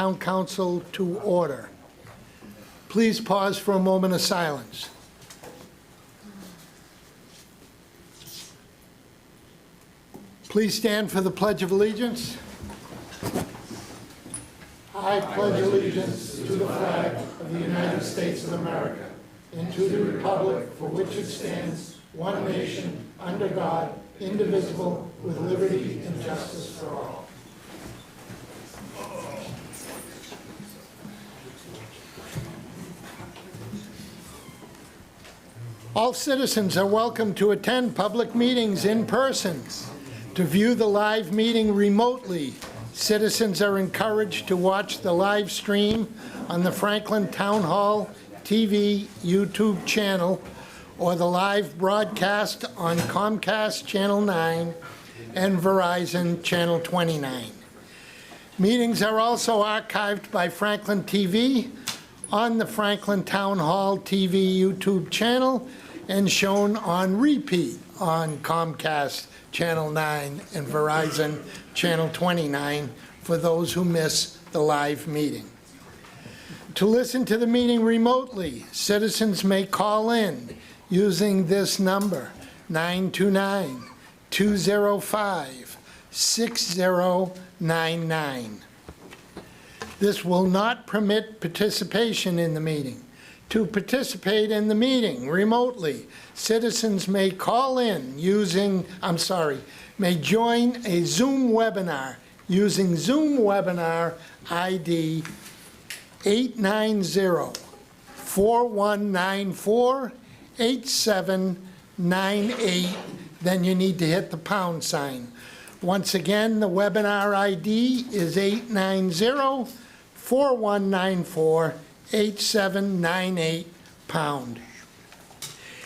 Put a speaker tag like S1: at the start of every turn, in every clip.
S1: Town Council to order. Please pause for a moment of silence. Please stand for the Pledge of Allegiance. I pledge allegiance to the flag of the United States of America and to the republic for which it stands, one nation, under God, indivisible, with liberty and justice for all. All citizens are welcome to attend public meetings in person. To view the live meeting remotely, citizens are encouraged to watch the live stream on the Franklin Town Hall TV YouTube channel or the live broadcast on Comcast Channel 9 and Verizon Channel 29. Meetings are also archived by Franklin TV on the Franklin Town Hall TV YouTube channel and shown on repeat on Comcast Channel 9 and Verizon Channel 29 for those who miss the live meeting. To listen to the meeting remotely, citizens may call in using this number, 929-205-6099. This will not permit participation in the meeting. To participate in the meeting remotely, citizens may call in may join a Zoom webinar using Zoom webinar ID 890-4194-8798. Then you need to hit the pound sign. Once again, the webinar ID is 890-4194-8798 pound.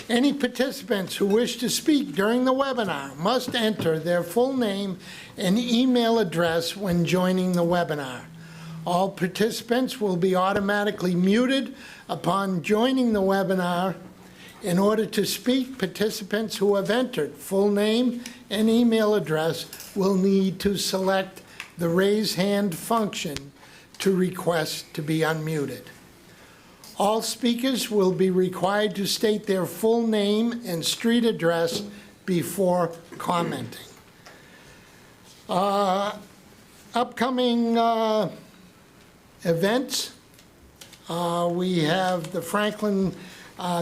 S1: Any participants who wish to speak during the webinar must enter their full name and email address when joining the webinar. All participants will be automatically muted upon joining the webinar. In order to speak, participants who have entered full name and email address will need to select the raise hand function to request to be unmuted. All speakers will be required to state their full name and street address before commenting. Upcoming events, we have the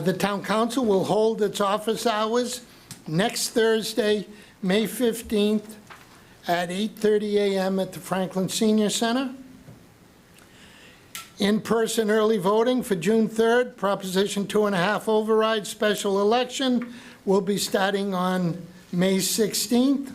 S1: the Town Council will hold its office hours next Thursday, May 15th at 8:30 a.m. at the Franklin Senior Center. In-person early voting for June 3rd, Proposition 2.5 override special election will be starting on May 16th.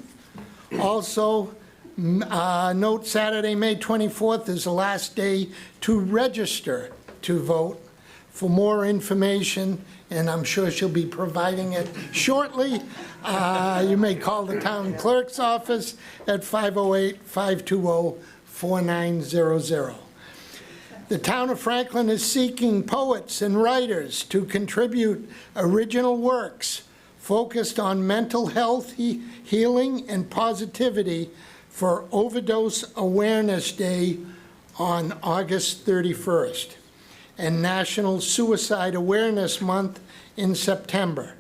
S1: Also, note Saturday, May 24th is the last day to register to vote. For more information, and I'm sure she'll be providing it shortly, you may call the town clerk's office at 508-520-4900. The town of Franklin is seeking poets and writers to contribute original works focused on mental health, healing, and positivity for Overdose Awareness Day on August 31st and National Suicide Awareness Month in September.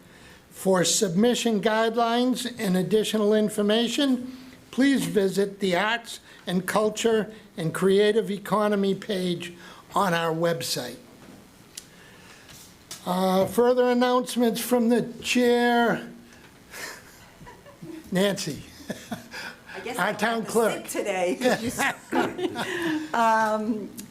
S1: For submission guidelines and additional information, please visit the Arts and Culture and Creative Economy page on our website. Further announcements from the chair. Nancy, our town clerk.
S2: Today.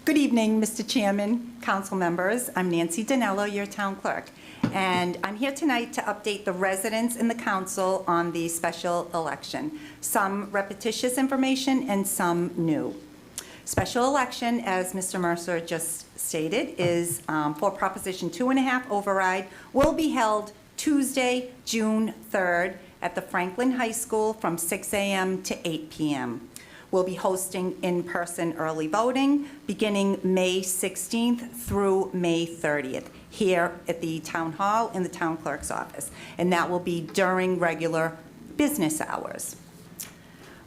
S2: Good evening, Mr. Chairman, council members. I'm Nancy Danello, your town clerk. And I'm here tonight to update the residents and the council on the special election. Some repetitious information and some new. Special election, as Mr. Mercer just stated, is for Proposition 2.5 override, will be held Tuesday, June 3rd at the Franklin High School from 6 a.m. to 8 p.m. We'll be hosting in-person early voting beginning May 16th through May 30th here at the Town Hall in the Town Clerk's office, and that will be during regular business hours.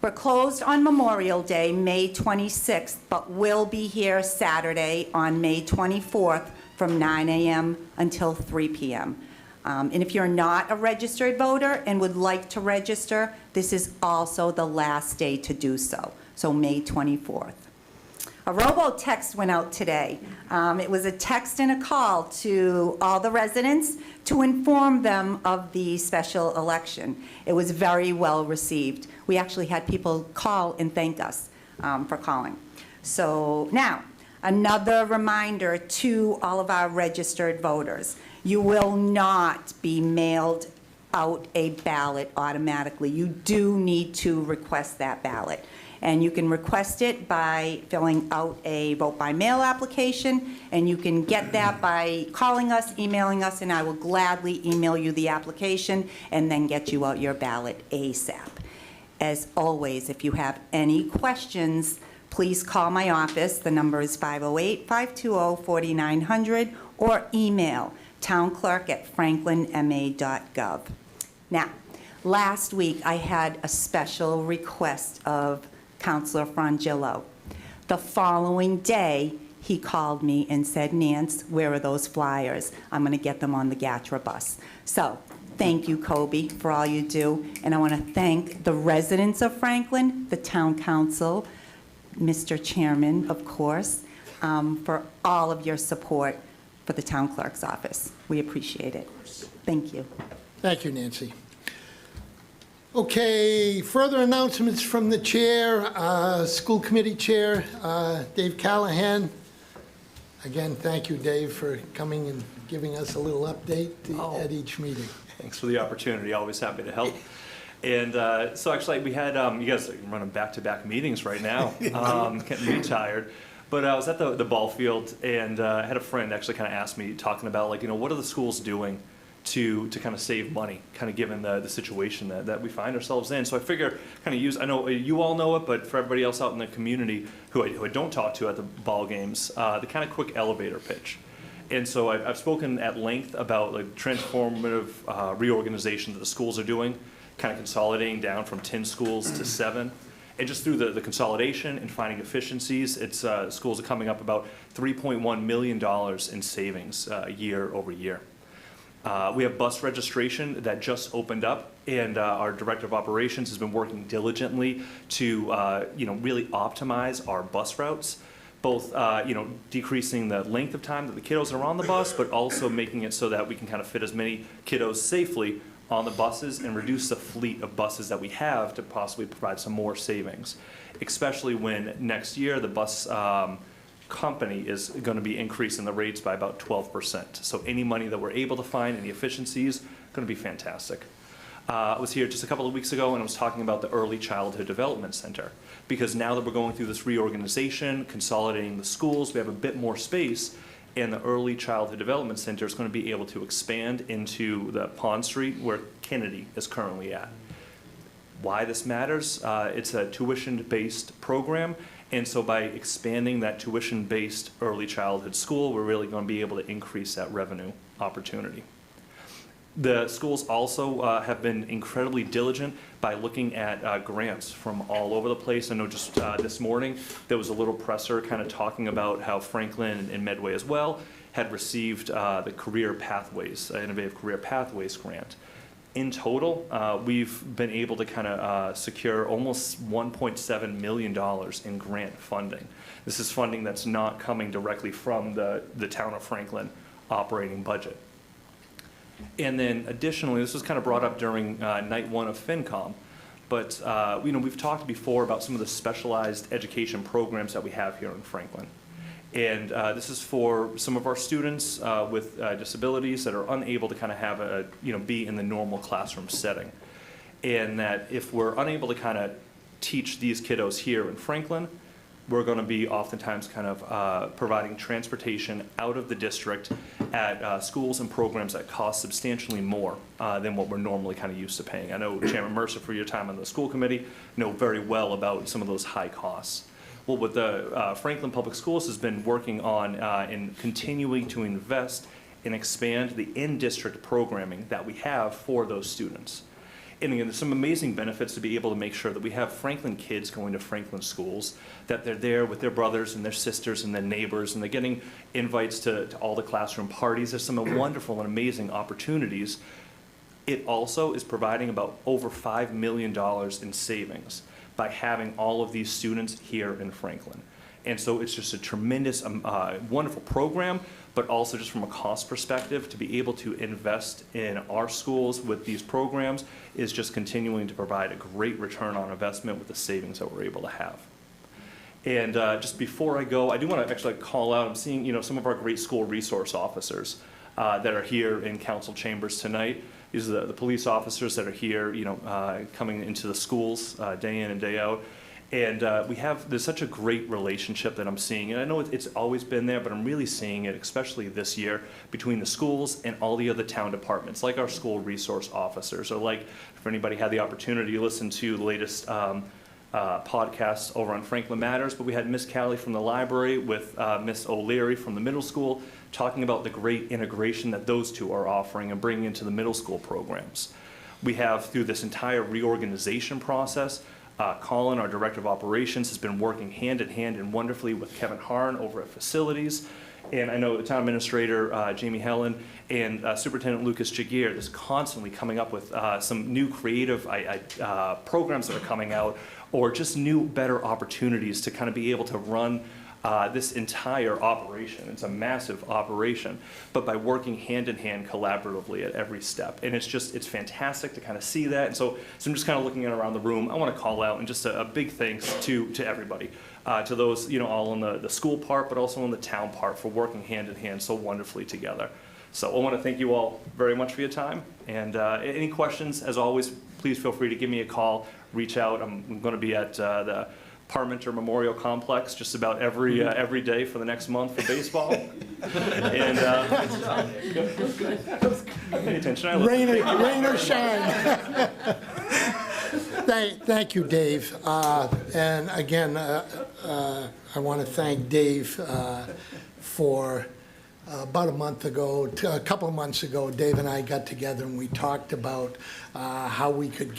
S2: We're closed on Memorial Day, May 26th, but will be here Saturday on May 24th from 9 a.m. until 3 p.m. And if you're not a registered voter and would like to register, this is also the last day to do so, so May 24th. A robo-text went out today. It was a text and a call to all the residents to inform them of the special election. It was very well received. We actually had people call and thank us for calling. So now, another reminder to all of our registered voters. You will not be mailed out a ballot automatically. You do need to request that ballot. And you can request it by filling out a vote by mail application, and you can get that by calling us, emailing us, and I will gladly email you the application and then get you out your ballot ASAP. As always, if you have any questions, please call my office. The number is 508-520-4900, or email townclerk@franklinma.gov. Now, last week I had a special request of Councilor Frangillo. The following day, he called me and said, Nance, where are those flyers? I'm going to get them on the Gatra bus. So, thank you, Kobe, for all you do. And I want to thank the residents of Franklin, the town council, Mr. Chairman, of course, for all of your support for the town clerk's office. We appreciate it. Thank you.
S1: Thank you, Nancy. Okay, further announcements from the chair, school committee chair, Dave Callahan. Again, thank you, Dave, for coming and giving us a little update at each meeting.
S3: Thanks for the opportunity. Always happy to help. And so actually, we had, you guys are running back-to-back meetings right now, getting me tired. But I was at the ball field, and I had a friend actually kind of ask me, talking about, like, what are the schools doing to kind of save money, kind of given the situation that we find ourselves in. So I figure kind of use, I know you all know it, but for everybody else out in the community who I don't talk to at the ball games, the kind of quick elevator pitch. And so I've spoken at length about like transformative reorganization that the schools are doing, kind of consolidating down from 10 schools to 7. And just through the consolidation and finding efficiencies, it's schools are coming up about $3.1 million in savings year over year. We have bus registration that just opened up, and our director of operations has been working diligently to really optimize our bus routes, both decreasing the length of time that the kiddos are on the bus, but also making it so that we can kind of fit as many kiddos safely on the buses and reduce the fleet of buses that we have to possibly provide some more savings, especially when next year the bus company is going to be increasing the rates by about 12%. So any money that we're able to find, any efficiencies, going to be fantastic. I was here just a couple of weeks ago and I was talking about the Early Childhood Development Center, because now that we're going through this reorganization, consolidating the schools, we have a bit more space, and the Early Childhood Development Center is going to be able to expand into the Pond Street where Kennedy is currently at. Why this matters? It's a tuition-based program. And so by expanding that tuition-based early childhood school, we're really going to be able to increase that revenue opportunity. The schools also have been incredibly diligent by looking at grants from all over the place. I know just this morning there was a little presser kind of talking about how Franklin and Medway as well had received the Career Pathways, Innovative Career Pathways grant. In total, we've been able to kind of secure almost $1.7 million in grant funding. This is funding that's not coming directly from the town of Franklin operating budget. And then additionally, this was kind of brought up during night one of FinCom, but we've talked before about some of the specialized education programs that we have here in Franklin. And this is for some of our students with disabilities that are unable to kind of have be in the normal classroom setting. And that if we're unable to kind of teach these kiddos here in Franklin, we're going to be oftentimes kind of providing transportation out of the district at schools and programs that cost substantially more than what we're normally kind of used to paying. I know Chairman Mercer, for your time on the school committee, know very well about some of those high costs. Well, what the Franklin Public Schools has been working on in continuing to invest and expand the in-district programming that we have for those students. And again, there's some amazing benefits to be able to make sure that we have Franklin kids going to Franklin schools, that they're there with their brothers and their sisters and their neighbors, and they're getting invites to all the classroom parties. There's some wonderful and amazing opportunities. It also is providing about over $5 million in savings by having all of these students here in Franklin. And so it's just a tremendous, wonderful program, but also just from a cost perspective, to be able to invest in our schools with these programs is just continuing to provide a great return on investment with the savings that we're able to have. And just before I go, I do want to actually call out, I'm seeing some of our great school resource officers that are here in council chambers tonight. These are the police officers that are here, coming into the schools day in and day out. And there's such a great relationship that I'm seeing. And I know it's always been there, but I'm really seeing it, especially this year, between the schools and all the other town departments, like our school resource officers, or like, if anybody had the opportunity to listen to the latest podcasts over on Franklin Matters, but we had Miss Callie from the library with Miss O'Leary from the middle school, talking about the great integration that those two are offering and bringing into the middle school programs. We have, through this entire reorganization process, Colin, our Director of Operations, has been working hand in hand and wonderfully with Kevin Harn over at Facilities. And I know the Town Administrator, Jamie Helen, and Superintendent Lucas Jagir is constantly coming up with some new creative programs that are coming out, or just new, better opportunities to kind of be able to run this entire operation. It's a massive operation, but by working hand in hand collaboratively at every step. And it's fantastic to kind of see that. And so I'm just kind of looking around the room. I want to call out and just a big thanks to everybody, to those, all in the school part, but also in the town part, for working hand in hand so wonderfully together. So I want to thank you all very much for your time. And any questions, as always, please feel free to give me a call, reach out. I'm going to be at the Parmenter Memorial Complex just about every day for the next month for baseball. And pay attention.
S1: Rain or shine. Thank you, Dave. And again, I want to thank Dave for about a couple of months ago, Dave and I got together and we talked about how we could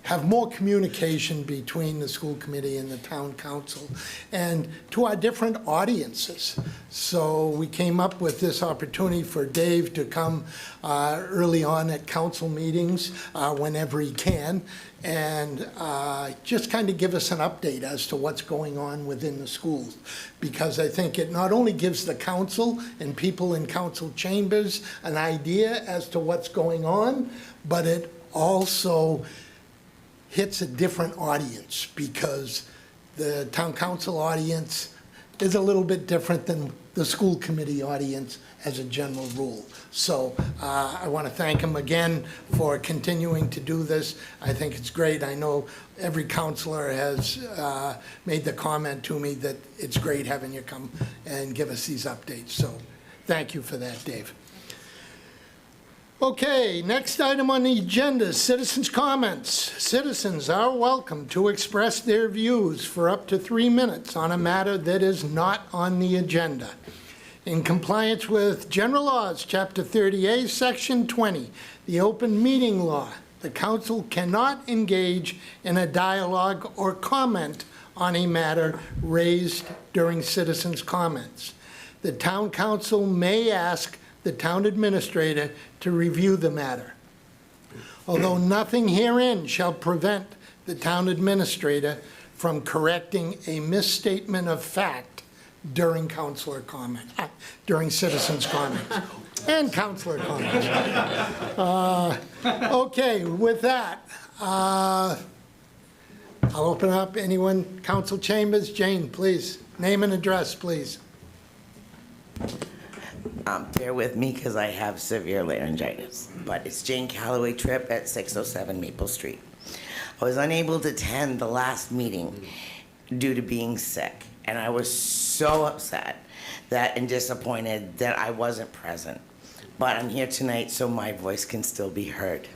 S1: have more communication between the school committee and the town council and to our different audiences. So we came up with this opportunity for Dave to come early on at council meetings whenever he can, and just kind of give us an update as to what's going on within the schools. Because I think it not only gives the council and people in council chambers an idea as to what's going on, but it also hits a different audience, because the town council audience is a little bit different than the school committee audience as a general rule. So I want to thank him again for continuing to do this. I think it's great. I know every counselor has made the comment to me that it's great having you come and give us these updates. So thank you for that, Dave. Okay, next item on the agenda, citizens' comments. Citizens are welcome to express their views for up to 3 minutes on a matter that is not on the agenda. In compliance with General Laws, Chapter 30A, Section 20, the open meeting law, the council cannot engage in a dialogue or comment on a matter raised during citizens' comments. The town council may ask the town administrator to review the matter. Although nothing herein shall prevent the town administrator from correcting a misstatement of fact during during citizens' comments and councilor comments. Okay, with that, I'll open up anyone, council chambers. Jane, please, name and address, please.
S4: Bear with me because I have severe laryngitis, but it's Jane Calloway Tripp at 607 Maple Street. I was unable to attend the last meeting due to being sick, and I was so upset and disappointed that I wasn't present. But I'm here tonight so my voice can still be heard.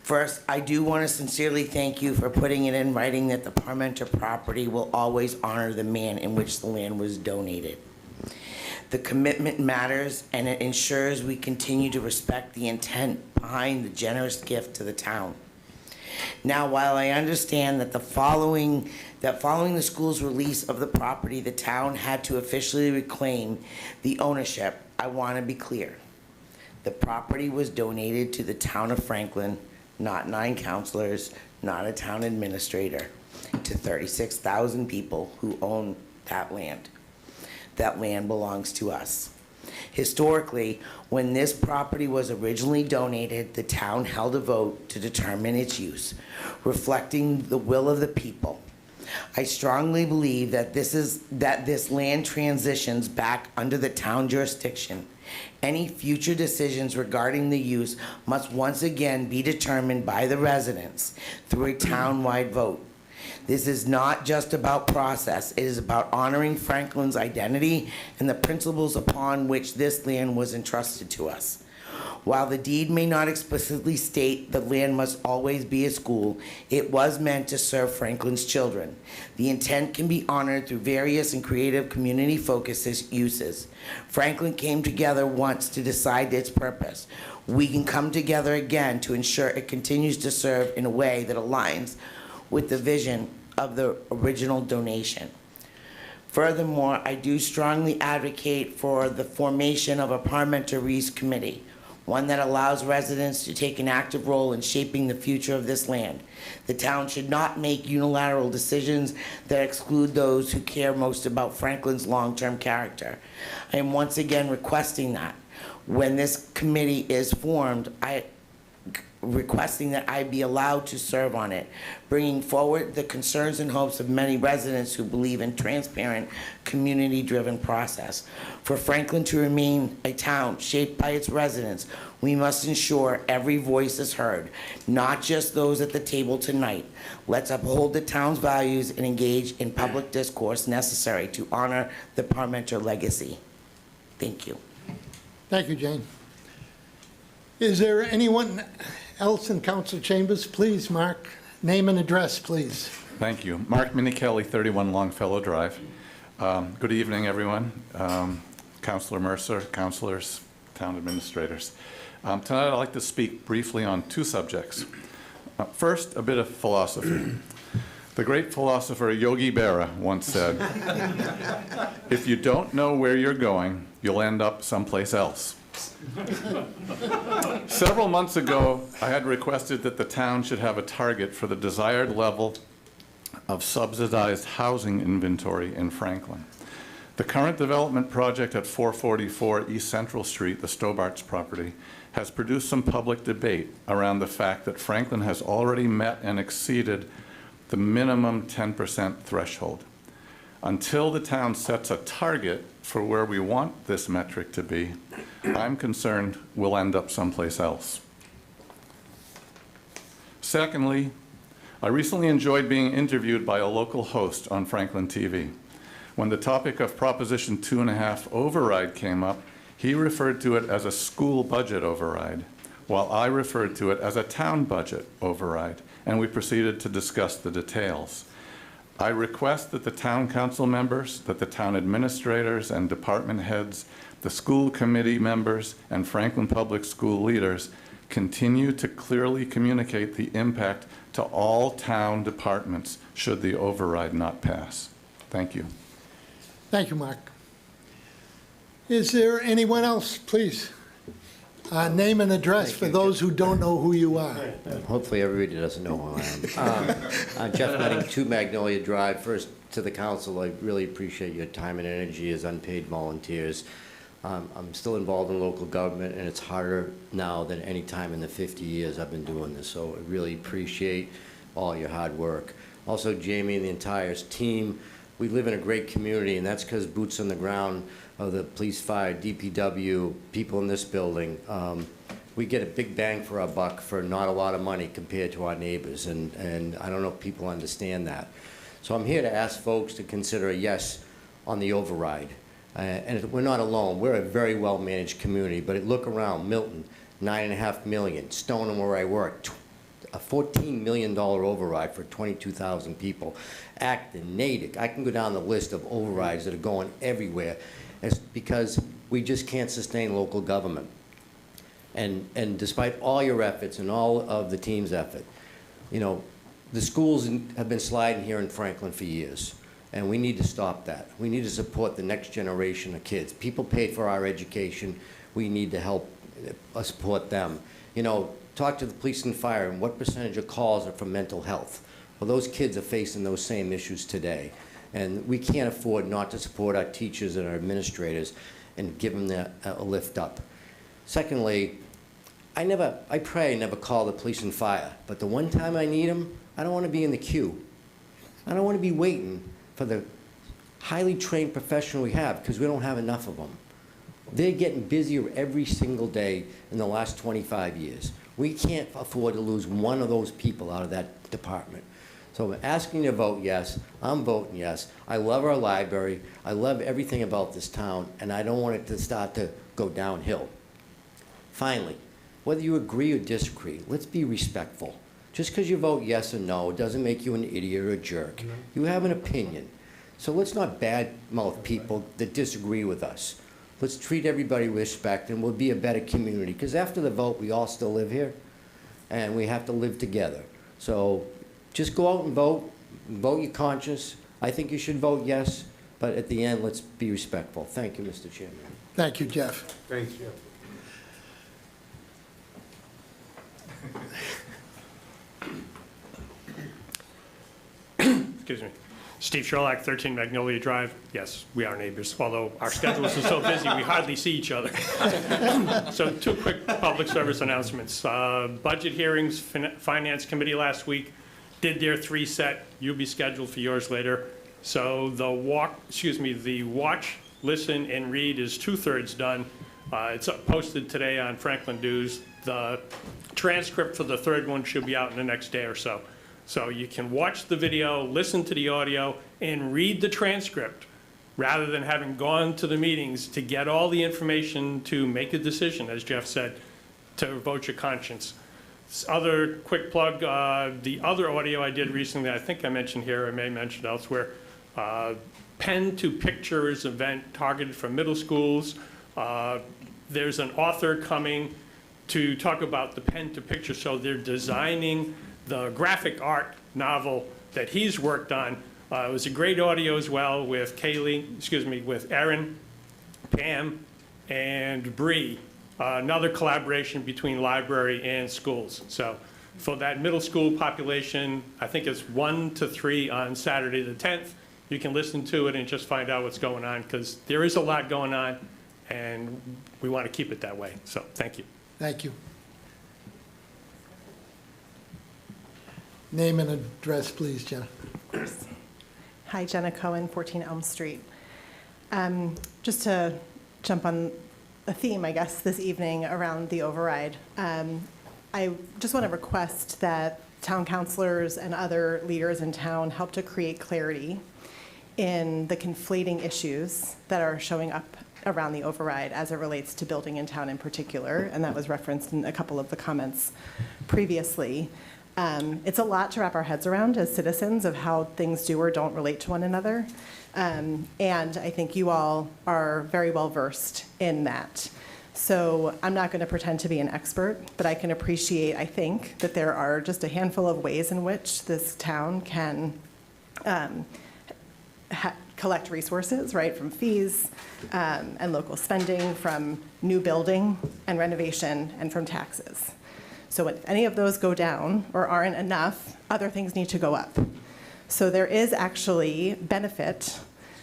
S4: First, I do want to sincerely thank you for putting it in writing that the Parmenter property will always honor the man in which the land was donated. The commitment matters, and it ensures we continue to respect the intent behind the generous gift to the town. Now, while I understand that following the school's release of the property, the town had to officially reclaim the ownership, I want to be clear. The property was donated to the town of Franklin, not 9 counselors, not a town administrator, to 36,000 people who own that land. That land belongs to us. Historically, when this property was originally donated, the town held a vote to determine its use, reflecting the will of the people. I strongly believe that this land transitions back under the town jurisdiction. Any future decisions regarding the use must once again be determined by the residents through a town-wide vote. This is not just about process, it is about honoring Franklin's identity and the principles upon which this land was entrusted to us. While the deed may not explicitly state the land must always be a school, it was meant to serve Franklin's children. The intent can be honored through various and creative community-focused uses. Franklin came together once to decide its purpose. We can come together again to ensure it continues to serve in a way that aligns with the vision of the original donation. Furthermore, I do strongly advocate for the formation of a parliamentary committee, one that allows residents to take an active role in shaping the future of this land. The town should not make unilateral decisions that exclude those who care most about Franklin's long-term character. I am once again requesting that when this committee is formed, requesting that I be allowed to serve on it, bringing forward the concerns and hopes of many residents who believe in transparent, community-driven process. For Franklin to remain a town shaped by its residents, we must ensure every voice is heard, not just those at the table tonight. Let's uphold the town's values and engage in public discourse necessary to honor the parliamentary legacy. Thank you.
S1: Thank you, Jane. Is there anyone else in council chambers? Please, Mark, name and address, please.
S5: Thank you. Mark Minichelli, 31 Longfellow Drive. Good evening, everyone. Councilor Mercer, councilors, town administrators. Tonight I'd like to speak briefly on 2 subjects. First, a bit of philosophy. The great philosopher Yogi Berra once said, "If you don't know where you're going, you'll end up someplace else." Several months ago, I had requested that the town should have a target for the desired level of subsidized housing inventory in Franklin. The current development project at 444 East Central Street, the Stobart's property, has produced some public debate around the fact that Franklin has already met and exceeded the minimum 10% threshold. Until the town sets a target for where we want this metric to be, I'm concerned we'll end up someplace else. Secondly, I recently enjoyed being interviewed by a local host on Franklin TV. When the topic of Proposition 2.5 override came up, he referred to it as a school budget override, while I referred to it as a town budget override, and we proceeded to discuss the details. I request that the town council members, that the town administrators and department heads, the school committee members, and Franklin Public School leaders continue to clearly communicate the impact to all town departments should the override not pass. Thank you.
S1: Thank you, Mark. Is there anyone else, please? Name and address for those who don't know who you are.
S6: Hopefully everybody doesn't know who I am. Jeff Nutting, 2 Magnolia Drive. First, to the council, I really appreciate your time and energy as unpaid volunteers. I'm still involved in local government, and it's harder now than any time in the 50 years I've been doing this, so I really appreciate all your hard work. Also, Jamie and the entire team, we live in a great community, and that's because boots on the ground of the police, fire, DPW, people in this building. We get a big bang for our buck for not a lot of money compared to our neighbors, and I don't know if people understand that. So I'm here to ask folks to consider a yes on the override. And we're not alone. We're a very well-managed community, but look around, Milton, $9.5 million, Stoneham where I work, a $14 million override for 22,000 people. Acton, Natick, I can go down the list of overrides that are going everywhere. It's because we just can't sustain local government. And despite all your efforts and all of the team's effort, you know, the schools have been sliding here in Franklin for years, and we need to stop that. We need to support the next generation of kids. People paid for our education. We need to help support them. You know, talk to the police and fire, and what percentage of calls are for mental health? Well, those kids are facing those same issues today, and we can't afford not to support our teachers and our administrators and give them a lift up. Secondly, I pray I never call the police and fire, but the one time I need them, I don't want to be in the queue. I don't want to be waiting for the highly trained professional we have, because we don't have enough of them. They're getting busier every single day in the last 25 years. We can't afford to lose one of those people out of that department. So I'm asking you to vote yes. I'm voting yes. I love our library. I love everything about this town, and I don't want it to start to go downhill. Finally, whether you agree or disagree, let's be respectful. Just because you vote yes or no doesn't make you an idiot or a jerk. You have an opinion. So let's not badmouth people that disagree with us. Let's treat everybody with respect, and we'll be a better community. Because after the vote, we all still live here, and we have to live together. So just go out and vote your conscience. I think you should vote yes, but at the end, let's be respectful. Thank you, Mr. Chairman.
S1: Thank you, Jeff.
S7: Thanks, Jeff.
S8: Excuse me. Steve Sherlock, 13 Magnolia Drive. Yes, we are neighbors, although our schedules are so busy, we hardly see each other. So 2 quick public service announcements. Budget hearings, Finance Committee last week did their 3 set. You'll be scheduled for yours later. So the watch, listen, and read is 2/3 done. It's posted today on Franklin News. The transcript for the 3rd one should be out in the next day or so. So you can watch the video, listen to the audio, and read the transcript rather than having gone to the meetings to get all the information to make a decision, as Jeff said, to vote your conscience. Other quick plug, the other audio I did recently, I think I mentioned here, I may mention elsewhere, Pen to Pictures event targeted for middle schools. There's an author coming to talk about the pen to picture, so they're designing the graphic art novel that he's worked on. It was a great audio as well with with Erin, Pam, and Bree. Another collaboration between library and schools. So for that middle school population, I think it's 1 to 3 on Saturday the 10th. You can listen to it and just find out what's going on, because there is a lot going on, and we want to keep it that way. So thank you.
S1: Thank you. Name and address, please, Jenna.
S9: Hi, Jenna Cohen, 14 Elm Street. Just to jump on a theme, I guess, this evening around the override, I just want to request that town councilors and other leaders in town help to create clarity in the conflating issues that are showing up around the override as it relates to building in town in particular, and that was referenced in a couple of the comments previously. It's a lot to wrap our heads around as citizens of how things do or don't relate to one another. And I think you all are very well versed in that. So I'm not going to pretend to be an expert, but I can appreciate, I think, that there are just a handful of ways in which this town can collect resources, right, from fees and local spending, from new building and renovation, and from taxes. So if any of those go down or aren't enough, other things need to go up. So there is actually benefit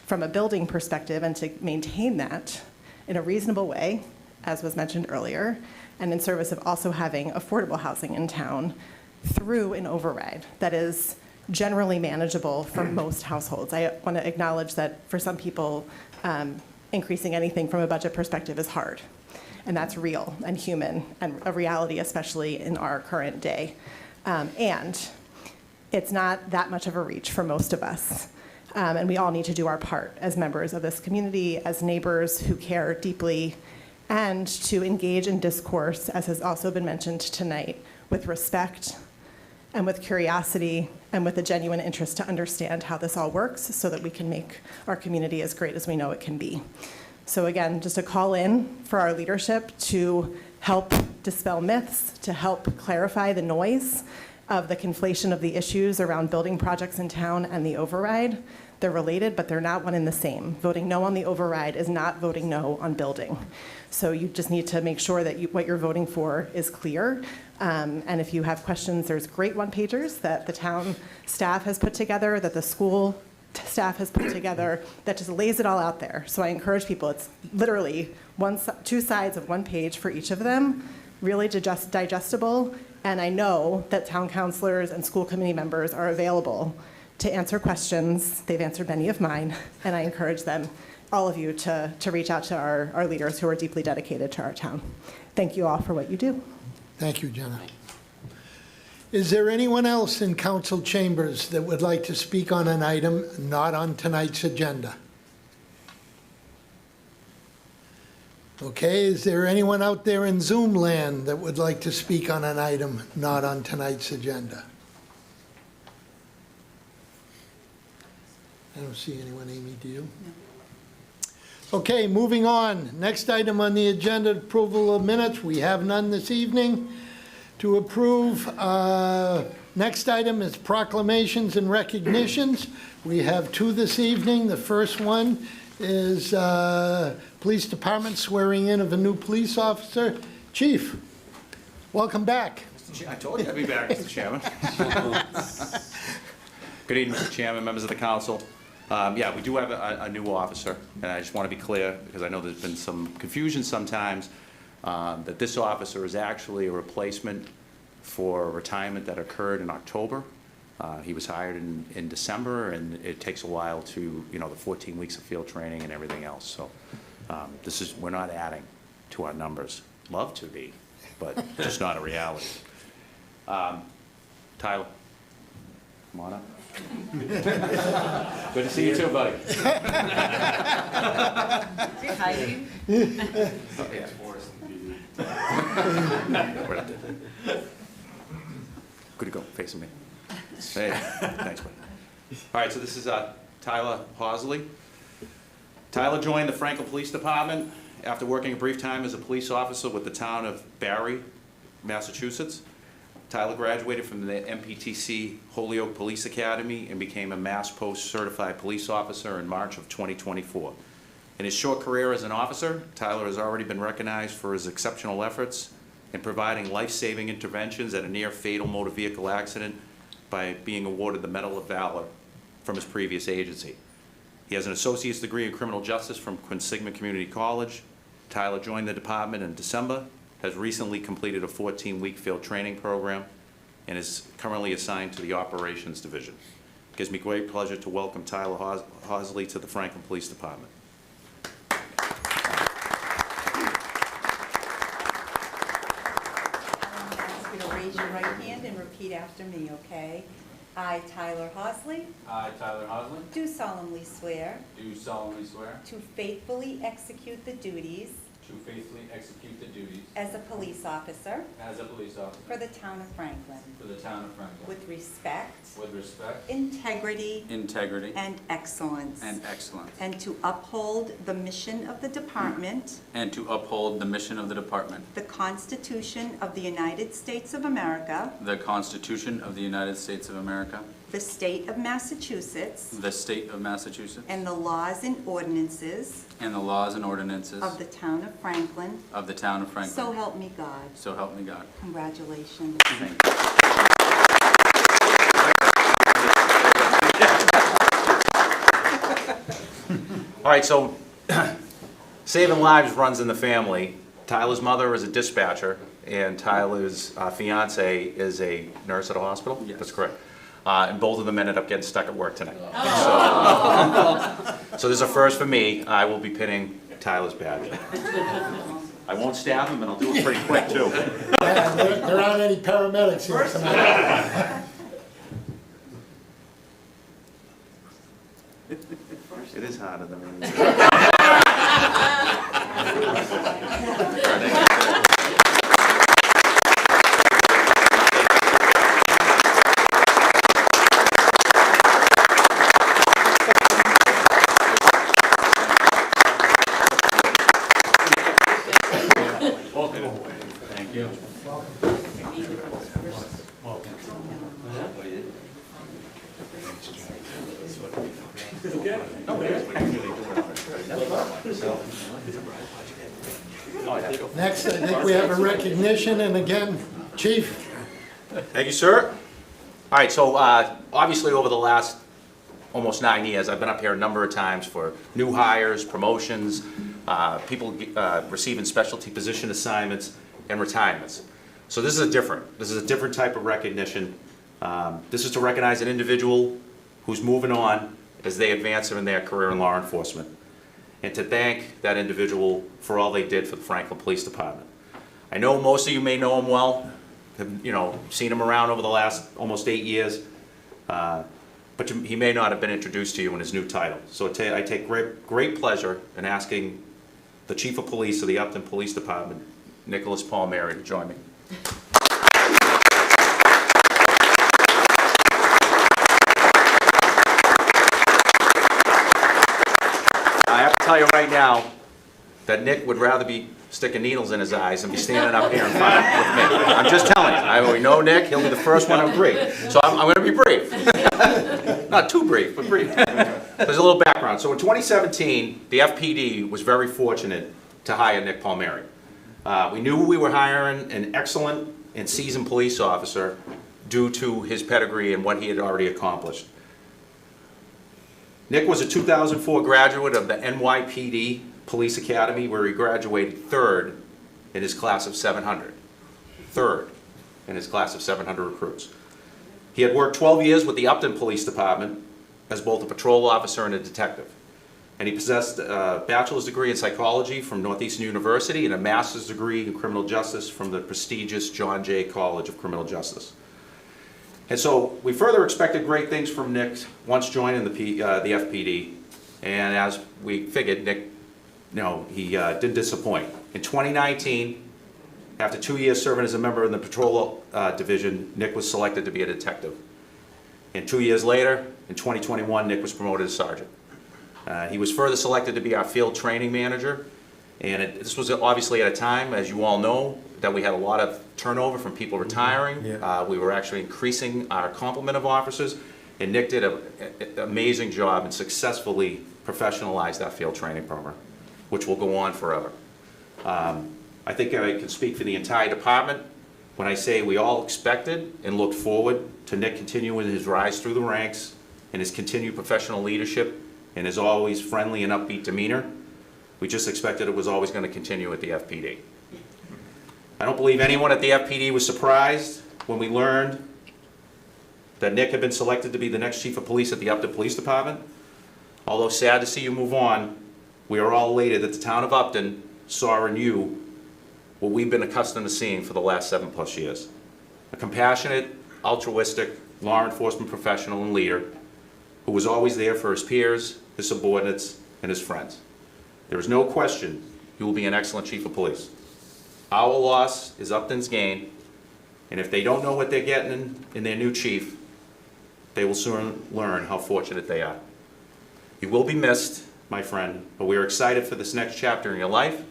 S9: from a building perspective and to maintain that in a reasonable way, as was mentioned earlier, and in service of also having affordable housing in town through an override that is generally manageable for most households. I want to acknowledge that for some people, increasing anything from a budget perspective is hard. And that's real and human and a reality, especially in our current day. And it's not that much of a reach for most of us. And we all need to do our part as members of this community, as neighbors who care deeply, and to engage in discourse, as has also been mentioned tonight, with respect and with curiosity and with a genuine interest to understand how this all works so that we can make our community as great as we know it can be. So again, just a call in for our leadership to help dispel myths, to help clarify the noise of the conflation of the issues around building projects in town and the override. They're related, but they're not one and the same. Voting no on the override is not voting no on building. So you just need to make sure that what you're voting for is clear. And if you have questions, there's great one-pagers that the town staff has put together, that the school staff has put together, that just lays it all out there. So I encourage people, it's literally two sides of one page for each of them, really digestible. And I know that town councilors and school committee members are available to answer questions. They've answered many of mine, and I encourage them, all of you, to reach out to our leaders who are deeply dedicated to our town. Thank you all for what you do.
S1: Thank you, Jenna. Is there anyone else in council chambers that would like to speak on an item not on tonight's agenda? Okay, is there anyone out there in Zoom land that would like to speak on an item not on tonight's agenda? I don't see anyone. Amy, do you? No. Okay, moving on. Next item on the agenda, approval of minutes. We have none this evening to approve. Next item is proclamations and recognitions. We have two this evening. The first one is Police Department swearing in of a new police officer. Chief, welcome back.
S7: I told you I'd be back, Mr. Chairman. Good evening, Mr. Chairman, members of the council. Yeah, we do have a new officer, and I just want to be clear, because I know there's been some confusion sometimes, that this officer is actually a replacement for a retirement that occurred in October. He was hired in December, and it takes a while to, the 14 weeks of field training and everything else. So we're not adding to our numbers. Love to be, but just not a reality. Tyler, come on up. Good to see you too, buddy.
S10: Hiding?
S7: Good to go, facing me. Hey, thanks, buddy. All right, so this is Tyler Hosley. Tyler joined the Franklin Police Department after working a brief time as a police officer with the town of Barry, Massachusetts. Tyler graduated from the MPTC Holyoke Police Academy and became a Mass Post certified police officer in March of 2024. In his short career as an officer, Tyler has already been recognized for his exceptional efforts in providing life-saving interventions at a near-fatal motor vehicle accident by being awarded the Medal of Valor from his previous agency. He has an associate's degree in criminal justice from Quinsignment Community College. Tyler joined the department in December, has recently completed a 14-week field training program, and is currently assigned to the Operations Division. It gives me great pleasure to welcome Tyler Hosley to the Franklin Police Department.
S2: I'm going to ask you to raise your right hand and repeat after me, okay? I, Tyler Hosley,
S11: I, Tyler Hosley,
S2: do solemnly swear
S11: do solemnly swear
S2: to faithfully execute the duties
S11: to faithfully execute the duties
S2: as a police officer
S11: as a police officer
S2: for the town of Franklin,
S11: for the town of Franklin,
S2: with respect,
S11: integrity,
S2: and excellence,
S11: and excellence,
S2: and to uphold the mission of the department,
S11: and to uphold the mission of the department,
S2: the Constitution of the United States of America,
S11: the Constitution of the United States of America,
S2: the state of Massachusetts,
S11: the state of Massachusetts,
S2: and the laws and ordinances
S11: and the laws and ordinances
S2: of the town of Franklin.
S11: of the town of Franklin.
S2: So help me God.
S11: So help me God.
S2: Congratulations.
S11: Thank you.
S7: All right, so saving lives runs in the family. Tyler's mother is a dispatcher, and Tyler's fiance is a nurse at a hospital?
S11: Yes.
S7: That's correct. And both of them ended up getting stuck at work tonight. So there's a first for me. I will be pinning Tyler's badge. I won't stab him, and I'll do it pretty quick, too.
S1: Yeah, there aren't any paramedics here tonight.
S7: It is harder than it Thank
S11: Thank you.
S1: Next, I think we have a recognition, and again, Chief.
S7: Thank you, sir. All right, so obviously over the last almost 9 years, I've been up here a number of times for new hires, promotions, people receiving specialty position assignments, and retirements. So this is a different type of recognition. This is to recognize an individual who's moving on as they advance in their career in law enforcement, and to thank that individual for all they did for the Franklin Police Department. I know most of you may know him well, have, seen him around over the last almost 8 years, but he may not have been introduced to you in his new title. So I take great pleasure in asking the Chief of Police of the Upton Police Department, Nicholas Palmieri, to join me. I have to tell you right now that Nick would rather be sticking needles in his eyes than be standing up here in front with me. I'm just telling you. We know Nick. He'll be the first one to agree. So I'm going to be brief. Not too brief, but brief. There's a little background. So in 2017, the FPD was very fortunate to hire Nick Palmieri. We knew we were hiring an excellent and seasoned police officer due to his pedigree and what he had already accomplished. Nick was a 2004 graduate of the NYPD Police Academy, where he graduated third in his class of 700. Third in his class of 700 recruits. He had worked 12 years with the Upton Police Department as both a patrol officer and a detective. And he possessed a bachelor's degree in psychology from Northeastern University and a master's degree in criminal justice from the prestigious John Jay College of Criminal Justice. And so we further expected great things from Nick once joining the FPD. And as we figured, Nick, he did disappoint. In 2019, after 2 years serving as a member in the patrol division, Nick was selected to be a detective. And 2 years later, in 2021, Nick was promoted to sergeant. He was further selected to be our field training manager. And this was obviously at a time, as you all know, that we had a lot of turnover from people retiring.
S1: Yeah.
S7: We were actually increasing our complement of officers, and Nick did an amazing job and successfully professionalized that field training program, which will go on forever. I think I can speak for the entire department when I say we all expected and looked forward to Nick continuing his rise through the ranks and his continued professional leadership and his always friendly and upbeat demeanor. We just expected it was always going to continue at the FPD. I don't believe anyone at the FPD was surprised when we learned that Nick had been selected to be the next Chief of Police at the Upton Police Department. Although sad to see you move on, we are all elated that the town of Upton saw in you what we've been accustomed to seeing for the last 7+ years. A compassionate, altruistic, law enforcement professional and leader who was always there for his peers, his subordinates, and his friends. There is no question you will be an excellent Chief of Police. Our loss is Upton's gain, and if they don't know what they're getting in their new chief, they will soon learn how fortunate they are. You will be missed, my friend, but we are excited for this next chapter in your life,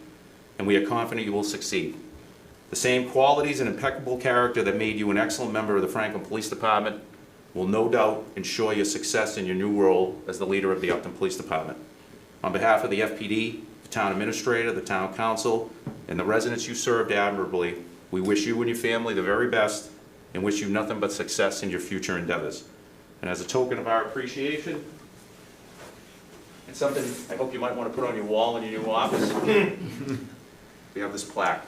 S7: and we are confident you will succeed. The same qualities and impeccable character that made you an excellent member of the Franklin Police Department will no doubt ensure your success in your new role as the leader of the Upton Police Department. On behalf of the FPD, the town administrator, the town council, and the residents you served admirably, we wish you and your family the very best and wish you nothing but success in your future endeavors. And as a token of our appreciation, it's something I hope you might want to put on your wall in your new office. We have this plaque.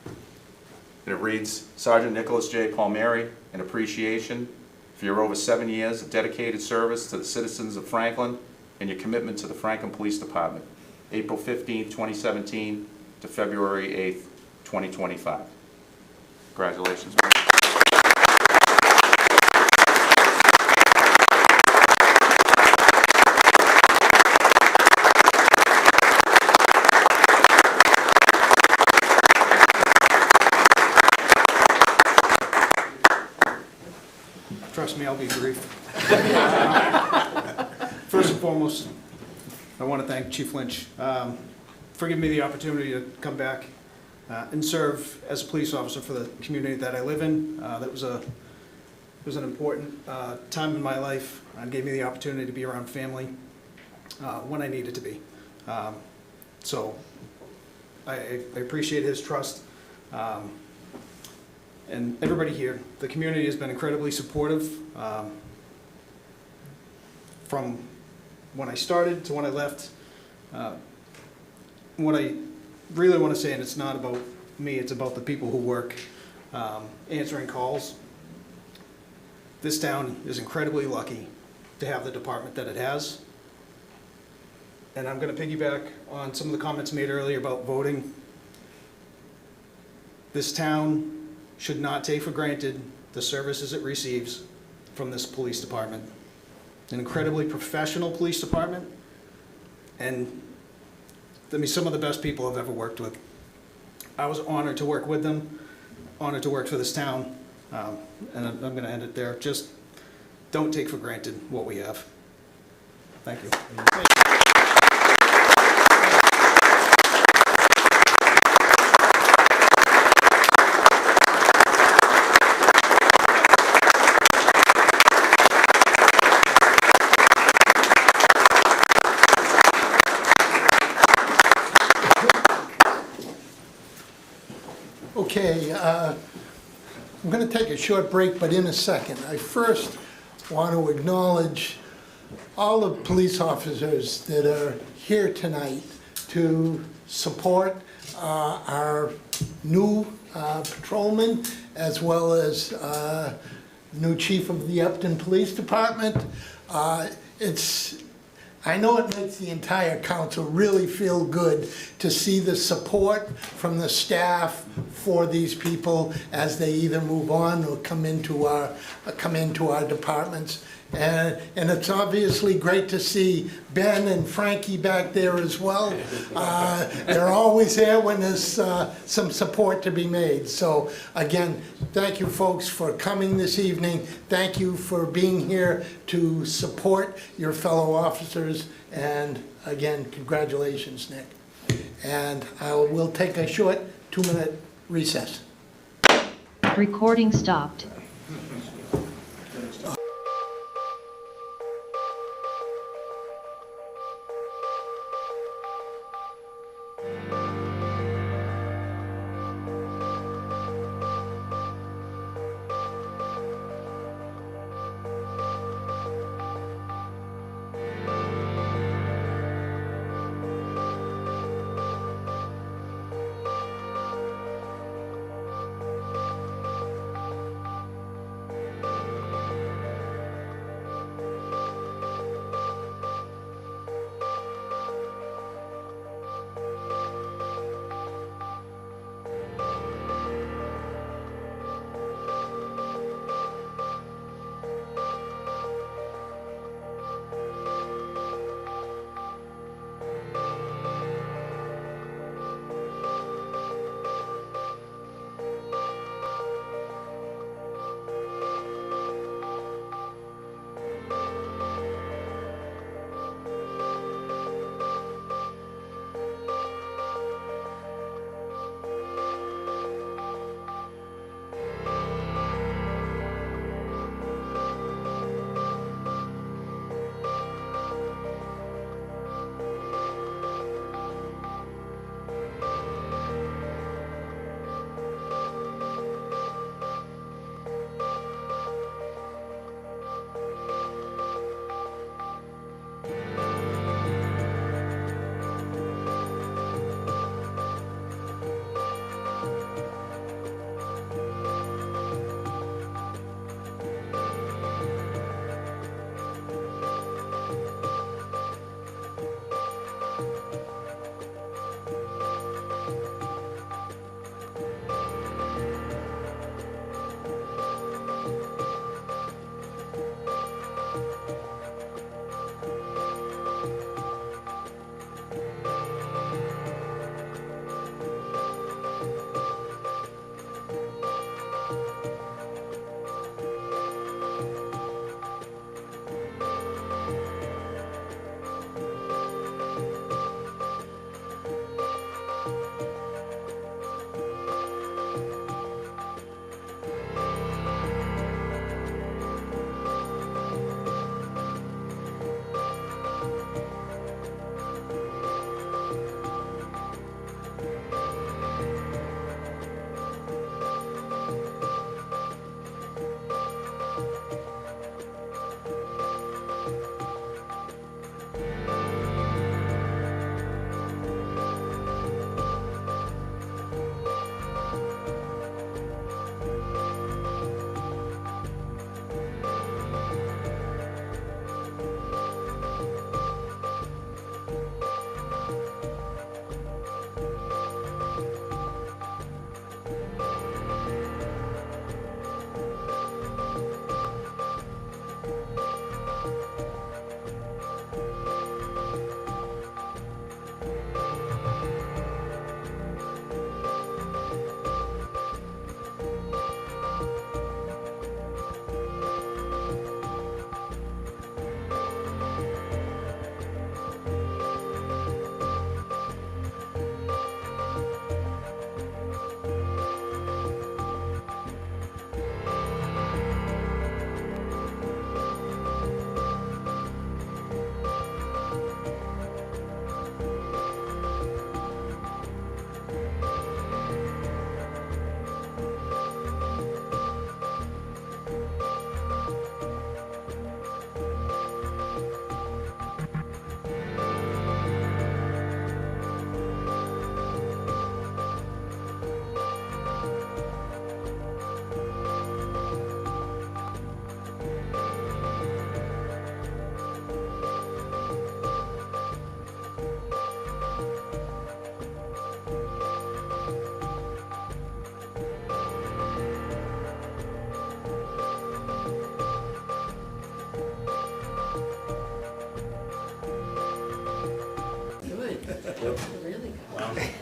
S7: And it reads, Sergeant Nicholas J. Palmieri, in appreciation for your over 7 years of dedicated service to the citizens of Franklin and your commitment to the Franklin Police Department, April 15, 2017 to February 8th, 2025. Congratulations.
S10: Trust me, I'll be brief. First and foremost, I want to thank Chief Lynch for giving me the opportunity to come back and serve as a police officer for the community that I live in. That was an important time in my life. It gave me the opportunity to be around family when I needed to be. So I appreciate his trust. And everybody here, the community has been incredibly supportive from when I started to when I left. What I really want to say, and it's not about me, it's about the people who work answering calls. This town is incredibly lucky to have the department that it has. And I'm going to piggyback on some of the comments made earlier about voting. This town should not take for granted the services it receives from this police department. An incredibly professional police department, and some of the best people I've ever worked with. I was honored to work with them, honored to work for this town, and I'm going to end it there. Just don't take for granted what we have. Thank you.
S1: Okay, I'm going to take a short break, but in a second. I first want to acknowledge all the police officers that are here tonight to support our new patrolman, as well as new chief of the Upton Police Department. I know it makes the entire council really feel good to see the support from the staff for these people as they either move on or come into our departments. And it's obviously great to see Ben and Frankie back there as well. They're always there when there's some support to be made. So again, thank you folks for coming this evening. Thank you for being here to support your fellow officers. And again, congratulations, Nick. And we'll take a short 2-minute recess.
S12: Recording stopped.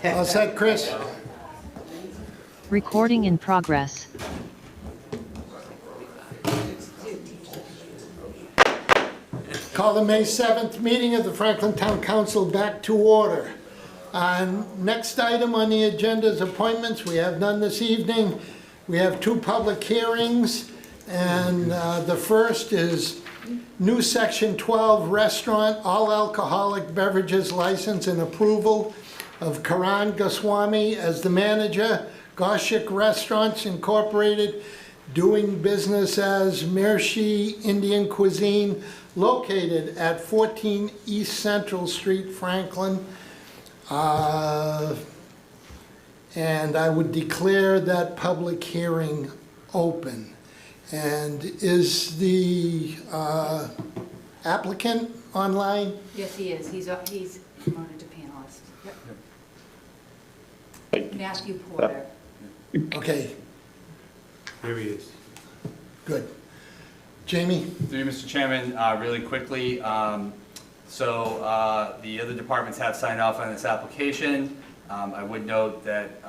S1: All set, Chris?
S12: Recording in progress.
S1: Call the May 7th meeting of the Franklin Town Council back to order. Next item on the agenda is appointments. We have none this evening. We have 2 public hearings, and the first is new Section 12 restaurant, all alcoholic beverages license and approval of Karan Goswami as the manager, Goshik Restaurants Incorporated, doing business as Mirchi Indian Cuisine, located at 14 East Central Street, Franklin. And I would declare that public hearing open. And is the applicant online?
S13: Yes, he is. He's promoted to panelist. Yep. Matthew Porter.
S1: Okay,
S14: Here he is.
S1: good. Jamie?
S14: Through you, Mr. Chairman, really quickly, so the other departments have signed off on this application. I would note that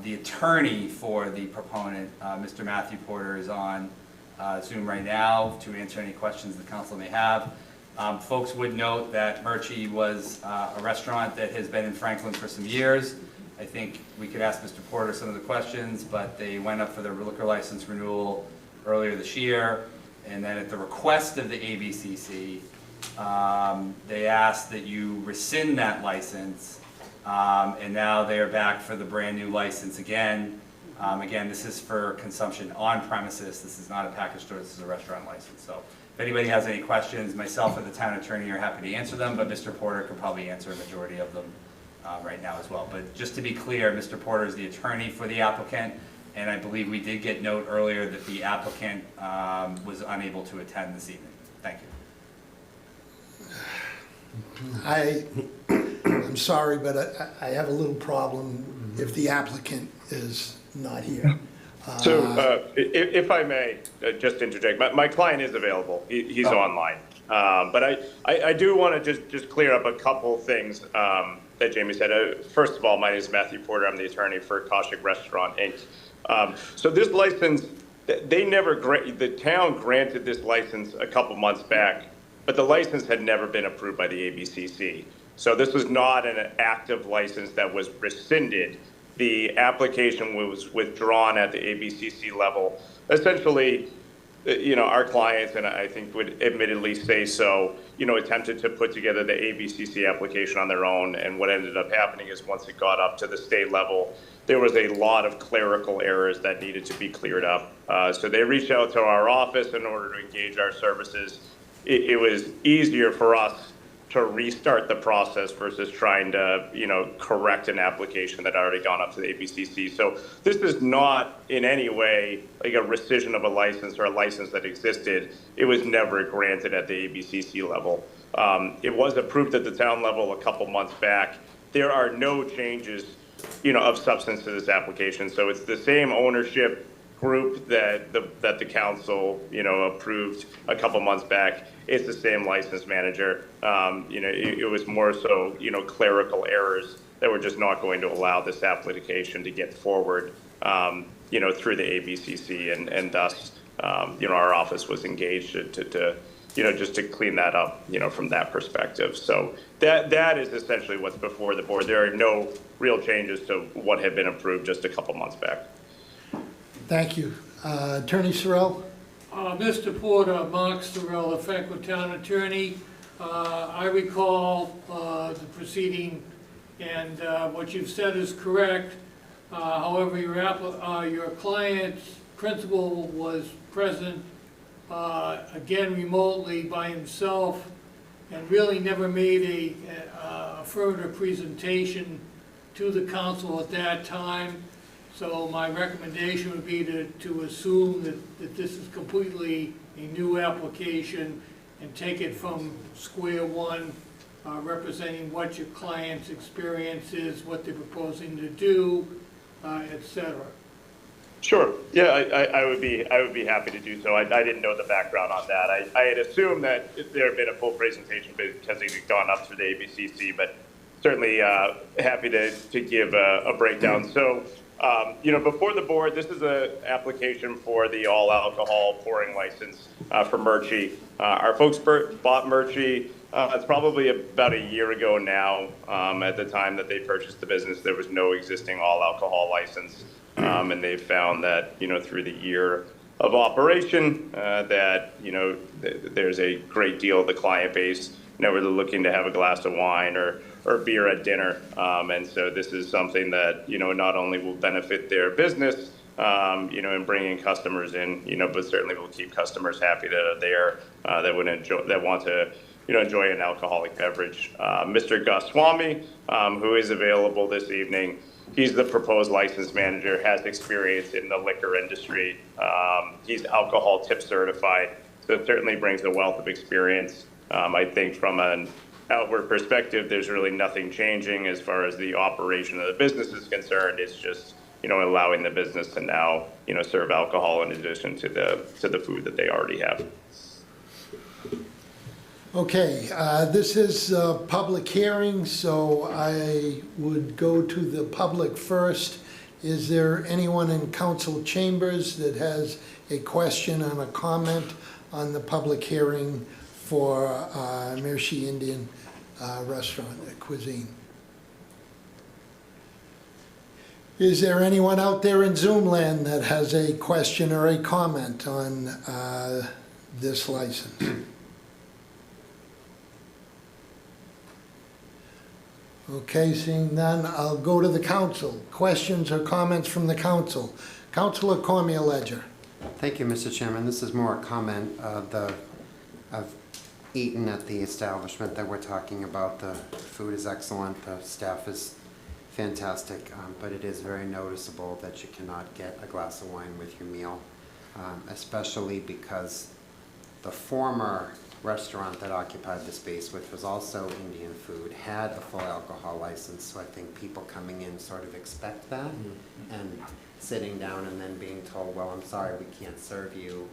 S14: the attorney for the proponent, Mr. Matthew Porter, is on Zoom right now to answer any questions the council may have. Folks would note that Mirchi was a restaurant that has been in Franklin for some years. I think we could ask Mr. Porter some of the questions, but they went up for their liquor license renewal earlier this year. And then at the request of the ABCC, they asked that you rescind that license, and now they are back for the brand new license again. Again, this is for consumption on premises. This is not a package store, this is a restaurant license. So if anybody has any questions, myself or the town attorney are happy to answer them, but Mr. Porter could probably answer a majority of them right now as well. But just to be clear, Mr. Porter is the attorney for the applicant. And I believe we did get note earlier that the applicant was unable to attend this evening. Thank you.
S1: I'm sorry, but I have a little problem if the applicant is not here.
S15: So if I may, just interject, my client is available. He's online. But I do want to just clear up a couple things that Jamie said. First of all, my name is Matthew Porter. I'm the attorney for Goshik Restaurant, Inc. So this license, the town granted this license a couple months back, but the license had never been approved by the ABCC. So this was not an active license that was rescinded. The application was withdrawn at the ABCC level. Essentially, our clients, and I think would admittedly say so, attempted to put together the ABCC application on their own. And what ended up happening is once it got up to the state level, there was a lot of clerical errors that needed to be cleared up. So they reached out to our office in order to engage our services. It was easier for us to restart the process versus trying to, correct an application that had already gone up to the ABCC. So this is not in any way like a rescission of a license or a license that existed. It was never granted at the ABCC level. It was approved at the town level a couple months back. There are no changes, of substance to this application. So it's the same ownership group that the council, approved a couple months back. It's the same license manager. It was more so, clerical errors that were just not going to allow this application to get forward, through the ABCC, and thus, our office was engaged to just to clean that up, from that perspective. So that is essentially what's before the board. There are no real changes to what had been approved just a couple months back.
S1: Thank you. Attorney Sorrell?
S16: Mr. Porter, Mark Sorrell, the Franklin Town Attorney. I recall the proceeding, and what you've said is correct. However, your client's principal was present, again remotely by himself, and really never made a affirmative presentation to the council at that time. So my recommendation would be to assume that this is completely a new application and take it from square one, representing what your client's experience is, what they're proposing to do, et cetera.
S15: Sure. Yeah, I would be happy to do so. I didn't know the background on that. I had assumed that there had been a full presentation because it had gone up through the ABCC, but certainly happy to give a breakdown. So, before the board, this is an application for the all alcohol pouring license for Murchie. Our folks bought Murchie. It's probably about a year ago now. At the time that they purchased the business, there was no existing all alcohol license. And they found that, through the year of operation, that, there's a great deal of the client base, where they're looking to have a glass of wine or beer at dinner. And so this is something that, not only will benefit their business, in bringing customers in, but certainly will keep customers happy that are there, that want to, enjoy an alcoholic beverage. Mr. Goswami, who is available this evening, he's the proposed license manager, has experience in the liquor industry. He's alcohol tip certified, so it certainly brings a wealth of experience. I think from an outward perspective, there's really nothing changing as far as the operation of the business is concerned. It's just, allowing the business to now, serve alcohol in addition to the food that they already have.
S1: Okay, this is a public hearing, so I would go to the public first. Is there anyone in council chambers that has a question and a comment on the public hearing for Murchie Indian restaurant cuisine? Is there anyone out there in Zoom land that has a question or a comment on this license? Okay, seeing none, I'll go to the council. Questions or comments from the council? Councilor Cormier-Ledger.
S17: Thank you, Mr. Chairman. This is more a comment. I've eaten at the establishment that we're talking about. The food is excellent, the staff is fantastic, but it is very noticeable that you cannot get a glass of wine with your meal, especially because the former restaurant that occupied the space, which was also Indian food, had a full alcohol license, so I think people coming in sort of expect that, and sitting down and then being told, well, I'm sorry, we can't serve you,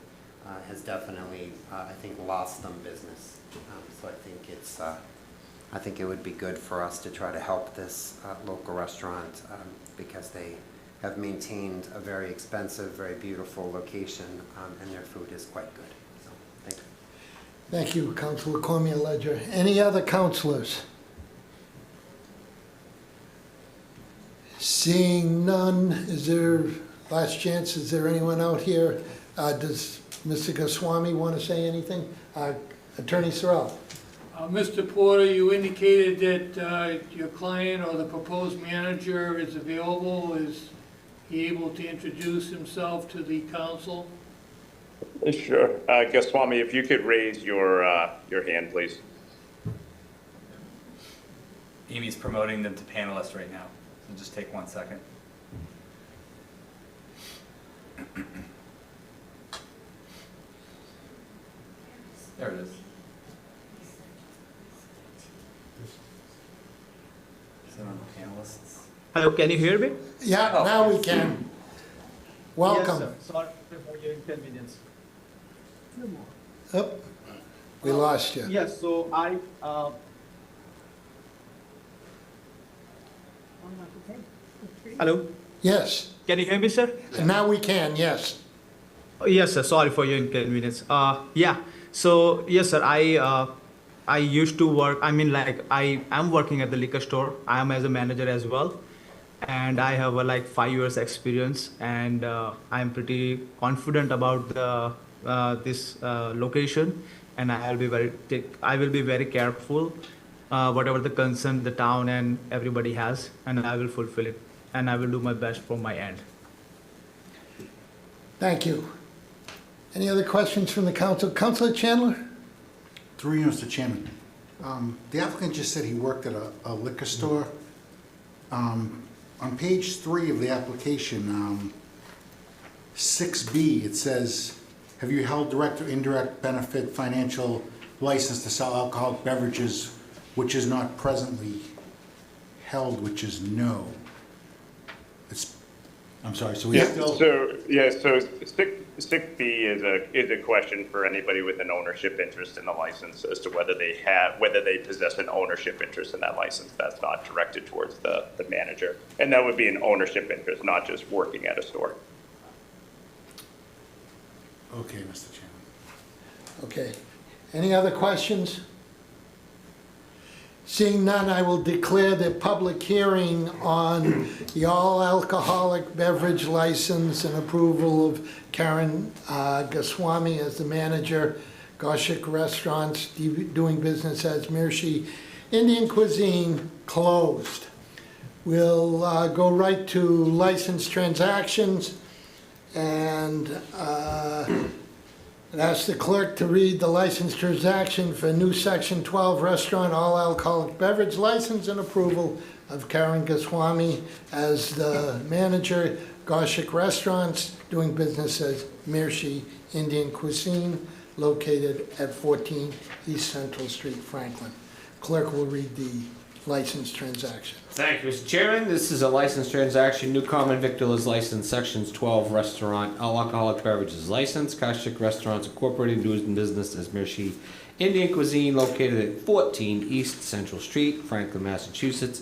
S17: has definitely, I think, lost them business. So I think it would be good for us to try to help this local restaurant because they have maintained a very expensive, very beautiful location, and their food is quite good. So, thank you.
S1: Thank you, Councilor Cormier-Ledger. Any other councilors? Seeing none, is there, last chance, is there anyone out here? Does Mr. Goswami want to say anything? Attorney Sorrell.
S16: Mr. Porter, you indicated that your client or the proposed manager is available. Is he able to introduce himself to the council?
S15: Sure. Goswami, if you could raise your hand, please.
S14: Amy's promoting them to panelists right now, so just take 1 second. There it is. Sit on the panelists.
S18: Hello, can you hear me?
S1: Yeah,
S14: Oh.
S1: now we can. Welcome.
S18: Yes, sir. Sorry for your inconvenience.
S1: Oh, we lost you.
S18: Yes, so Hello,
S1: Yes,
S18: can you hear me, sir?
S1: and now we can, yes.
S18: Yes, sir. Sorry for your inconvenience. Yeah. So yes, sir. I used to work. I mean, like I am working at the liquor store. I am as a manager as well, and I have like 5 years experience, and I am pretty confident about this location, and I will be very careful, whatever the concern the town and everybody has, and I will fulfill it, and I will do my best from my end.
S1: Thank you. Any other questions from the council? Councilor Chandler?
S19: Through you, Mr. Chairman. The applicant just said he worked at a liquor store. On page 3 of the application, 6B, it says, have you held direct or indirect benefit financial license to sell alcoholic beverages which is not presently held, which is no. I'm sorry, so we
S1: Yeah.
S19: still,
S15: So 6B is a question for anybody with an ownership interest in the license as to whether they possess an ownership interest in that license. That's not directed towards the manager. And that would be an ownership interest, not just working at a store.
S19: okay, Mr. Chairman.
S1: Okay. Any other questions? Seeing none, I will declare the public hearing on the all-alcoholic beverage license and approval of Karen Goswami as the manager, Goshik Restaurants, doing business as Mirshi Indian Cuisine, closed. We'll go right to license transactions, and I'd ask the clerk to read the license transaction for new Section 12 restaurant all-alcoholic beverage license and approval of Karen Goswami as the manager, Goshik Restaurants, doing business as Mirshi Indian Cuisine, located at 14 East Central Street, Franklin. Clerk will read the license transaction.
S20: Thank you, Mr. Chairman. This is a license transaction, new common victuals license, Sections 12 restaurant, all alcoholic beverages license, Kashik Restaurants Incorporated, doing business as Mirshi Indian Cuisine, located at 14 East Central Street, Franklin, Massachusetts,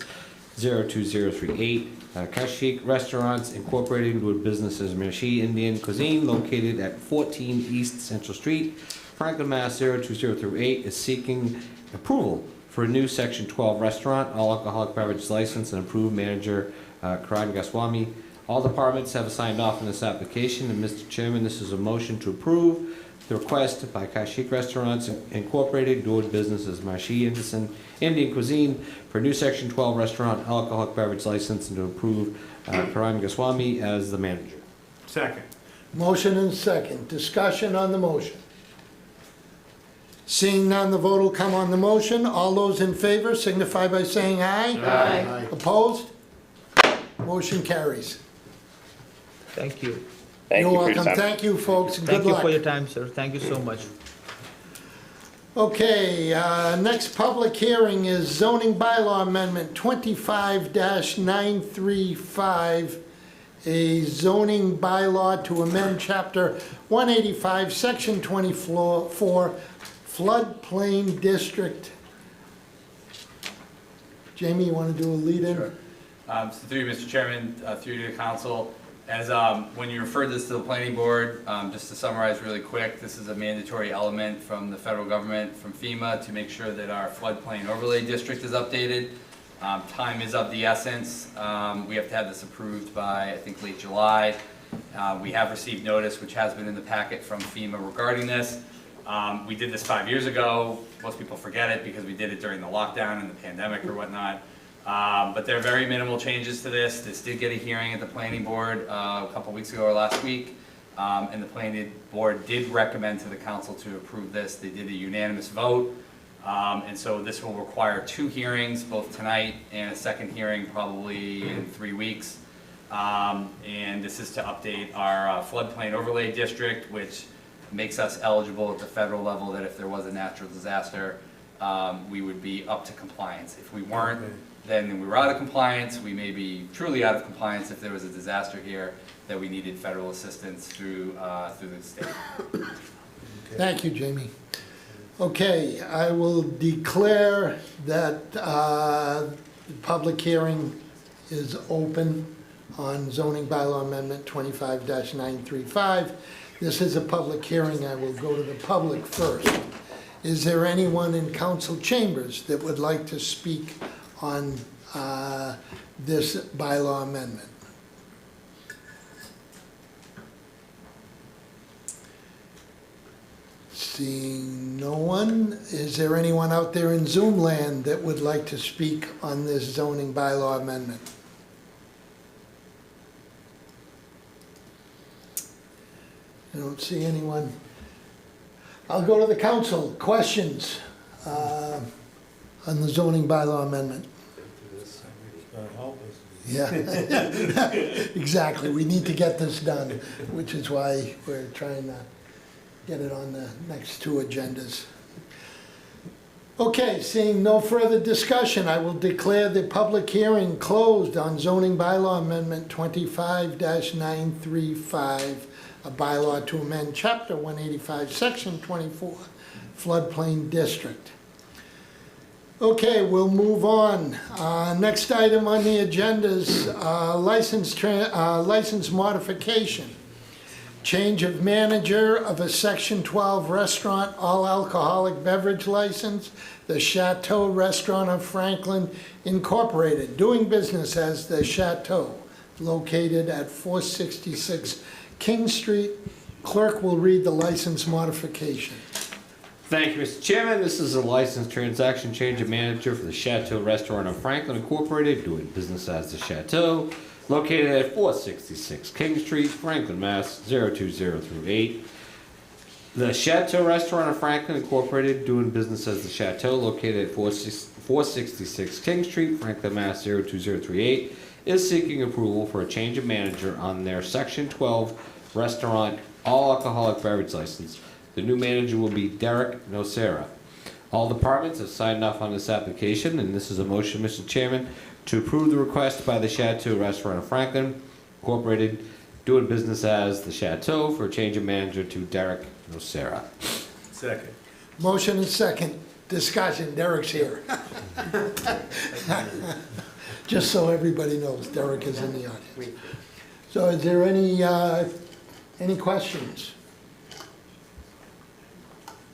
S20: 02038. Kashik Restaurants Incorporated, doing business as Mirshi Indian Cuisine, located at 14 East Central Street, Franklin, Mass. 02038, is seeking approval for a new Section 12 restaurant, all alcoholic beverage license, and approved manager, Karan Goswami. All departments have signed off on this application, and Mr. Chairman, this is a motion to approve the request by Kashik Restaurants Incorporated, doing business as Mirshi Indian Cuisine, for a new Section 12 restaurant, all alcoholic beverage license, and to approve Karan Goswami as the manager.
S8: Second.
S1: Motion and second. Discussion on the motion. Seeing none, the vote will come on the motion. All those in favor signify by saying aye.
S19: Aye.
S1: Opposed? Motion carries.
S18: Thank you.
S1: You're welcome. Thank you, folks, and good
S18: Thank you
S1: luck.
S18: for your time, sir. Thank you so much.
S1: Okay, next public hearing is zoning bylaw amendment 25-935, a zoning bylaw to amend chapter 185, section 24, floodplain district. Jamie, you want to do a lead-in?
S14: Sure. So through you, Mr. Chairman, through you to the council, as when you referred this to the planning board, just to summarize really quick, this is a mandatory element from the federal government, from FEMA, to make sure that our floodplain overlay district is updated. Time is of the essence. We have to have this approved by, I think, late July. We have received notice, which has been in the packet from FEMA regarding this. We did this 5 years ago. Most people forget it because we did it during the lockdown and the pandemic or whatnot. But there are very minimal changes to this. This did get a hearing at the planning board a couple weeks ago or last week. And the planning board did recommend to the council to approve this. They did a unanimous vote. And so this will require 2 hearings, both tonight and a second hearing probably in 3 weeks. And this is to update our floodplain overlay district, which makes us eligible at the federal level that if there was a natural disaster, we would be up to compliance. If we weren't, then we were out of compliance. We may be truly out of compliance if there was a disaster here that we needed federal assistance through the state.
S1: Thank you, Jamie. Okay, I will declare that the public hearing is open on zoning bylaw amendment 25-935. This is a public hearing. I will go to the public first. Is there anyone in council chambers that would like to speak on this bylaw amendment? Seeing no one, is there anyone out there in Zoom land that would like to speak on this zoning bylaw amendment? I don't see anyone. I'll go to the council. Questions on the zoning bylaw amendment? Yeah, exactly. We need to get this done, which is why we're trying to get it on the next 2 agendas. Okay, seeing no further discussion, I will declare the public hearing closed on zoning bylaw amendment 25-935, a bylaw to amend chapter 185, section 24, floodplain district. Okay, we'll move on. Next item on the agenda is license modification. Change of manager of a Section 12 restaurant, all alcoholic beverage license, the Chateau Restaurant of Franklin Incorporated, doing business as the Chateau, located at 466 King Street. Clerk will read the license modification.
S20: Thank you, Mr. Chairman. This is a license transaction change of manager for the Chateau Restaurant of Franklin Incorporated, doing business as the Chateau, located at 466 King Street, Franklin, Mass. 02038. The Chateau Restaurant of Franklin Incorporated, doing business as the Chateau, located at 466 King Street, Franklin, Mass. 02038, is seeking approval for a change of manager on their Section 12 restaurant all alcoholic beverage license. The new manager will be Derek Nocera. All departments have signed off on this application, and this is a motion, Mr. Chairman, to approve the request by the Chateau Restaurant of Franklin Incorporated, doing business as the Chateau, for a change of manager to Derek Nocera.
S3: Second.
S1: Motion and second. Discussion. Derek's here. Just so everybody knows, Derek is in the audience. So is there any questions?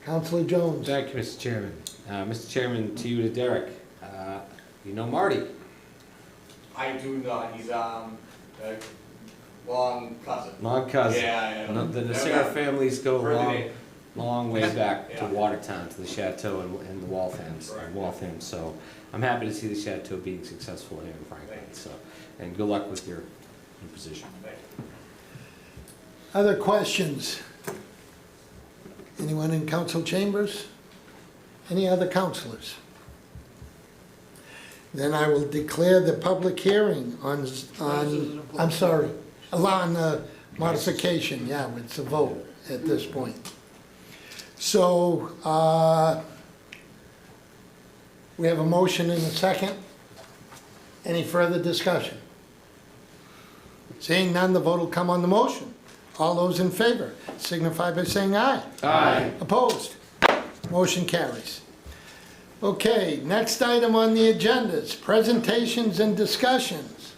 S1: Councilor Jones.
S20: Thank you, Mr. Chairman. Mr. Chairman, to you to Derek. You know Marty?
S21: I do not. He's a long cousin.
S20: Long cousin.
S21: Yeah.
S20: The Nocera families go
S21: Ferdinand.
S20: long ways back to
S21: Yeah.
S20: Watertown, to the Chateau and the Walthams. So I'm happy to see the Chateau being successful here in Franklin. So, and good luck with your new position.
S21: Thank you.
S1: Other questions? Anyone in council chambers? Any other councilors? Then I will declare the public hearing on the modification. Yeah, it's a vote at this point. So, we have a motion and a second. Any further discussion? Seeing none, the vote will come on the motion. All those in favor signify by saying aye.
S20: Aye.
S1: Opposed? Motion carries. Okay, next item on the agenda is presentations and discussions.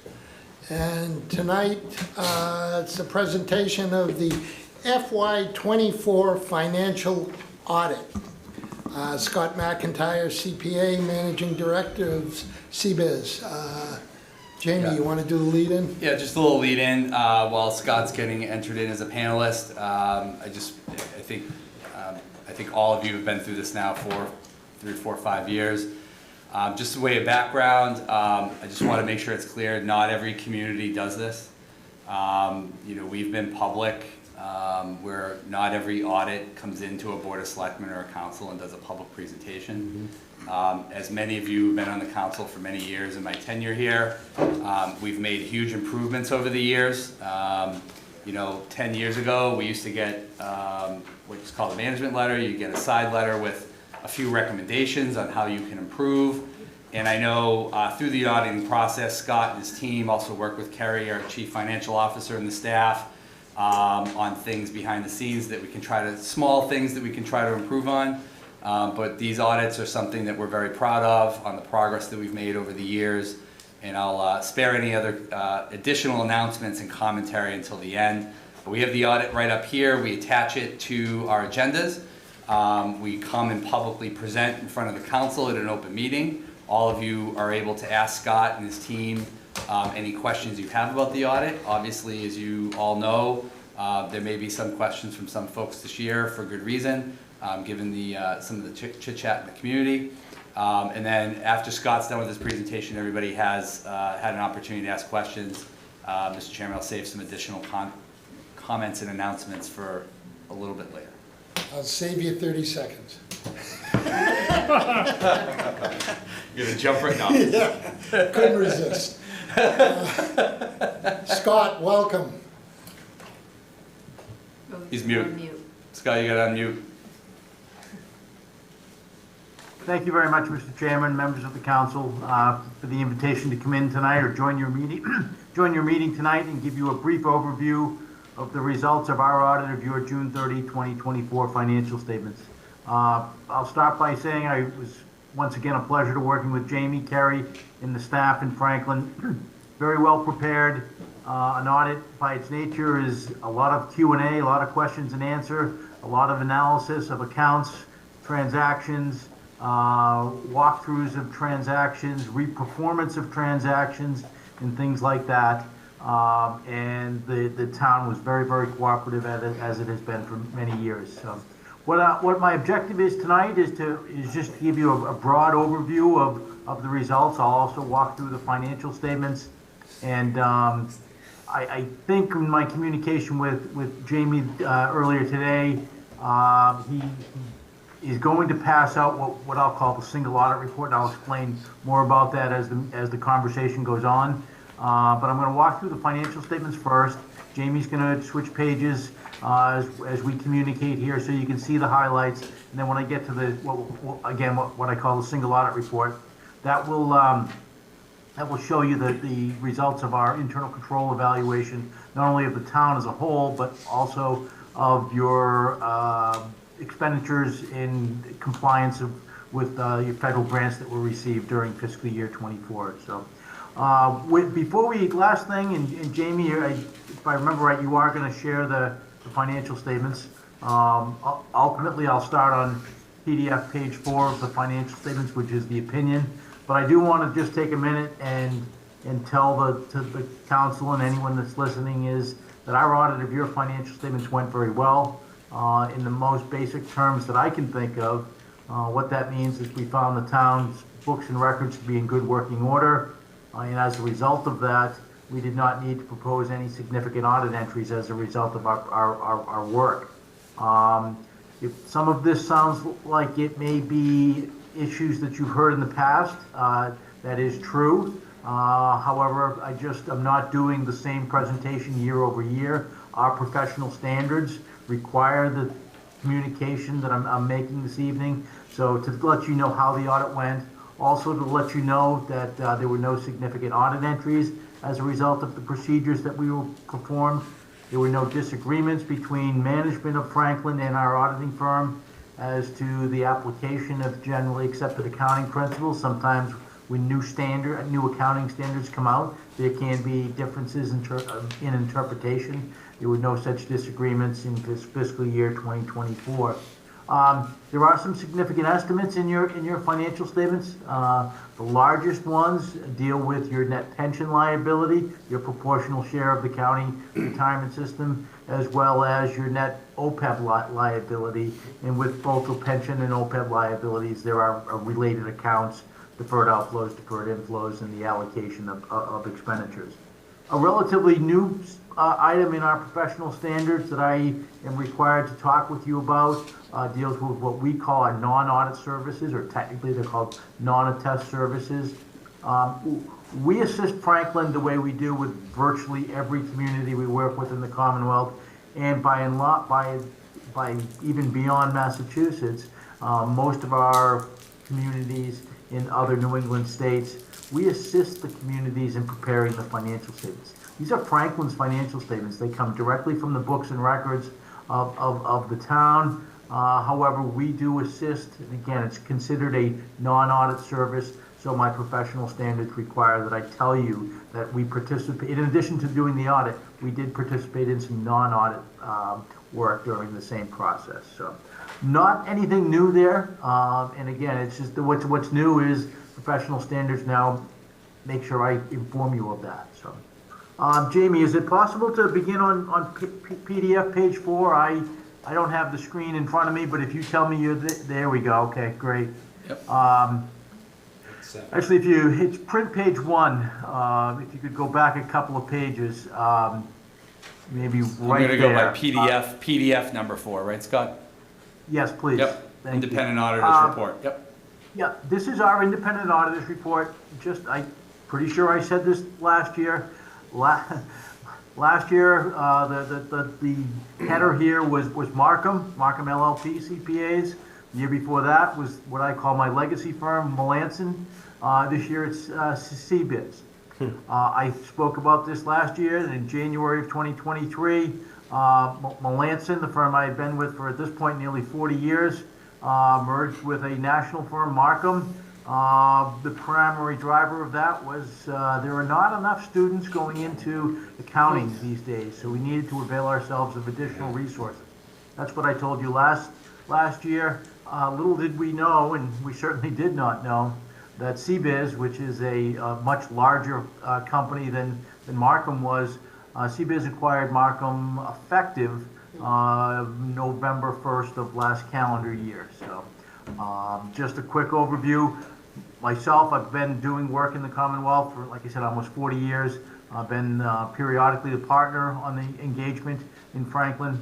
S1: And tonight, it's a presentation of the FY24 financial audit. Scott McIntyre, CPA, Managing Director of CBIZ. Jamie, you want to do the lead-in?
S14: Yeah, just a little lead-in while Scott's getting entered in as a panelist. I think all of you have been through this now for 3, 4, 5 years. Just a way of background, I just want to make sure it's clear, not every community does this. We've been public where not every audit comes into a board of selectmen or a council and does a public presentation. As many of you have been on the council for many years in my tenure here, we've made huge improvements over the years. 10 years ago, we used to get what's called a management letter. You get a side letter with a few recommendations on how you can improve. And I know through the auditing process, Scott and his team also work with Kerry, our chief financial officer, and the staff on things behind the scenes that we can small things that we can try to improve on. But these audits are something that we're very proud of on the progress that we've made over the years. And I'll spare any other additional announcements and commentary until the end. But we have the audit right up here. We attach it to our agendas. We come and publicly present in front of the council at an open meeting. All of you are able to ask Scott and his team any questions you have about the audit. Obviously, as you all know, there may be some questions from some folks this year for good reason, given some of the chit-chat in the community. And then after Scott's done with his presentation, everybody has had an opportunity to ask questions. Mr. Chairman, I'll save some additional comments and announcements for a little bit later.
S1: I'll save you 30 seconds.
S14: You're gonna jump right now.
S1: Yeah, couldn't resist. Scott, welcome.
S14: He's mute. Scott, you gotta unmute.
S4: Thank you very much, Mr. Chairman, members of the council, for the invitation to come in tonight or join your meeting, tonight and give you a brief overview of the results of our audit of your June 30, 2024 financial statements. I'll start by saying it was once again a pleasure to working with Jamie, Kerry, and the staff in Franklin. Very well prepared. An audit by its nature is a lot of Q&A, a lot of questions and answer, a lot of analysis of accounts, transactions, walkthroughs of transactions, reperformance of transactions, and things like that. And the town was very, very cooperative as it has been for many years. So, what my objective is tonight is just to give you a broad overview of the results. I'll also walk through the financial statements, and I think in my communication with Jamie earlier today, he is going to pass out what I'll call the single audit report, and I'll explain more about that as the conversation goes on. But I'm going to walk through the financial statements first. Jamie's going to switch pages as we communicate here, so you can see the highlights. And then when I get to what I call the single audit report, that will show you the results of our internal control evaluation, not only of the town as a whole, but also of your expenditures in compliance with your federal grants that were received during fiscal year 24. So, before we, last thing, and Jamie, if I remember right, you are going to share the financial statements. Ultimately, I'll start on PDF page 4 of the financial statements, which is the opinion. But I do want to just take a minute and tell the council and anyone that's listening is that our audit of your financial statements went very well. In the most basic terms that I can think of, what that means is we found the town's books and records to be in good working order. And as a result of that, we did not need to propose any significant audit entries as a result of our work. If some of this sounds like it may be issues that you've heard in the past, that is true. However, I'm not doing the same presentation year over year. Our professional standards require the communication that I'm making this evening. So to let you know how the audit went, also to let you know that there were no significant audit entries as a result of the procedures that we performed. There were no disagreements between management of Franklin and our auditing firm as to the application of generally accepted accounting principles. Sometimes when new accounting standards come out, there can be differences in interpretation. There were no such disagreements in this fiscal year 2024. There are some significant estimates in your financial statements. The largest ones deal with your net pension liability, your proportional share of the county retirement system, as well as your net OPEB liability. And with both the pension and OPEB liabilities, there are related accounts, deferred outflows, deferred inflows, and the allocation of expenditures. A relatively new item in our professional standards that I am required to talk with you about deals with what we call our non-audit services, or technically they're called non-attest services. We assist Franklin the way we do with virtually every community we work with in the Commonwealth, and by even beyond Massachusetts, most of our communities in other New England states, we assist the communities in preparing the financial statements. These are Franklin's financial statements. They come directly from the books and records of the town. However, we do assist, and again, it's considered a non-audit service, so my professional standards require that I tell you that we participate. In addition to doing the audit, we did participate in some non-audit work during the same process. So, not anything new there. And again, it's just what's new is professional standards now make sure I inform you of that. So, Jamie, is it possible to begin on PDF page 4? I don't have the screen in front of me, but if you tell me you're there we go. Okay, great. Yep. Actually, it's print page 1. If you could go back a couple of pages, maybe right there.
S14: I'm going to go by PDF number 4, right, Scott?
S4: Yes, please.
S14: Yep.
S4: Thank
S14: Independent
S4: you.
S14: Auditor's Report. Yep.
S4: Yeah, this is our independent auditor's report. I'm pretty sure I said this last year. Last year, the header here was Markham LLP CPAs. The year before that was what I call my legacy firm, Melanson. This year it's CBiz. I spoke about this last year, and in January of 2023, Melanson, the firm I had been with for at this point nearly 40 years, merged with a national firm, Markham. The primary driver of that was there are not enough students going into accounting these days, so we needed to avail ourselves of additional resources. That's what I told you last year. Little did we know, and we certainly did not know, that CBiz, which is a much larger company than Markham was, CBiz acquired Markham effective November 1st of last calendar year. So just a quick overview. Myself, I've been doing work in the Commonwealth for, like I said, almost 40 years. I've been periodically the partner on the engagement in Franklin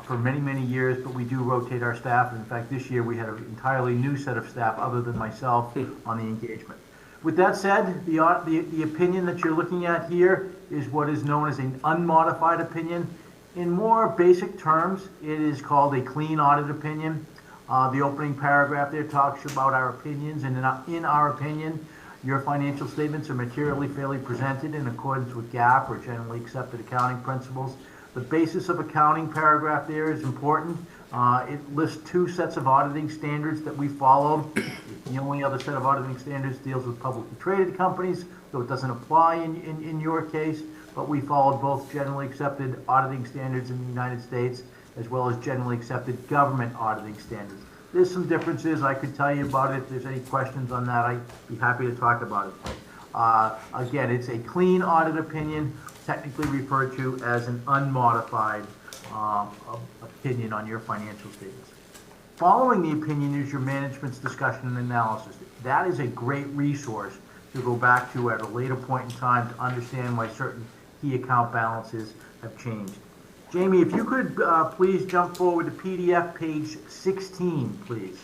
S4: for many, many years, but we do rotate our staff. In fact, this year we had an entirely new set of staff other than myself on the engagement. With that said, the opinion that you're looking at here is what is known as an unmodified opinion. In more basic terms, it is called a clean audit opinion. The opening paragraph there talks about our opinions, and in our opinion, your financial statements are materially fairly presented in accordance with GAAP or generally accepted accounting principles. The basis of accounting paragraph there is important. It lists two sets of auditing standards that we follow. The only other set of auditing standards deals with publicly traded companies, so it doesn't apply in your case, but we followed both generally accepted auditing standards in the United States as well as generally accepted government auditing standards. There's some differences. I could tell you about it. If there's any questions on that, I'd be happy to talk about it. Again, it's a clean audit opinion, technically referred to as an unmodified opinion on your financial statements. Following the opinion is your management's discussion and analysis. That is a great resource to go back to at a later point in time to understand why certain key account balances have changed. Jamie, if you could please jump forward to PDF page 16, please.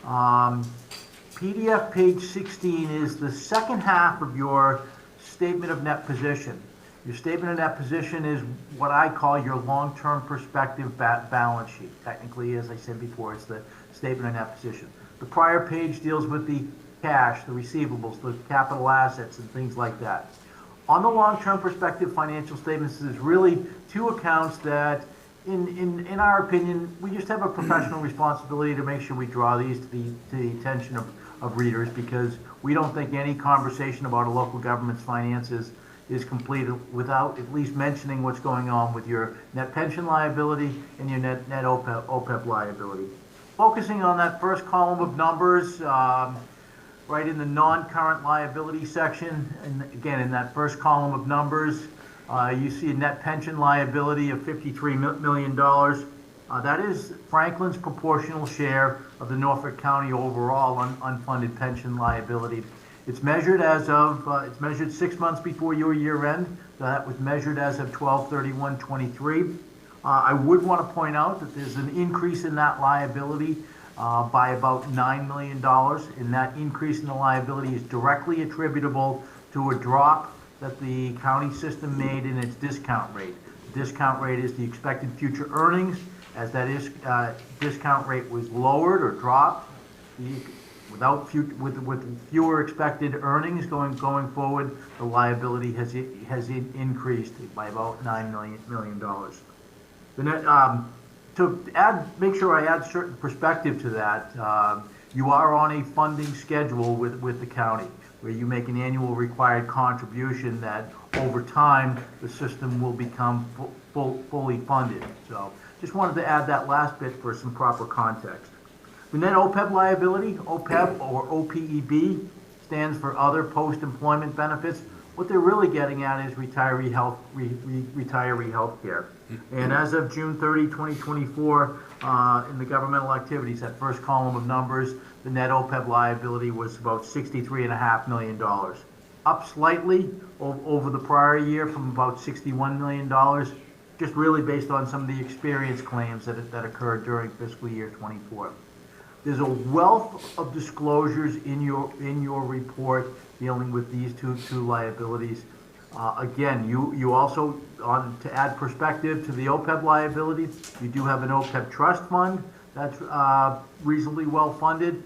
S4: PDF page 16 is the second half of your statement of net position. Your statement of net position is what I call your long-term perspective balance sheet. Technically, as I said before, it's the statement of net position. The prior page deals with the cash, the receivables, the capital assets, and things like that. On the long-term perspective financial statements, there's really two accounts that, in our opinion, we just have a professional responsibility to make sure we draw these to the attention of readers, because we don't think any conversation about a local government's finances is completed without at least mentioning what's going on with your net pension liability and your net OPEB liability. Focusing on that first column of numbers, right in the non-current liability section, and again, in that first column of numbers, you see a net pension liability of $53 million. That is Franklin's proportional share of the Norfolk County overall unfunded pension liability. It's measured it's measured 6 months before your year end. So that was measured as of 12/31/23. I would want to point out that there's an increase in that liability by about $9 million, and that increase in the liability is directly attributable to a drop that the county system made in its discount rate. The discount rate is the expected future earnings. As that discount rate was lowered or dropped, with fewer expected earnings going forward, the liability has increased by about $9 million. The net, to make sure I add certain perspective to that, you are on a funding schedule with the county, where you make an annual required contribution that over time the system will become fully funded. So just wanted to add that last bit for some proper context. The net OPEB liability, OPEB or OPEB, stands for other post-employment benefits. What they're really getting at is retiree health care. And as of June 30, 2024, in the governmental activities, that first column of numbers, the net OPEB liability was about $63.5 million. Up slightly over the prior year from about $61 million, just really based on some of the experience claims that occurred during fiscal year 24. There's a wealth of disclosures in your report dealing with these two liabilities. Again, you also, to add perspective to the OPEB liability, you do have an OPEB trust fund that's reasonably well-funded.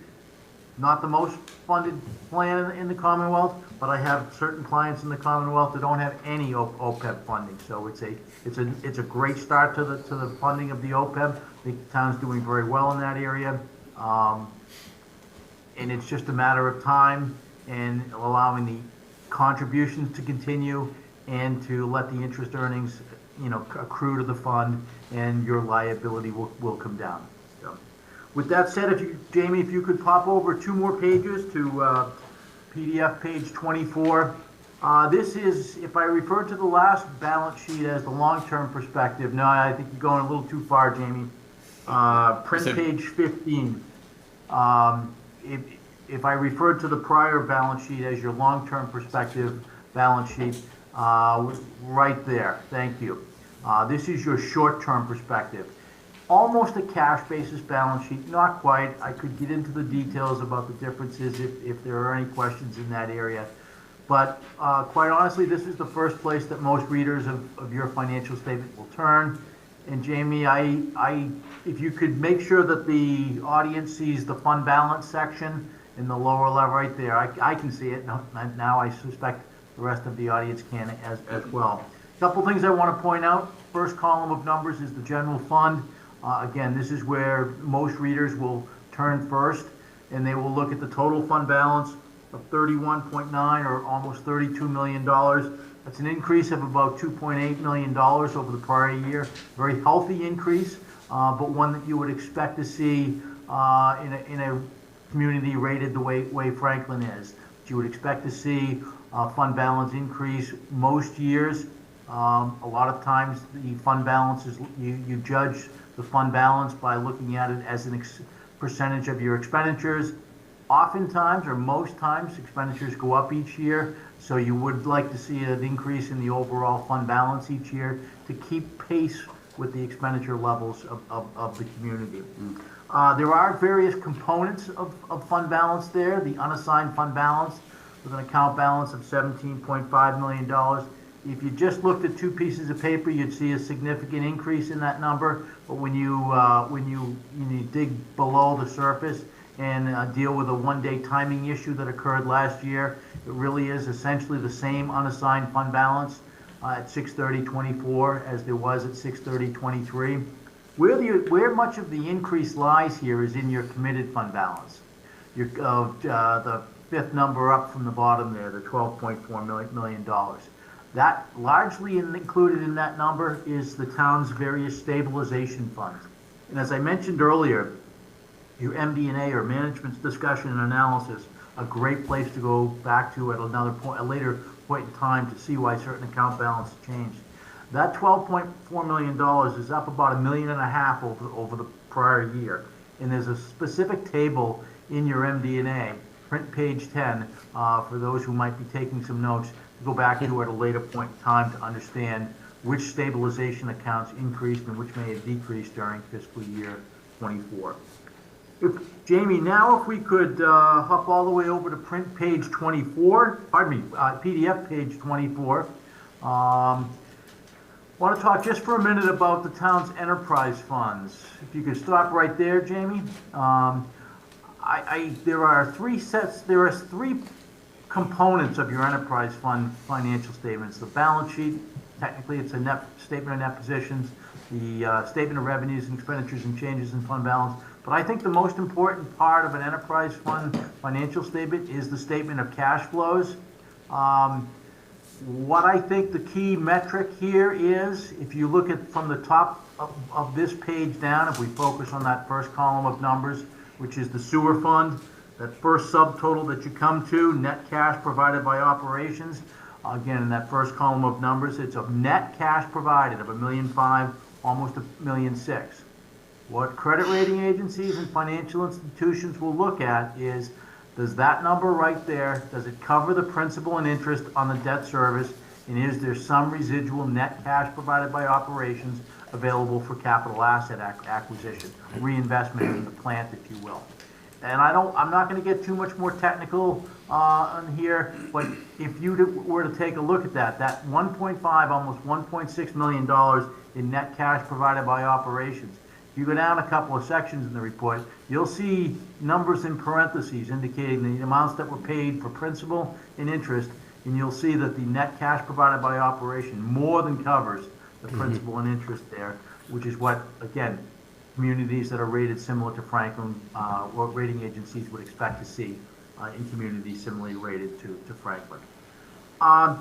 S4: Not the most funded plan in the Commonwealth, but I have certain clients in the Commonwealth that don't have any OPEB funding. So it's a great start to the funding of the OPEB. I think the town's doing very well in that area. And it's just a matter of time and allowing the contributions to continue and to let the interest earnings, accrue to the fund, and your liability will come down. So, with that said, Jamie, if you could pop over 2 more pages to PDF page 24. This is, if I refer to the last balance sheet as the long-term perspective, no, I think you're going a little too far, Jamie. Print page 15. If I referred to the prior balance sheet as your long-term perspective balance sheet, right there, thank you. This is your short-term perspective. Almost a cash basis balance sheet, not quite. I could get into the details about the differences if there are any questions in that area. But quite honestly, this is the first place that most readers of your financial statement will turn. And Jamie, if you could make sure that the audience sees the fund balance section in the lower left right there. I can see it. Now I suspect the rest of the audience can as well. A couple things I want to point out. First column of numbers is the general fund. Again, this is where most readers will turn first, and they will look at the total fund balance of $31.9 or almost $32 million. That's an increase of about $2.8 million over the prior year. Very healthy increase, but one that you would expect to see in a community rated the way Franklin is. You would expect to see fund balance increase most years. A lot of times the fund balance is, you judge the fund balance by looking at it as a percentage of your expenditures. Oftentimes, or most times, expenditures go up each year, so you would like to see an increase in the overall fund balance each year to keep pace with the expenditure levels of the community. There are various components of fund balance there. The unassigned fund balance with an account balance of $17.5 million. If you just looked at 2 pieces of paper, you'd see a significant increase in that number. But when you dig below the surface and deal with a one-day timing issue that occurred last year, it really is essentially the same unassigned fund balance at 6/30/24 as there was at 6/30/23. Where much of the increase lies here is in your committed fund balance. The 5th number up from the bottom there, the $12.4 million. That largely included in that number is the town's various stabilization funds. And as I mentioned earlier, your MD&A or management's discussion and analysis, a great place to go back to at a later point in time to see why certain account balance changed. That $12.4 million is up about $1.5 million over the prior year. And there's a specific table in your MD&A, print page 10, for those who might be taking some notes, to go back to at a later point in time to understand which stabilization accounts increased and which may have decreased during fiscal year 24. Jamie, now if we could hop all the way over to print page 24, PDF page 24. Want to talk just for a minute about the town's enterprise funds. If you could stop right there, Jamie. There are 3 components of your enterprise fund financial statements. The balance sheet, technically it's a statement of net positions, the statement of revenues and expenditures and changes in fund balance. But I think the most important part of an enterprise fund financial statement is the statement of cash flows. What I think the key metric here is, if you look at from the top of this page down, if we focus on that first column of numbers, which is the sewer fund, that first subtotal that you come to, net cash provided by operations. Again, in that first column of numbers, it's a net cash provided of $1.5 million, almost $1.6 million. What credit rating agencies and financial institutions will look at is, does that number right there, does it cover the principal and interest on the debt service, and is there some residual net cash provided by operations available for capital asset acquisition, reinvestment in the plant, if you will. And I'm not going to get too much more technical on here, but if you were to take a look at that 1.5, almost $1.6 million in net cash provided by operations. If you go down a couple of sections in the report, you'll see numbers in parentheses indicating the amounts that were paid for principal and interest, and you'll see that the net cash provided by operation more than covers the principal and interest there, which is what, again, communities that are rated similar to Franklin, or rating agencies would expect to see in communities similarly rated to Franklin.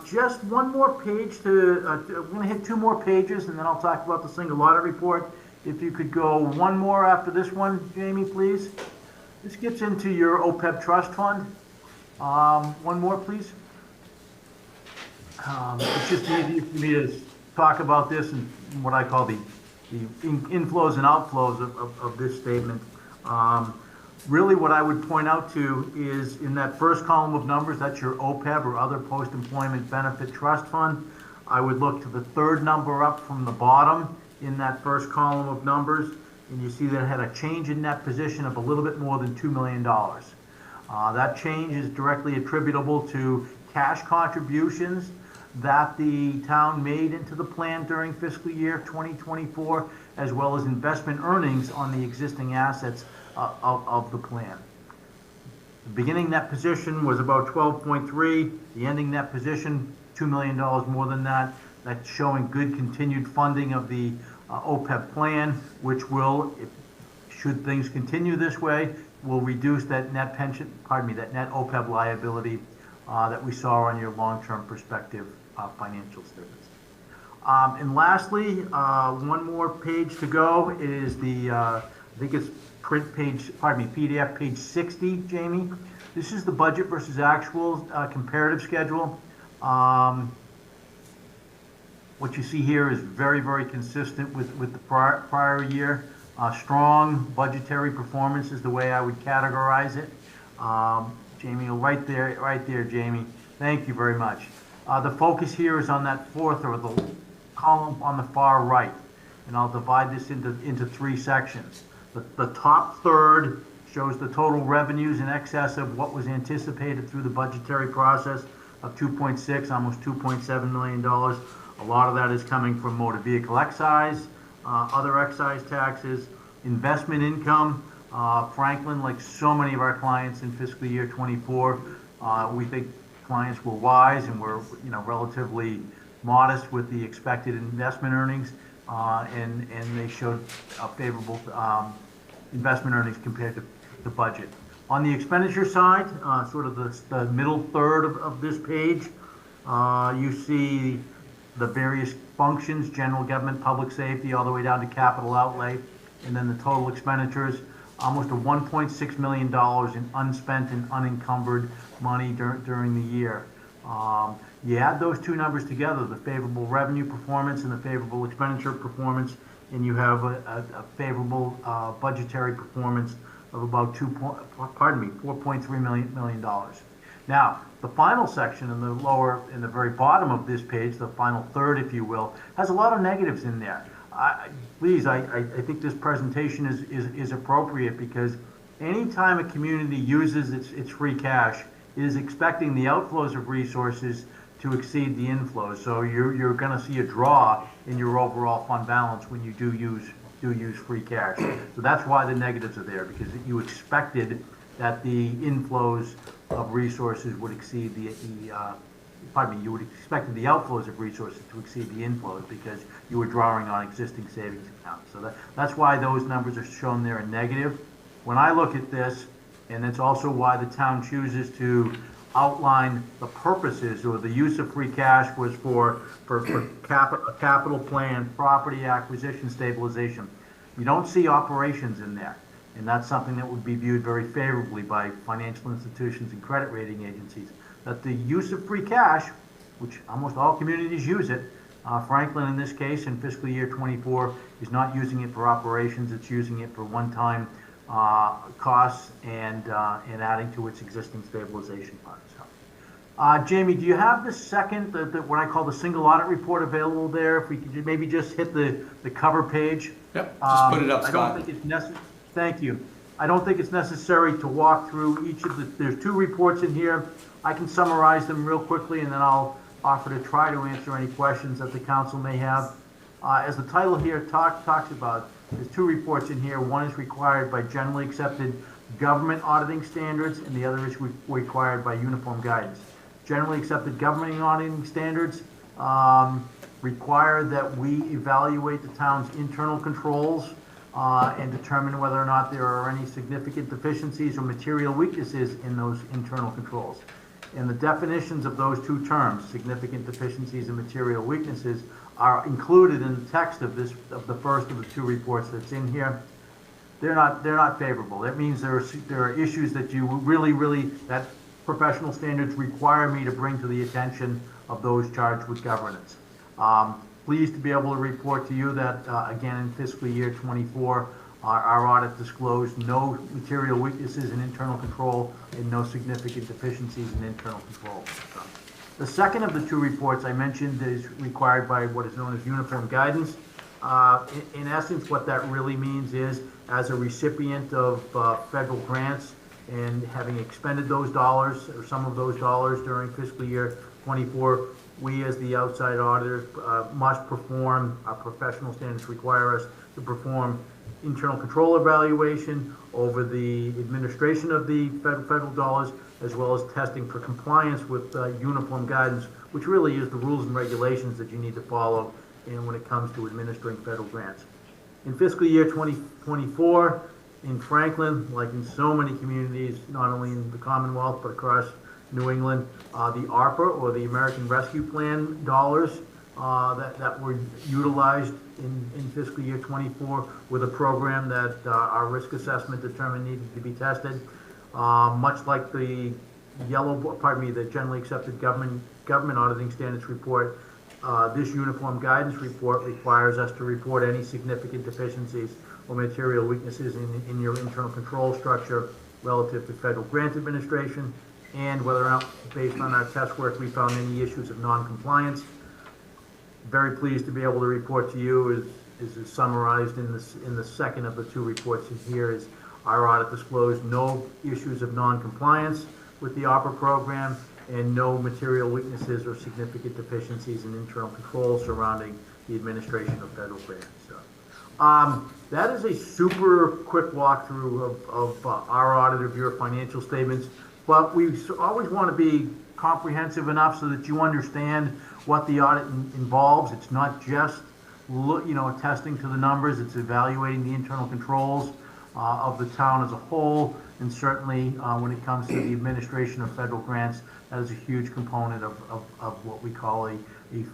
S4: Just one more page we're going to hit 2 more pages, and then I'll talk about the single audit report. If you could go one more after this one, Jamie, please. This gets into your OPEB trust fund. One more, please. It's just easy for me to talk about this and what I call the inflows and outflows of this statement. Really what I would point out to is in that first column of numbers, that's your OPEB or other post-employment benefit trust fund. I would look to the third number up from the bottom in that first column of numbers, and you see that it had a change in net position of a little bit more than $2 million. That change is directly attributable to cash contributions that the town made into the plan during fiscal year 2024, as well as investment earnings on the existing assets of the plan. The beginning net position was about 12.3. The ending net position, $2 million more than that. That's showing good continued funding of the OPEB plan, which will, should things continue this way, will reduce that net net OPEB liability that we saw on your long-term perspective financial statements. And lastly, one more page to go. It is the, I think it's PDF page 60, Jamie. This is the budget versus actual comparative schedule. What you see here is very, very consistent with the prior year. Strong budgetary performance is the way I would categorize it. Jamie, right there, Jamie. Thank you very much. The focus here is on that fourth or the column on the far right, and I'll divide this into 3 sections. The top third shows the total revenues in excess of what was anticipated through the budgetary process of 2.6, almost $2.7 million. A lot of that is coming from motor vehicle excise, other excise taxes, investment income. Franklin, like so many of our clients in fiscal year 24, we think clients were wise and were relatively modest with the expected investment earnings, and they showed a favorable investment earnings compared to the budget. On the expenditure side, sort of the middle third of this page, you see the various functions, general government, public safety, all the way down to capital outlay, and then the total expenditures, almost a $1.6 million in unspent and unencumbered money during the year. You add those 2 numbers together, the favorable revenue performance and the favorable expenditure performance, and you have a favorable budgetary performance of about $4.3 million. Now, the final section in the very bottom of this page, the final third, if you will, has a lot of negatives in there. I think this presentation is appropriate because anytime a community uses its free cash, it is expecting the outflows of resources to exceed the inflows. So you're going to see a draw in your overall fund balance when you do use free cash. So that's why the negatives are there, because you expected that the inflows of resources would exceed you would expect the outflows of resources to exceed the inflows because you were drawing on existing savings accounts. So that's why those numbers are shown there in negative. When I look at this, and that's also why the town chooses to outline the purposes or the use of free cash was for capital plan, property acquisition, stabilization. You don't see operations in there. And that's something that would be viewed very favorably by financial institutions and credit rating agencies. That the use of free cash, which almost all communities use it, Franklin in this case in fiscal year 24 is not using it for operations, it's using it for one-time costs and adding to its existing stabilization fund. So, Jamie, do you have the second, what I call the single audit report available there? If we could maybe just hit the cover page.
S7: Yep, just put it up, Scott.
S4: I don't think it's necessary. Thank you. I don't think it's necessary to walk through each of the, there's 2 reports in here. I can summarize them real quickly, and then I'll offer to try to answer any questions that the council may have. As the title here talks about, there's 2 reports in here. One is required by generally accepted government auditing standards, and the other is required by uniform guidance. Generally accepted government auditing standards require that we evaluate the town's internal controls and determine whether or not there are any significant deficiencies or material weaknesses in those internal controls. And the definitions of those 2 terms, significant deficiencies and material weaknesses, are included in the text of the first of the 2 reports that's in here. They're not favorable. That means there are issues that you really that professional standards require me to bring to the attention of those charged with governance. Pleased to be able to report to you that again in fiscal year 24, our audit disclosed no material weaknesses in internal control and no significant deficiencies in internal control. The second of the 2 reports I mentioned is required by what is known as uniform guidance. In essence, what that really means is, as a recipient of federal grants and having expended those dollars, or some of those dollars during fiscal year 24, we as the outside auditors must perform, our professional standards require us to perform internal control evaluation over the administration of the federal dollars, as well as testing for compliance with uniform guidance, which really is the rules and regulations that you need to follow when it comes to administering federal grants. In fiscal year 2024, in Franklin, like in so many communities, not only in the Commonwealth, but across New England, the ARPA, or the American Rescue Plan dollars that were utilized in fiscal year 24 with a program that our risk assessment determined needed to be tested. Much like the the generally accepted government auditing standards report, this uniform guidance report requires us to report any significant deficiencies or material weaknesses in your internal control structure relative to federal grant administration, and whether or not, based on our test work, we found any issues of non-compliance. Very pleased to be able to report to you, is summarized in the second of the 2 reports in here, is our audit disclosed no issues of non-compliance with the ARPA program and no material weaknesses or significant deficiencies in internal controls surrounding the administration of federal grants. So, that is a super quick walkthrough of our audit of your financial statements, but we always want to be comprehensive enough so that you understand what the audit involves. It's not just testing to the numbers, it's evaluating the internal controls of the town as a whole, and certainly when it comes to the administration of federal grants, that is a huge component of what we call a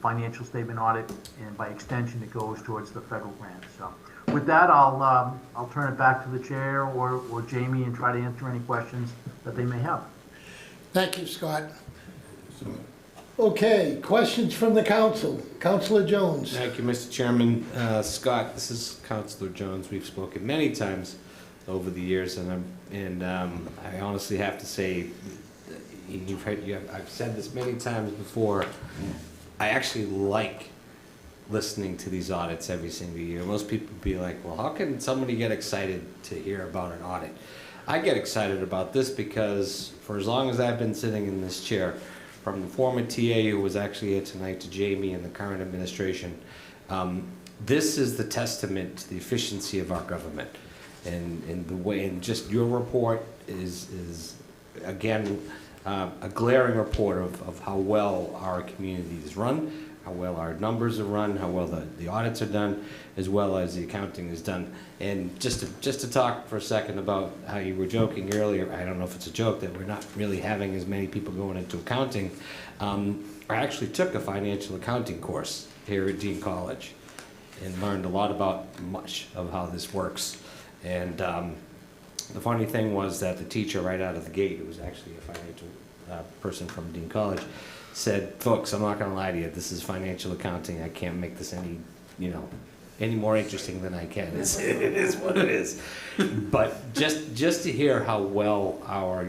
S4: financial statement audit, and by extension, it goes towards the federal grants. So with that, I'll turn it back to the chair or Jamie and try to answer any questions that they may have.
S1: Thank you, Scott. Okay, questions from the council. Councilor Jones.
S20: Thank you, Mr. Chairman. Scott, this is Councilor Jones. We've spoken many times over the years, and I honestly have to say, I've said this many times before, I actually like listening to these audits every single year. Most people be like, well, how can somebody get excited to hear about an audit? I get excited about this because for as long as I've been sitting in this chair, from the former TA who was actually here tonight to Jamie and the current administration, this is the testament to the efficiency of our government. And the way, and just your report is again, a glaring report of how well our community is run, how well our numbers are run, how well the audits are done, as well as the accounting is done. And just to talk for a second about how you were joking earlier, I don't know if it's a joke that we're not really having as many people going into accounting. I actually took a financial accounting course here at Dean College and learned a lot about much of how this works. And the funny thing was that the teacher right out of the gate, who was actually a financial person from Dean College, said, folks, I'm not going to lie to you, this is financial accounting. I can't make this any more interesting than I can. It is what it is. But just to hear how well our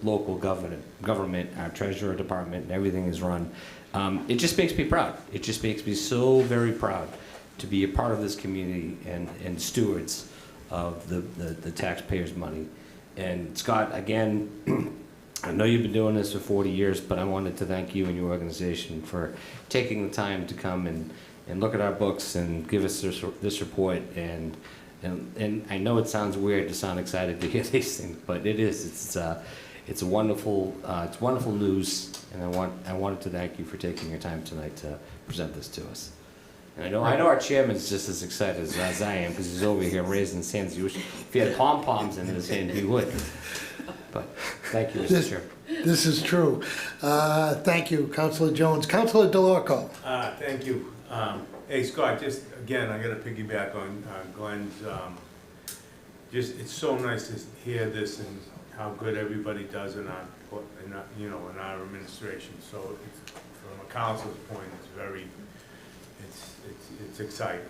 S20: local government, our treasurer department, and everything is run, it just makes me proud. It just makes me so very proud to be a part of this community and stewards of the taxpayers' money. And Scott, again, I know you've been doing this for 40 years, but I wanted to thank you and your organization for taking the time to come and look at our books and give us this report. And I know it sounds weird to sound excited to hear these things, but it is. It's wonderful news, and I wanted to thank you for taking your time tonight to present this to us. And I know our chairman's just as excited as I am, because he's over here raising his hands. If he had pom-poms in his hand, he would. But thank you, Mr. Chair.
S1: This is true. Thank you, Councilor Jones. Councilor DeLorco.
S5: Thank you. Hey, Scott, just again, I gotta piggyback on Glenn's, it's so nice to hear this and how good everybody does in our administration. So from a council's point, it's exciting.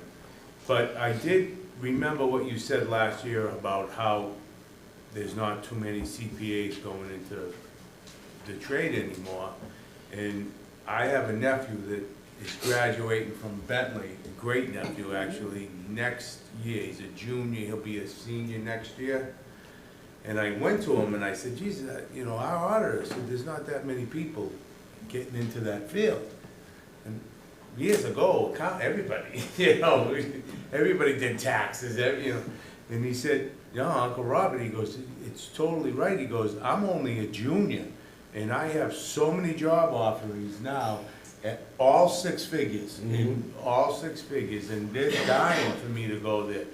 S5: But I did remember what you said last year about how there's not too many CPAs going into the trade anymore. And I have a nephew that is graduating from Bentley, a great nephew actually, next year. He's a junior, he'll be a senior next year. And I went to him and I said, geez, our auditor said there's not that many people getting into that field. And years ago, everybody, everybody did taxes, And he said, Uncle Robert, he goes, it's totally right. He goes, I'm only a junior, and I have so many job offerings now at all 6 figures, all 6 figures, and they're dying for me to go there.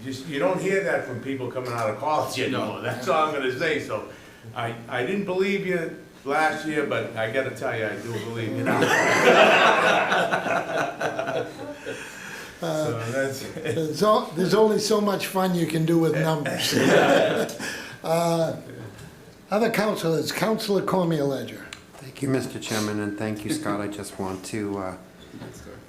S5: You don't hear that from people coming out of college anymore. That's all I'm gonna say. So I didn't believe you last year, but I gotta tell you, I do believe you now. So
S1: There's only so much fun you can do with numbers. Other councilors, Councilor Cormier-Ledger.
S17: Thank you, Mr. Chairman, and thank you, Scott. I just want to,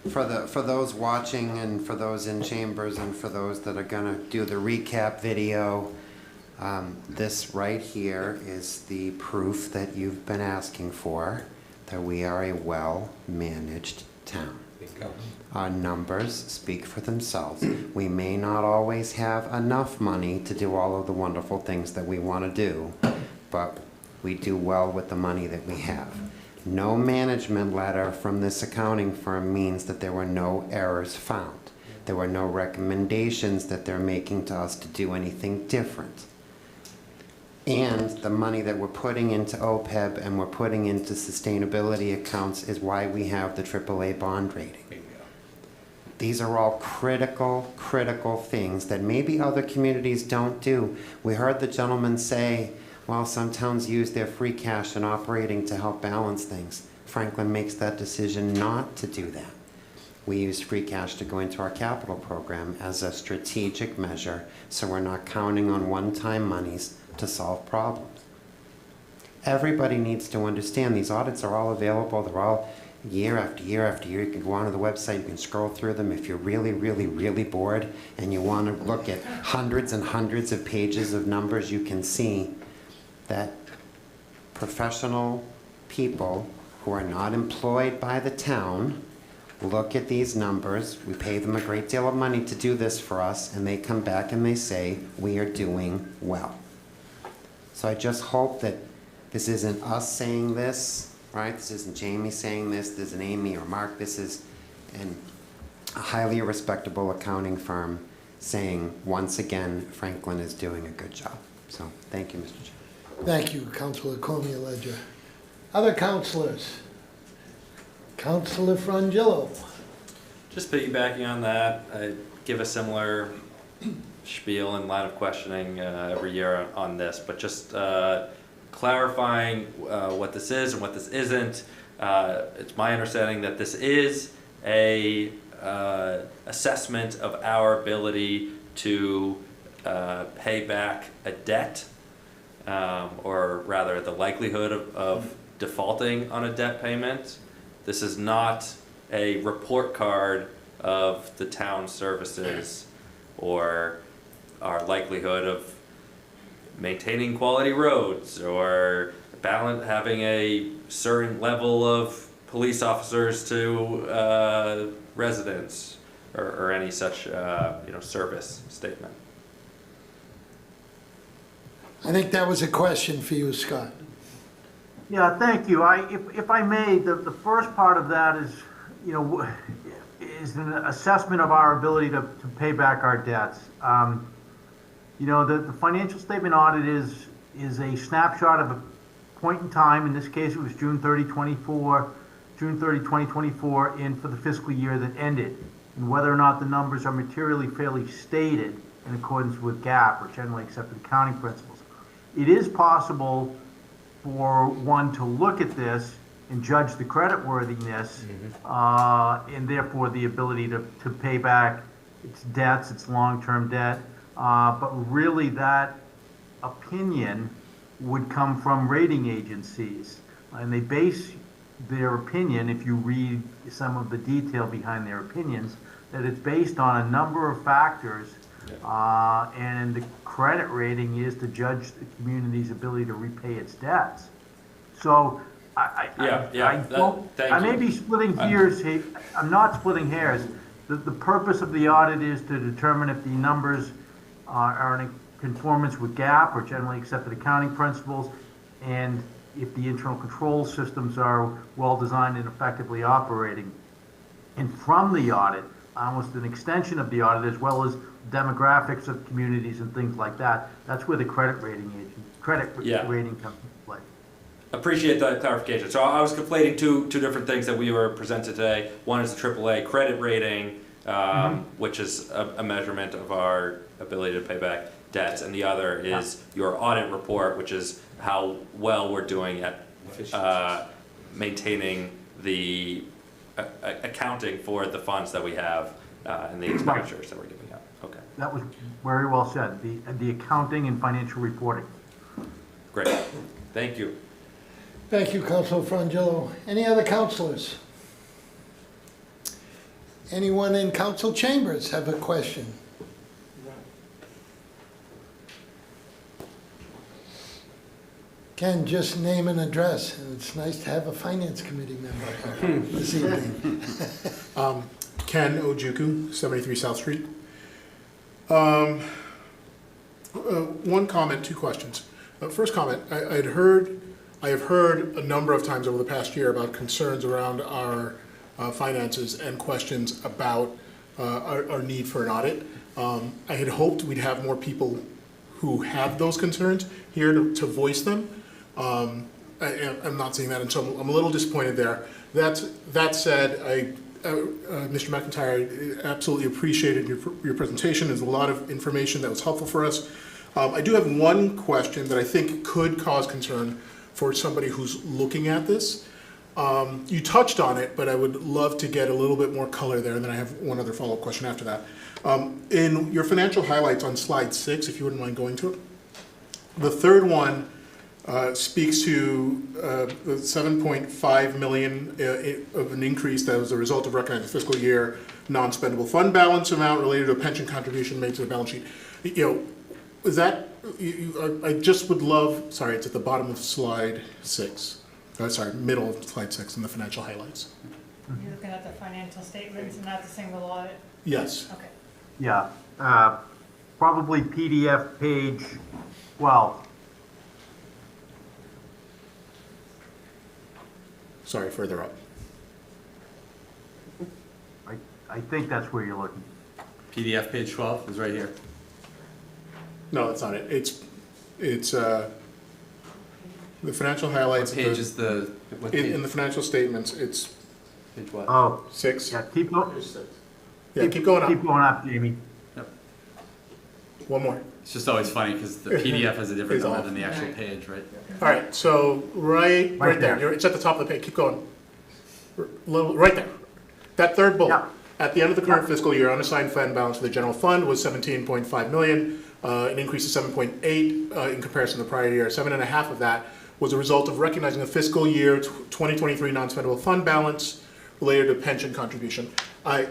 S17: for those watching and for those in chambers and for those that are gonna do the recap video, this right here is the proof that you've been asking for, that we are a well-managed town. Our numbers speak for themselves. We may not always have enough money to do all of the wonderful things that we want to do, but we do well with the money that we have. No management letter from this accounting firm means that there were no errors found. There were no recommendations that they're making to us to do anything different. And the money that we're putting into OPEB and we're putting into sustainability accounts is why we have the AAA bond rating. These are all critical, critical things that maybe other communities don't do. We heard the gentleman say, well, some towns use their free cash and operating to help balance things. Franklin makes that decision not to do that. We use free cash to go into our capital program as a strategic measure, so we're not counting on one-time monies to solve problems. Everybody needs to understand these audits are all available. They're all year after year after year. You can go onto the website, you can scroll through them. If you're really, really, really bored and you want to look at hundreds and hundreds of pages of numbers, you can see that professional people who are not employed by the town look at these numbers. We pay them a great deal of money to do this for us, and they come back and they say, we are doing well. So I just hope that this isn't us saying this, right? This isn't Jamie saying this, this isn't Amy or Mark. This is a highly respectable accounting firm saying, once again, Franklin is doing a good job. So thank you, Mr. Chair.
S1: Thank you, Councilor Cormier-Ledger. Other councilors? Councilor Frangillo.
S22: Just piggybacking on that, I give a similar spiel and line of questioning every year on this, but just clarifying what this is and what this isn't. It's my understanding that this is a assessment of our ability to pay back a debt, or rather the likelihood of defaulting on a debt payment. This is not a report card of the town services or our likelihood of maintaining quality roads or having a certain level of police officers to residents or any such, service statement.
S1: I think that was a question for you, Scott.
S4: Yeah, thank you. If I may, the first part of that is, is an assessment of our ability to pay back our debts. The financial statement audit is a snapshot of a point in time. In this case, it was June 30, 2024, and for the fiscal year that ended, and whether or not the numbers are materially fairly stated in accordance with GAAP, or generally accepted accounting principles. It is possible for one to look at this and judge the creditworthiness, and therefore the ability to pay back its debts, its long-term debt. But really that opinion would come from rating agencies. And they base their opinion, if you read some of the detail behind their opinions, that it's based on a number of factors. And the credit rating is to judge the community's ability to repay its debts. So I may be splitting hairs here. I'm not splitting hairs. The purpose of the audit is to determine if the numbers are in conformance with GAAP or generally accepted accounting principles, and if the internal control systems are well designed and effectively operating. And from the audit, almost an extension of the audit, as well as demographics of communities and things like that, that's where the credit rating rating comes into play.
S22: Appreciate that clarification. So I was conflating two different things that we were presented today. One is the AAA credit rating, which is a measurement of our ability to pay back debts, and the other is your audit report, which is how well we're doing at maintaining the accounting for the funds that we have and the expenditures that we're giving out. Okay.
S4: That was very well said. The accounting and financial reporting.
S22: Great. Thank you.
S1: Thank you, Councilor Frangillo. Any other councilors? Anyone in council chambers have a question? Ken, just name and address. And it's nice to have a finance committee member here this evening.
S6: Ken Ojuku, 73 South Street. One comment, two questions. First comment, I have heard a number of times over the past year about concerns around our finances and questions about our need for an audit. I had hoped we'd have more people who have those concerns here to voice them. I'm not seeing that, and so I'm a little disappointed there. That said, Mr. McIntyre, I absolutely appreciated your presentation. There's a lot of information that was helpful for us. I do have one question that I think could cause concern for somebody who's looking at this. You touched on it, but I would love to get a little bit more color there, and then I have one other follow-up question after that. In your financial highlights on slide 6, if you wouldn't mind going to it, the third one speaks to the $7.5 million of an increase that was a result of recognizing fiscal year non-spendable fund balance amount related to a pension contribution made to the balance sheet. Is that, I just would love, sorry, it's at the bottom of slide 6. Sorry, middle of slide 6 in the financial highlights.
S9: You're looking at the financial statements and not the single audit?
S6: Yes.
S9: Okay.
S4: Yeah, probably PDF page 12.
S6: Sorry, further up.
S4: I think that's where you're looking.
S14: PDF page 12 is right here.
S6: No, that's not it. It's the financial highlights.
S14: What page is the? What page?
S6: In the financial statements, it's
S14: page what?
S4: Oh,
S6: 6.
S4: Yeah, keep going.
S6: Yeah, keep going up.
S4: Keep going up, Jamie.
S14: Yep.
S6: One more.
S14: It's just always funny because the PDF has a different number than the actual page, right?
S6: All right, so right there. It's at the top of the page. Keep going. Right there. That third bullet. At the end of the current fiscal year, unassigned fund balance for the general fund was $17.5 million, an increase of 7.8 in comparison to the prior year. 7.5 of that was a result of recognizing the fiscal year 2023 non-spendable fund balance related to pension contribution. I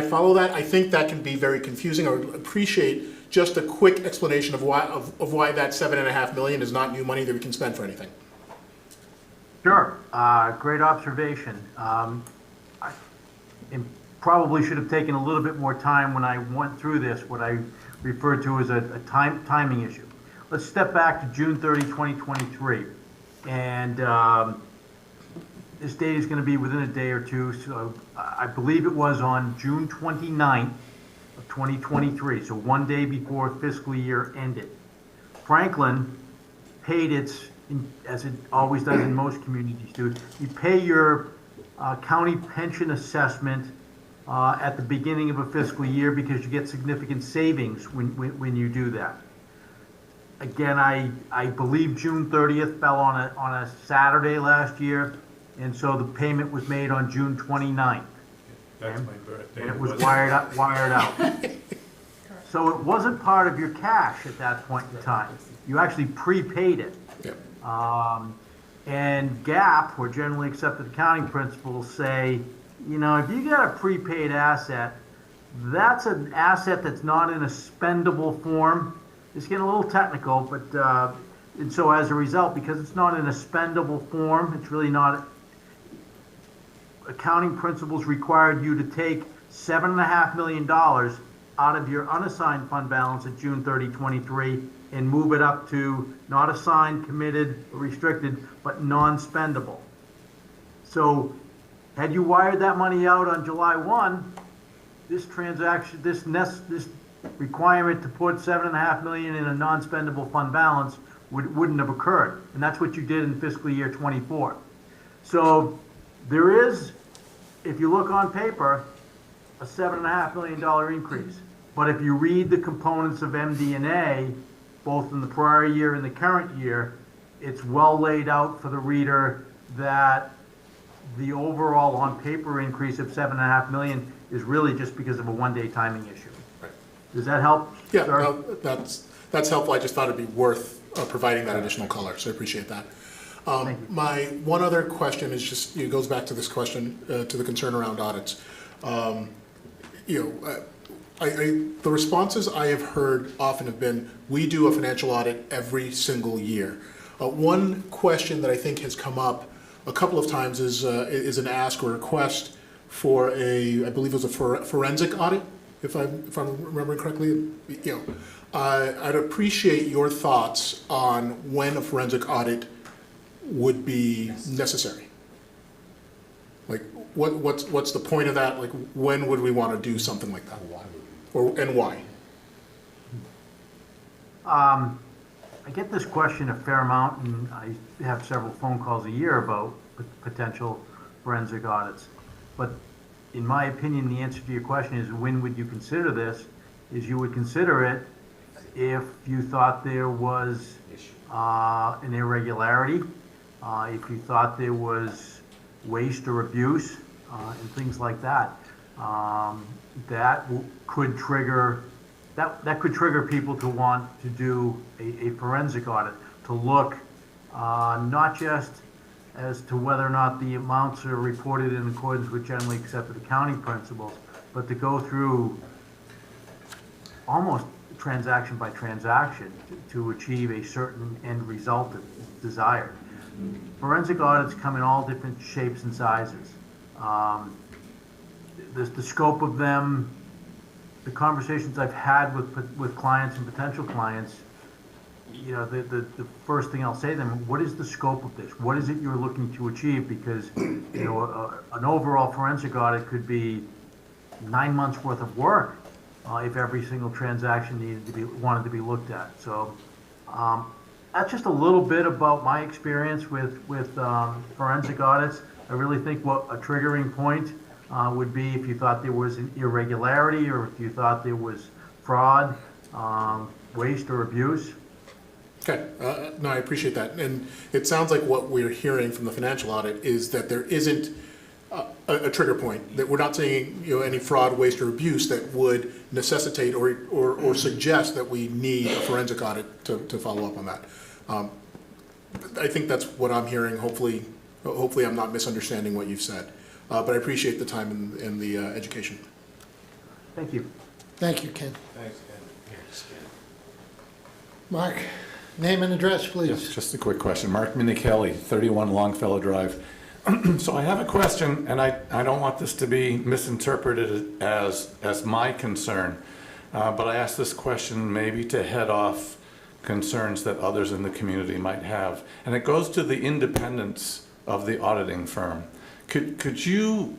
S6: follow that. I think that can be very confusing. I would appreciate just a quick explanation of why that $7.5 million is not new money that we can spend for anything.
S4: Sure, great observation. In probably should have taken a little bit more time when I went through this, what I referred to as a timing issue. Let's step back to June 30, 2023. And this date is going to be within a day or two, so I believe it was on June 29th of 2023, so one day before fiscal year ended. Franklin paid its, as it always does in most communities do, you pay your county pension assessment at the beginning of a fiscal year because you get significant savings when you do that. Again, I believe June 30th fell on a Saturday last year, and so the payment was made on June 29th.
S5: That's my birthday.
S4: And it was wired out. So it wasn't part of your cash at that point in time. You actually prepaid it.
S6: Yep.
S4: And GAAP, or generally accepted accounting principles, say, you know, if you got a prepaid asset, that's an asset that's not in a spendable form. It's getting a little technical, but and so as a result, because it's not in a spendable form, it's really not. Accounting principles required you to take $7.5 million out of your unassigned fund balance at June 30, 23, and move it up to not assigned, committed, or restricted, but non-spendable. So had you wired that money out on July 1, this transaction, this requirement to put $7.5 million in a non-spendable fund balance wouldn't have occurred. And that's what you did in fiscal year 24. So there is, if you look on paper, a $7.5 million increase. But if you read the components of MD&A, both in the prior year and the current year, it's well laid out for the reader that the overall on paper increase of $7.5 million is really just because of a one-day timing issue. Does that help?
S6: Yeah,
S4: sir?
S6: no, that's helpful. I just thought it'd be worth providing that additional color, so I appreciate that. My one other question is just, it goes back to this question, to the concern around audits. The responses I have heard often have been, we do a financial audit every single year. One question that I think has come up a couple of times is an ask or request for I believe it was a forensic audit, if I'm remembering correctly. I'd appreciate your thoughts on when a forensic audit would be necessary. Like, what's the point of that? Like, when would we want to do something like that? And why?
S4: I get this question a fair amount, and I have several phone calls a year about potential forensic audits. But in my opinion, the answer to your question is, when would you consider this? Is you would consider it if you thought there was an irregularity, if you thought there was waste or abuse, and things like that. That could trigger people to want to do a forensic audit, to look not just as to whether or not the amounts are reported in accordance with generally accepted accounting principles, but to go through almost transaction by transaction to achieve a certain end result that's desired. Forensic audits come in all different shapes and sizes. The scope of them, the conversations I've had with clients and potential clients, the first thing I'll say to them, what is the scope of this? What is it you're looking to achieve? Because, an overall forensic audit could be 9 months worth of work if every single transaction wanted to be looked at. So that's just a little bit about my experience with forensic audits. I really think what a triggering point would be if you thought there was an irregularity, or if you thought there was fraud, waste, or abuse.
S6: Okay, no, I appreciate that. And it sounds like what we're hearing from the financial audit is that there isn't a trigger point, that we're not seeing any fraud, waste, or abuse that would necessitate or suggest that we need a forensic audit to follow up on that. I think that's what I'm hearing. Hopefully I'm not misunderstanding what you've said. But I appreciate the time and the education.
S4: Thank you.
S1: Thank you, Ken.
S5: Thanks, Ken.
S1: Mark, name and address, please.
S2: Yes, just a quick question. Mark Minichelli, 31 Longfellow Drive. So I have a question, and I don't want this to be misinterpreted as my concern, but I ask this question maybe to head off concerns that others in the community might have. And it goes to the independence of the auditing firm. Could you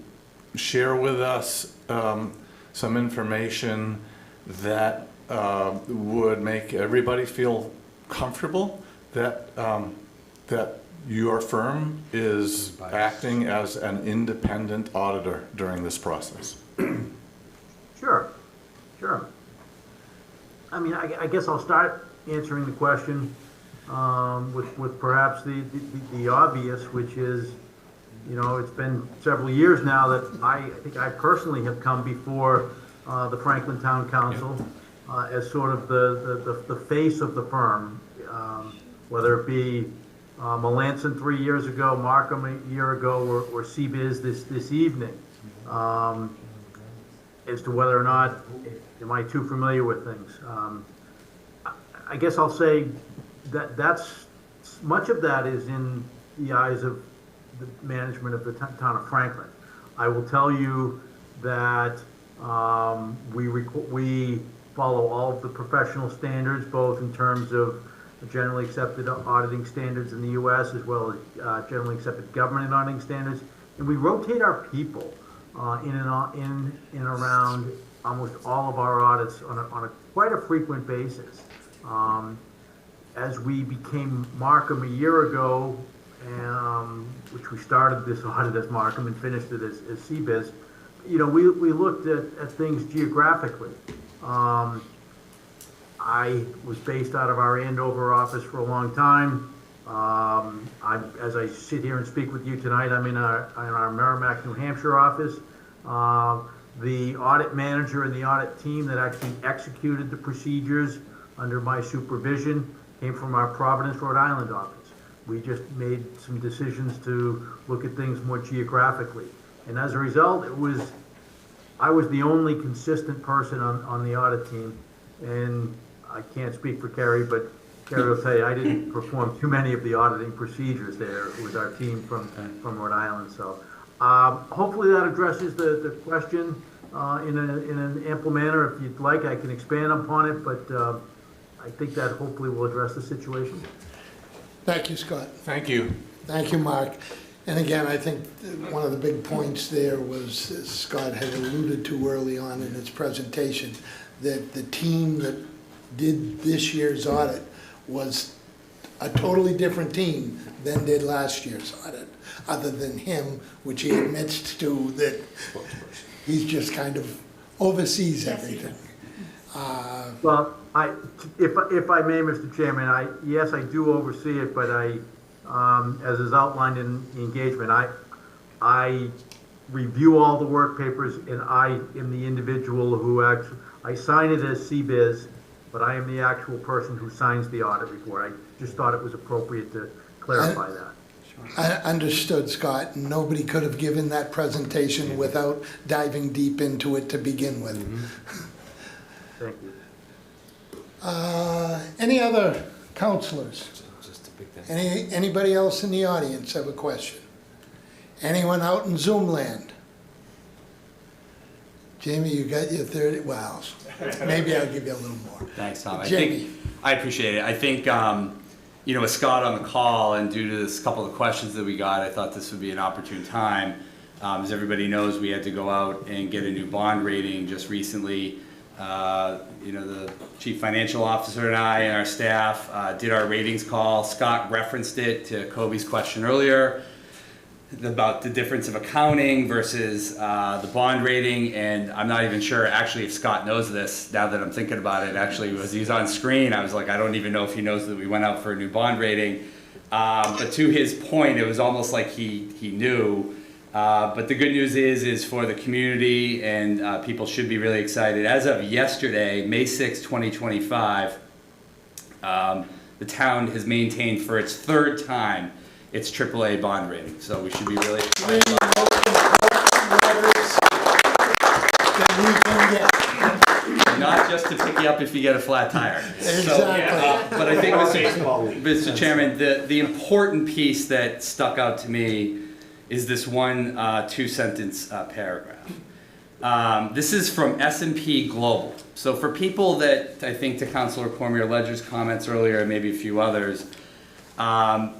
S2: share with us some information that would make everybody feel comfortable that your firm is acting as an independent auditor during this process?
S4: Sure. I mean, I guess I'll start answering the question with perhaps the obvious, which is, you know, it's been several years now that I think I personally have come before the Franklin Town Council as sort of the face of the firm, whether it be Melanson 3 years ago, Markham a year ago, or CBiz this evening, as to whether or not am I too familiar with things. I guess I'll say that that's much of that is in the eyes of the management of the town of Franklin. I will tell you that we follow all of the professional standards, both in terms of generally accepted auditing standards in the U.S. as well as generally accepted government auditing standards, and we rotate our people in and around almost all of our audits on a quite a frequent basis. As we became Markham a year ago, which we started this audit as Markham and finished it as CBiz, you know, we looked at things geographically. I was based out of our Andover office for a long time. As I sit here and speak with you tonight, I'm in our Merrimack, New Hampshire office. The audit manager and the audit team that actually executed the procedures under my supervision came from our Providence, Rhode Island office. We just made some decisions to look at things more geographically. And as a result, I was the only consistent person on the audit team. And I can't speak for Carrie, but Carrie will tell you, I didn't perform too many of the auditing procedures there with our team from Rhode Island. So hopefully that addresses the question in an ample manner. If you'd like, I can expand upon it, but I think that hopefully will address the situation.
S1: Thank you, Scott.
S2: Thank you.
S1: Thank you, Mark. And again, I think one of the big points there was, as Scott had alluded to early on in his presentation, that the team that did this year's audit was a totally different team than did last year's audit, other than him, which he admits to that he's just kind of oversees everything.
S4: Well, if I may, Mr. Chairman, yes, I do oversee it, but as is outlined in the engagement, I review all the work papers, and I am the individual who actually, I sign it as CBiz, but I am the actual person who signs the audit report. I just thought it was appropriate to clarify that.
S1: I understood, Scott. Nobody could have given that presentation without diving deep into it to begin with.
S4: Thank you.
S1: Any other counselors? Anybody else in the audience have a question? Anyone out in Zoom land? Jamie, you got your 30, well, maybe I'll give you a little more.
S14: Thanks, Tom.
S1: Jamie.
S14: I appreciate it. I think, you know, with Scott on the call and due to this couple of questions that we got, I thought this would be an opportune time. As everybody knows, we had to go out and get a new bond rating just recently. You know, the chief financial officer and I and our staff did our ratings call. Scott referenced it to Kobe's question earlier about the difference of accounting versus the bond rating, and I'm not even sure actually if Scott knows this now that I'm thinking about it. Actually, as he's on screen, I was like, I don't even know if he knows that we went out for a new bond rating. But to his point, it was almost like he knew. But the good news is for the community, and people should be really excited. As of yesterday, May 6, 2025, the town has maintained for its third time its AAA bond rating. So we should be really excited. Not just to pick you up if you get a flat tire.
S1: Exactly.
S14: But I think, Mr. Chairman, the important piece that stuck out to me is this one two-sentence paragraph. This is from S&P Global. So for people that, I think to Councilor Cormier-Ledger's comments earlier, and maybe a few others,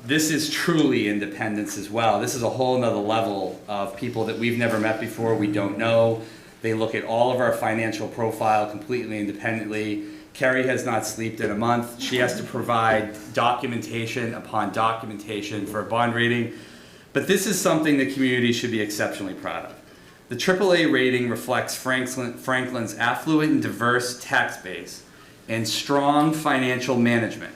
S14: this is truly independence as well. This is a whole nother level of people that we've never met before, we don't know. They look at all of our financial profile completely independently. Carrie has not slept in a month. She has to provide documentation upon documentation for a bond rating. But this is something the community should be exceptionally proud of. The AAA rating reflects Franklin's affluent and diverse tax base and strong financial management,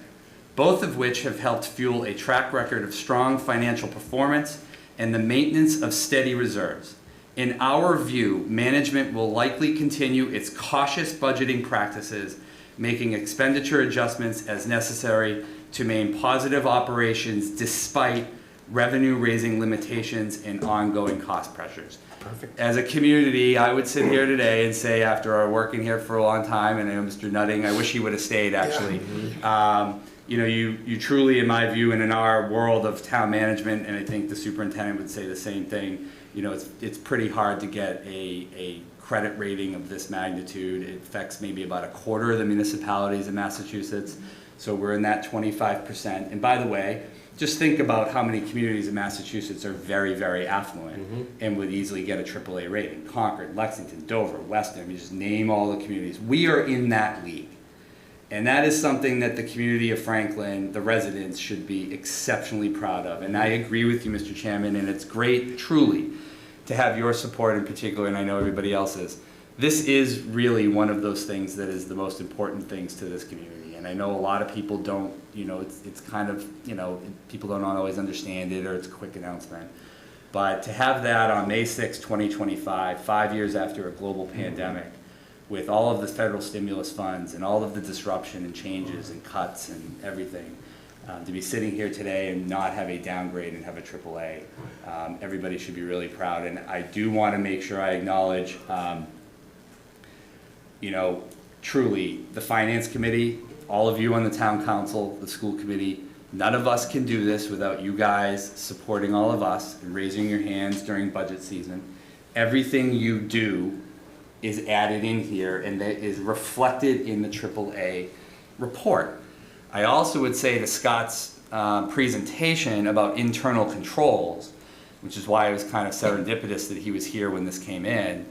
S14: both of which have helped fuel a track record of strong financial performance and the maintenance of steady reserves. In our view, management will likely continue its cautious budgeting practices, making expenditure adjustments as necessary to maintain positive operations despite revenue-raising limitations and ongoing cost pressures. Perfect. As a community, I would sit here today and say, after working here for a long time, and I know Mr. Nutting, I wish he would have stayed actually. Yeah. You know, you truly, in my view, and in our world of town management, and I think the superintendent would say the same thing, you know, it's pretty hard to get a credit rating of this magnitude. It affects maybe about a quarter of the municipalities in Massachusetts. So we're in that 25%. And by the way, just think about how many communities in Massachusetts are very, very affluent and would easily get a AAA rating. Concord, Lexington, Dover, Weston, you just name all the communities. We are in that league. And that is something that the community of Franklin, the residents, should be exceptionally proud of. And I agree with you, Mr. Chairman, and it's great, truly, to have your support in particular, and I know everybody else's. This is really one of those things that is the most important things to this community. And I know a lot of people don't, you know, it's kind of, you know, people don't always understand it, or it's a quick announcement. But to have that on May 6, 2025, 5 years after a global pandemic, with all of the federal stimulus funds and all of the disruption and changes and cuts and everything, to be sitting here today and not have a downgrade and have a AAA, everybody should be really proud. And I do want to make sure I acknowledge, you know, truly the finance committee, all of you on the town council, the school committee, none of us can do this without you guys supporting all of us and raising your hands during budget season. Everything you do is added in here and that is reflected in the AAA report. I also would say to Scott's presentation about internal controls, which is why it was kind of serendipitous that he was here when this came in.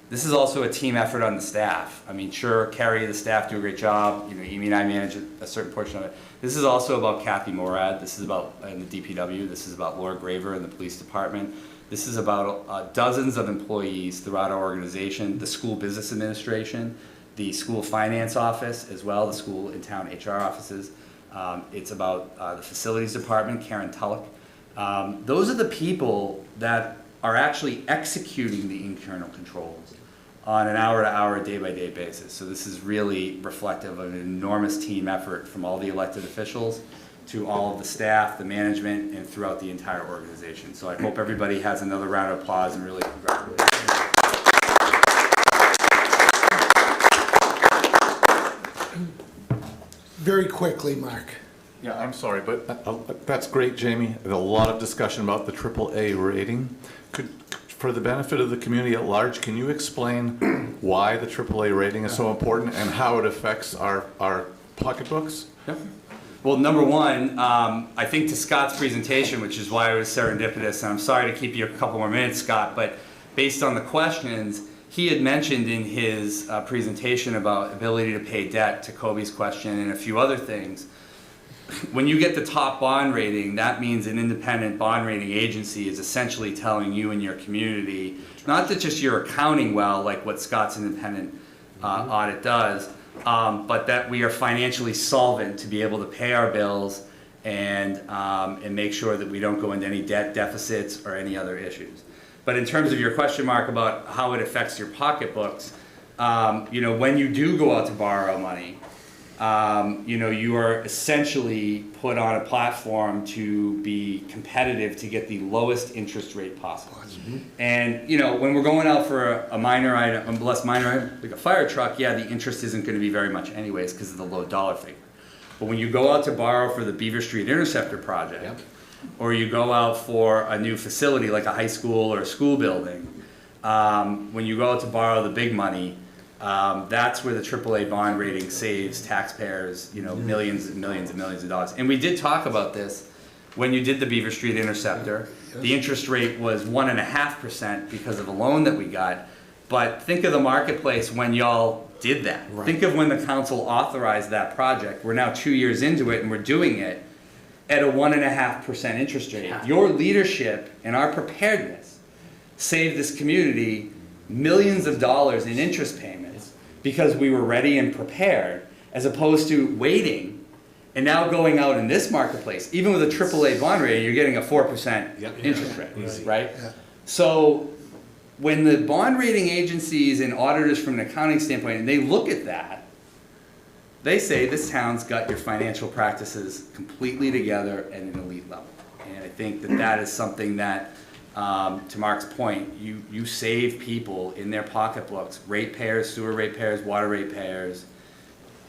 S14: This is also a team effort on the staff. I mean, sure, Carrie, the staff do a great job. You know, Amy and I manage a certain portion of it. This is also about Kathy Morad. This is about, in the DPW, this is about Laura Graver in the police department. This is about dozens of employees throughout our organization, the school business administration, the school finance office as well, the school and town HR offices. It's about the facilities department, Karen Tulloch. Those are the people that are actually executing the internal controls on an hour-to-hour, day-by-day basis. So this is really reflective of an enormous team effort from all the elected officials to all of the staff, the management, and throughout the entire organization. So I hope everybody has another round of applause and really congratulations.
S1: Very quickly, Mark.
S2: Yeah, I'm sorry, but that's great, Jamie. There's a lot of discussion about the AAA rating. For the benefit of the community at large, can you explain why the AAA rating is so important and how it affects our pocketbooks?
S14: Yep. Well, number one, I think to Scott's presentation, which is why it was serendipitous, and I'm sorry to keep you a couple more minutes, Scott, but based on the questions, he had mentioned in his presentation about ability to pay debt, to Kobe's question, and a few other things. When you get the top bond rating, that means an independent bond rating agency is essentially telling you and your community, not that just you're accounting well, like what Scott's independent audit does, but that we are financially solvent to be able to pay our bills and make sure that we don't go into any debt deficits or any other issues. But in terms of your question, Mark, about how it affects your pocketbooks, you know, when you do go out to borrow money, you know, you are essentially put on a platform to be competitive to get the lowest interest rate possible. And, you know, when we're going out for a minor item, a less minor item, like a fire truck, yeah, the interest isn't going to be very much anyways because of the low dollar figure. But when you go out to borrow for the Beaver Street Interceptor project, or you go out for a new facility like a high school or a school building, when you go out to borrow the big money, that's where the AAA bond rating saves taxpayers, millions and millions and millions of dollars. And we did talk about this when you did the Beaver Street Interceptor. The interest rate was 1.5% because of a loan that we got. But think of the marketplace when y'all did that. Right. Think of when the council authorized that project. We're now 2 years into it and we're doing it at a 1.5% interest rate. Your leadership and our preparedness saved this community millions of dollars in interest payments because we were ready and prepared, as opposed to waiting and now going out in this marketplace. Even with a AAA bond rating, you're getting a 4% interest rate, right? Yeah. So when the bond rating agencies and auditors from an accounting standpoint, and they look at that, they say this town's got your financial practices completely together at an elite level. And I think that that is something that, to Mark's point, you save people in their pocketbooks, ratepayers, sewer ratepayers, water ratepayers,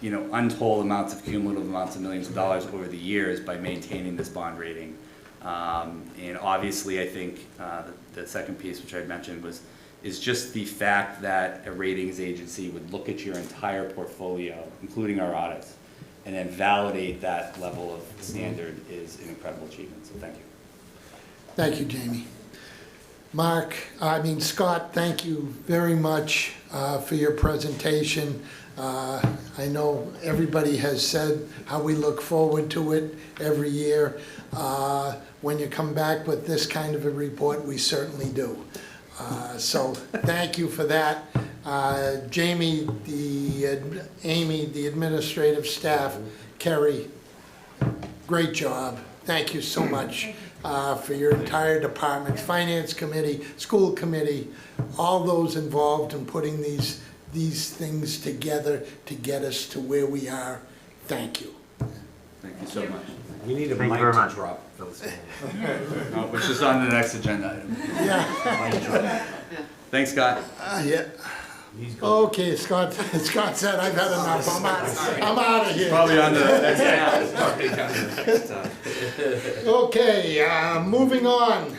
S14: untold amounts of cumulative amounts of millions of dollars over the years by maintaining this bond rating. And obviously, I think the second piece, which I mentioned, is just the fact that a ratings agency would look at your entire portfolio, including our audits, and then validate that level of standard is an incredible achievement. So thank you.
S1: Thank you, Jamie. Scott, thank you very much for your presentation. I know everybody has said how we look forward to it every year. When you come back with this kind of a report, we certainly do. So thank you for that. Jamie, Amy, the administrative staff, Kerry, great job. Thank you so much for your entire department, finance committee, school committee, all those involved in putting these things together to get us to where we are. Thank you.
S14: Thank you so much.
S20: We need a
S4: Thank
S20: mic
S4: you very
S20: to
S4: much.
S20: drop.
S14: Which is on the next agenda item.
S1: Yeah.
S14: Thanks, Scott.
S1: Yeah. Okay, Scott said I've had enough. I'm out of here.
S14: Probably on the next
S1: Okay, moving on.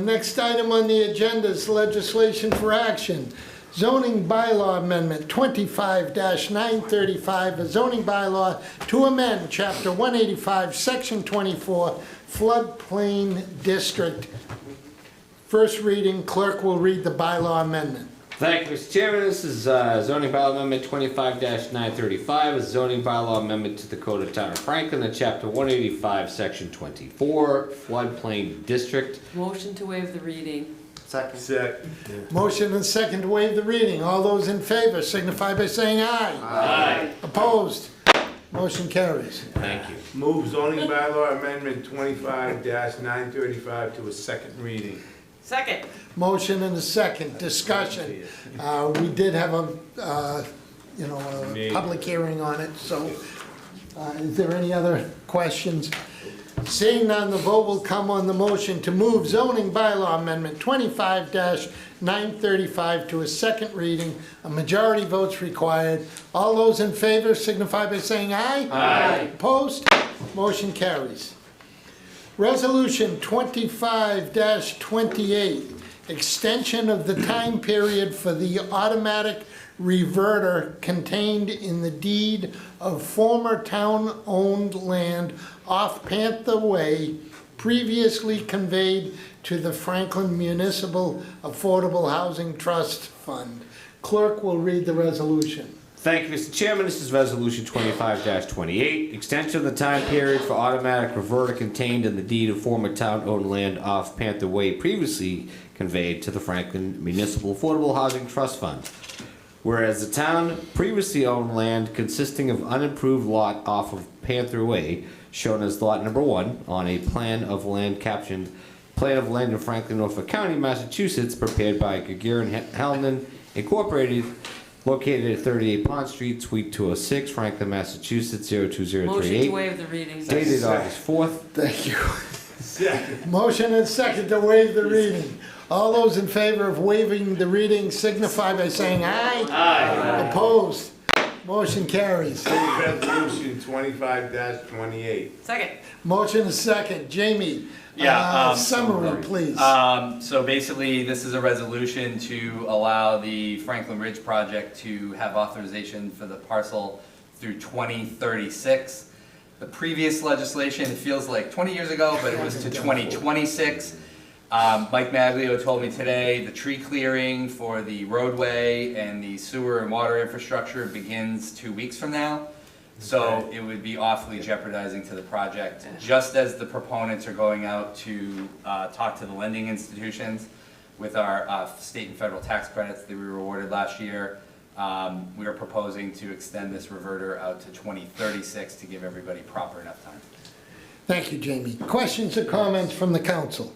S1: Next item on the agenda is legislation for action. Zoning bylaw amendment 25-935, a zoning bylaw to amend chapter 185, section 24, floodplain district. First reading, clerk will read the bylaw amendment.
S20: Thank you, Mr. Chairman. This is zoning bylaw amendment 25-935, a zoning bylaw amendment to the Code of Town of Franklin in chapter 185, section 24, floodplain district.
S13: Motion to waive the reading.
S5: Second.
S1: Motion and second to waive the reading. All those in favor signify by saying aye.
S20: Aye.
S1: Opposed? Motion carries.
S20: Thank you.
S5: Move zoning bylaw amendment 25-935 to a second reading.
S13: Second.
S1: Motion and a second. Discussion. We did have a public hearing on it, so is there any other questions? Seeing none, the vote will come on the motion to move zoning bylaw amendment 25-935 to a second reading. A majority vote's required. All those in favor signify by saying aye.
S20: Aye.
S1: Opposed? Motion carries. Resolution 25-28, extension of the time period for the automatic reverter contained in the deed of former town-owned land off Panther Way, previously conveyed to the Franklin Municipal Affordable Housing Trust Fund. Clerk will read the resolution.
S20: Thank you, Mr. Chairman. This is Resolution 25-28, extension of the time period for automatic reverter contained in the deed of former town-owned land off Panther Way, previously conveyed to the Franklin Municipal Affordable Housing Trust Fund. Whereas the town previously owned land consisting of unimproved lot off of Panther Way, shown as lot number 1 on a plan of land captioned Plan of Land in Franklin, Norfolk County, Massachusetts, prepared by Gagir and Hellman Incorporated, located at 38 Pond Street, Suite 206, Franklin, Massachusetts, 02038.
S13: Motion to waive the reading.
S20: Dated August 4th.
S1: Thank you. Motion and second to waive the reading. All those in favor of waiving the reading signify by saying aye.
S20: Aye.
S1: Opposed? Motion carries.
S5: Resolution 25-28.
S13: Second.
S1: Motion is second. Jamie, summary, please.
S14: So basically, this is a resolution to allow the Franklin Ridge project to have authorization for the parcel through 2036. The previous legislation, it feels like 20 years ago, but it was to 2026. Mike Maglio told me today the tree clearing for the roadway and the sewer and water infrastructure begins 2 weeks from now. So it would be awfully jeopardizing to the project. Just as the proponents are going out to talk to the lending institutions with our state and federal tax credits that we were awarded last year, we are proposing to extend this reverter out to 2036 to give everybody proper enough time.
S1: Thank you, Jamie. Questions or comments from the council?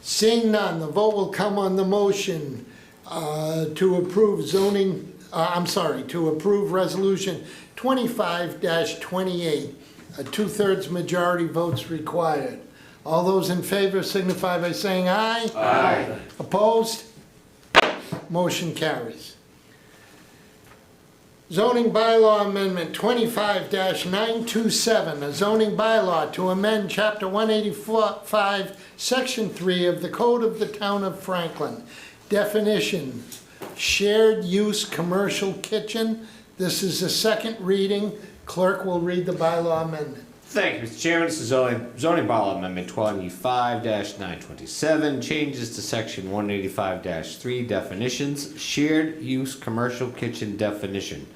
S1: Seeing none, the vote will come on the motion to approve to approve resolution 25-28. A 2/3 majority votes required. All those in favor signify by saying aye.
S5: Aye.
S1: Opposed? Motion carries. Zoning bylaw amendment 25-927, a zoning bylaw to amend chapter 185, section 3 of the Code of the Town of Franklin. Definition, shared use commercial kitchen. This is a second reading. Clerk will read the bylaw amendment.
S20: Thank you, Mr. Chairman. This is zoning bylaw amendment 25-927, changes to section 185-3 definitions, shared use commercial kitchen definition.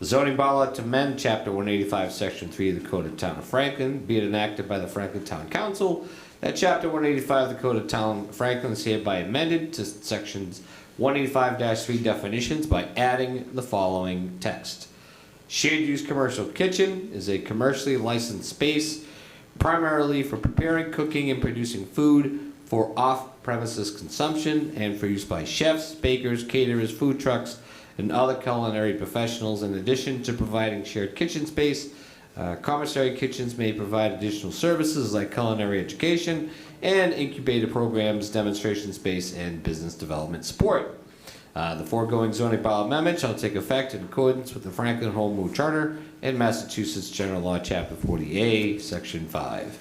S20: The zoning bylaw to amend chapter 185, section 3 of the Code of the Town of Franklin, be it enacted by the Franklin Town Council, that chapter 185 of the Code of Town of Franklin is hereby amended to sections 185-3 definitions by adding the following text. Shared use commercial kitchen is a commercially licensed space primarily for preparing, cooking, and producing food for off-premises consumption and for use by chefs, bakers, caterers, food trucks, and other culinary professionals. In addition to providing shared kitchen space, commissary kitchens may provide additional services like culinary education and incubator programs, demonstration space, and business development support. The foregoing zoning bylaw amendment shall take effect in accordance with the Franklin Home Rule Charter and Massachusetts General Law, Chapter 40A, Section 5.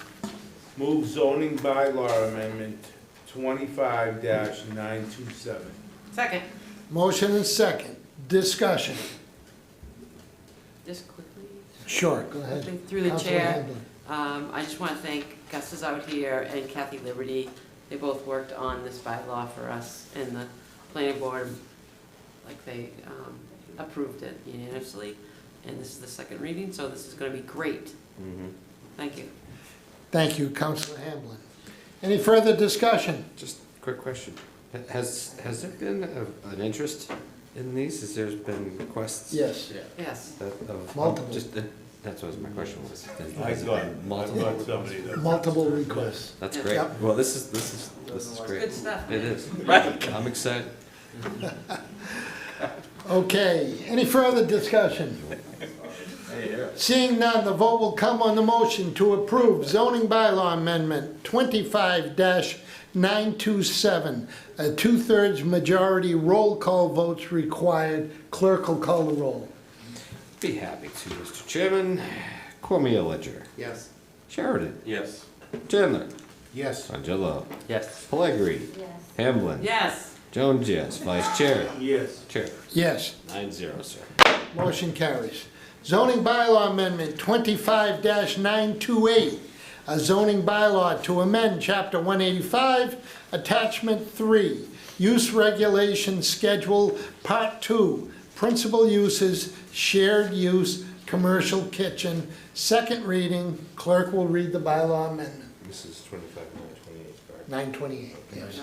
S5: Move zoning bylaw amendment 25-927.
S13: Second.
S1: Motion and second. Discussion.
S13: Just quickly.
S1: Sure, go ahead.
S13: Through the
S1: Councilor
S13: chair,
S1: Handler.
S13: I just want to thank Gus is out here and Kathy Liberty. They both worked on this bylaw for us, and the planning board, like they approved it unanimously. And this is the second reading, so this is going to be great. Thank you.
S1: Thank you, Councilor Hamblin. Any further discussion?
S20: Just a quick question. Has there been an interest in these? Has there been requests?
S1: Yes.
S13: Yes.
S1: Multiple.
S20: That's what my question was.
S5: I got somebody that.
S1: Multiple requests.
S20: That's great.
S1: Yep.
S20: Well, this is great.
S13: Good stuff.
S20: It is. Right. I'm excited.
S1: Okay, any further discussion? Seeing none, the vote will come on the motion to approve zoning bylaw amendment 25-927. A 2/3 majority, roll call votes required. Clerk will call the roll.
S20: Be happy to, Mr. Chairman. Cormier Ledger.
S17: Yes.
S20: Sheridan.
S22: Yes.
S20: Chandler.
S19: Yes.
S20: Angelo.
S22: Yes.
S20: Pellegrini.
S9: Yes.
S20: Hamblin.
S13: Yes.
S20: Jones, yes. Vice Chair.
S5: Yes.
S20: Chair.
S1: Yes.
S20: 9-0, sir.
S1: Motion carries. Zoning bylaw amendment 25-928. A zoning bylaw to amend chapter 185, attachment 3, use regulation schedule, part 2, principal uses, shared use, commercial kitchen. Second reading. Clerk will read the bylaw amendment.
S20: This is 25-928, correct?
S1: 928, yes.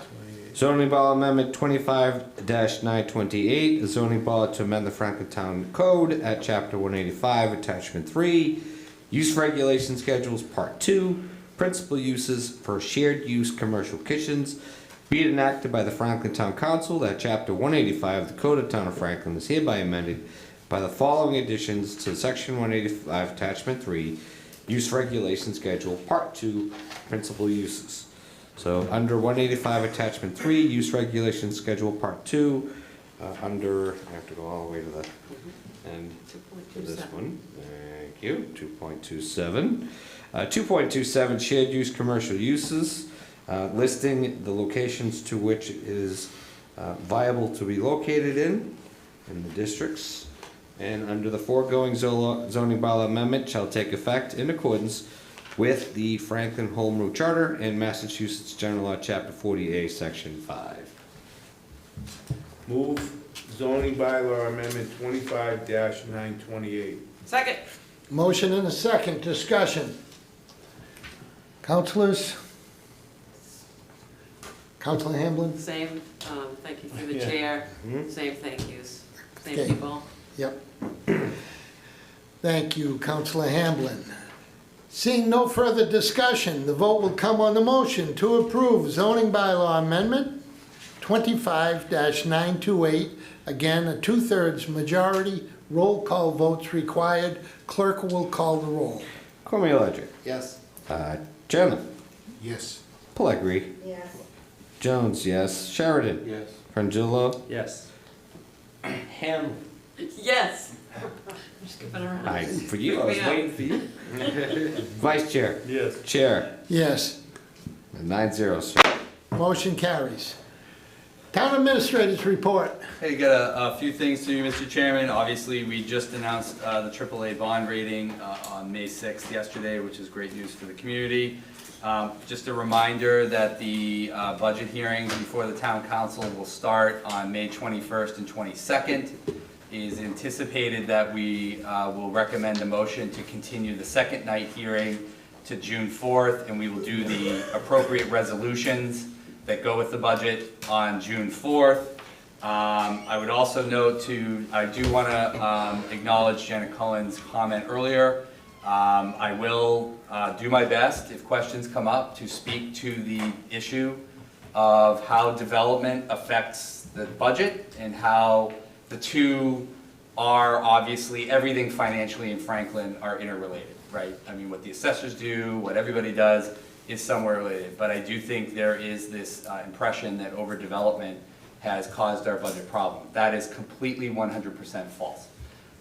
S20: Zoning bylaw amendment 25-928, a zoning bylaw to amend the Franklin Town Code at chapter 185, attachment 3, use regulation schedules, part 2, principal uses for shared use commercial kitchens, be it enacted by the Franklin Town Council that chapter 185 of the Code of Town of Franklin is hereby amended by the following additions to section 185, attachment 3, use regulation schedule, part 2, principal uses. So under 185 attachment 3, use regulation schedule part 2, under, I have to go all the way to the end for this one. Thank you, 2.27. 2.27, shared use commercial uses, listing the locations to which it is viable to be located in the districts. And under the foregoing zoning bylaw amendment shall take effect in accordance with the Franklin Home Rule Charter and Massachusetts General Law, Chapter 40A, Section 5.
S5: Move zoning bylaw amendment 25-928.
S13: Second.
S1: Motion and a second, discussion. Councilors? Councilor Hamblin?
S13: Same, thank you for the
S5: Yeah.
S13: chair, same thank yous, same
S1: Okay.
S13: people.
S1: Yep. Thank you, Councilor Hamblin. Seeing no further discussion, the vote will come on the motion to approve zoning bylaw amendment 25-928. Again, a 2/3 majority, roll call votes required. Clerk will call the roll.
S20: Cormier Ledger.
S17: Yes.
S20: Chairman.
S19: Yes.
S20: Pellegrini.
S9: Yes.
S20: Jones, yes. Sheridan.
S5: Yes.
S20: Frangillo.
S22: Yes.
S20: Ham.
S13: Yes. I'm skipping around.
S20: For you, I was waiting for you. Vice Chair.
S5: Yes.
S20: Chair.
S1: Yes,
S20: 9-0, sir.
S1: motion carries. Town Administrator's report.
S14: Hey, got a few things to you, Mr. Chairman. Obviously, we just announced the AAA bond rating on May 6th yesterday, which is great news for the community. Just a reminder that the budget hearings before the town council will start on May 21st and 22nd. It is anticipated that we will recommend a motion to continue the second night hearing to June 4th, and we will do the appropriate resolutions that go with the budget on June 4th. I would also note I do want to acknowledge Janet Cullen's comment earlier. I will do my best, if questions come up, to speak to the issue of how development affects the budget and how the two are obviously, everything financially in Franklin are interrelated, right? I mean, what the assessors do, what everybody does is somewhere related. But I do think there is this impression that overdevelopment has caused our budget problem. That is completely 100% false.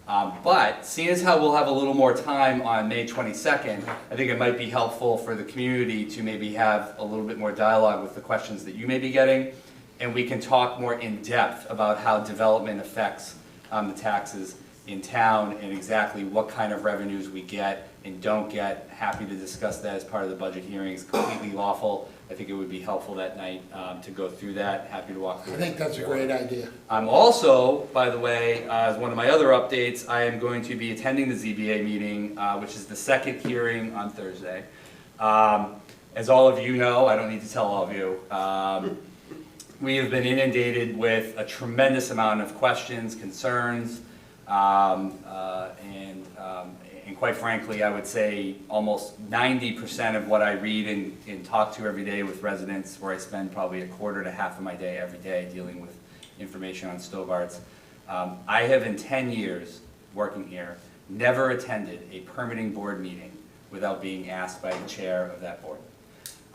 S14: But seeing as how we'll have a little more time on May 22nd, I think it might be helpful for the community to maybe have a little bit more dialogue with the questions that you may be getting, and we can talk more in depth about how development affects the taxes in town and exactly what kind of revenues we get and don't get. Happy to discuss that as part of the budget hearings, completely lawful. I think it would be helpful that night to go through that. Happy to walk through
S1: I
S14: it.
S1: think that's a great idea.
S14: I'm also, by the way, as one of my other updates, I am going to be attending the ZBA meeting, which is the second hearing on Thursday. As all of you know, I don't need to tell all of you, we have been inundated with a tremendous amount of questions, concerns, and quite frankly, I would say almost 90% of what I read and talk to every day with residents, where I spend probably a quarter to half of my day every day dealing with information on Stovarts. I have, in 10 years working here, never attended a permitting board meeting without being asked by the chair of that board.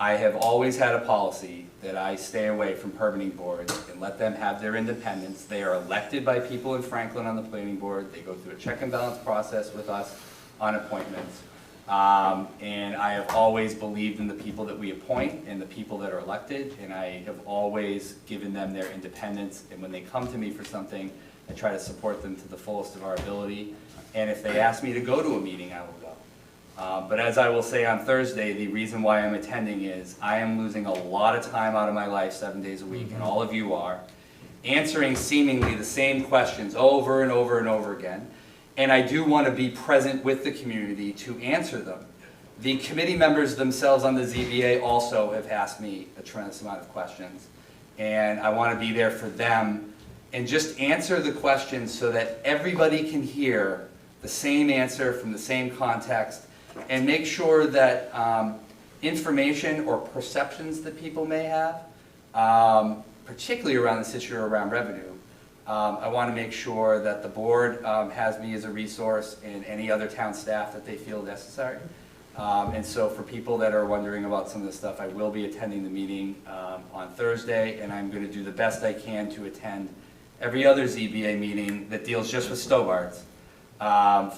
S14: I have always had a policy that I stay away from permitting boards and let them have their independence. They are elected by people in Franklin on the planning board. They go through a check and balance process with us on appointments. And I have always believed in the people that we appoint and the people that are elected, and I have always given them their independence. And when they come to me for something, I try to support them to the fullest of our ability. And if they ask me to go to a meeting, I will go. But as I will say on Thursday, the reason why I'm attending is I am losing a lot of time out of my life 7 days a week, and all of you are, answering seemingly the same questions over and over and over again. And I do want to be present with the community to answer them. The committee members themselves on the ZBA also have asked me a tremendous amount of questions. And I want to be there for them and just answer the questions so that everybody can hear the same answer from the same context, and make sure that information or perceptions that people may have, particularly around this issue around revenue, I want to make sure that the board has me as a resource and any other town staff that they feel necessary. And so for people that are wondering about some of this stuff, I will be attending the meeting on Thursday, and I'm going to do the best I can to attend every other ZBA meeting that deals just with Stobarts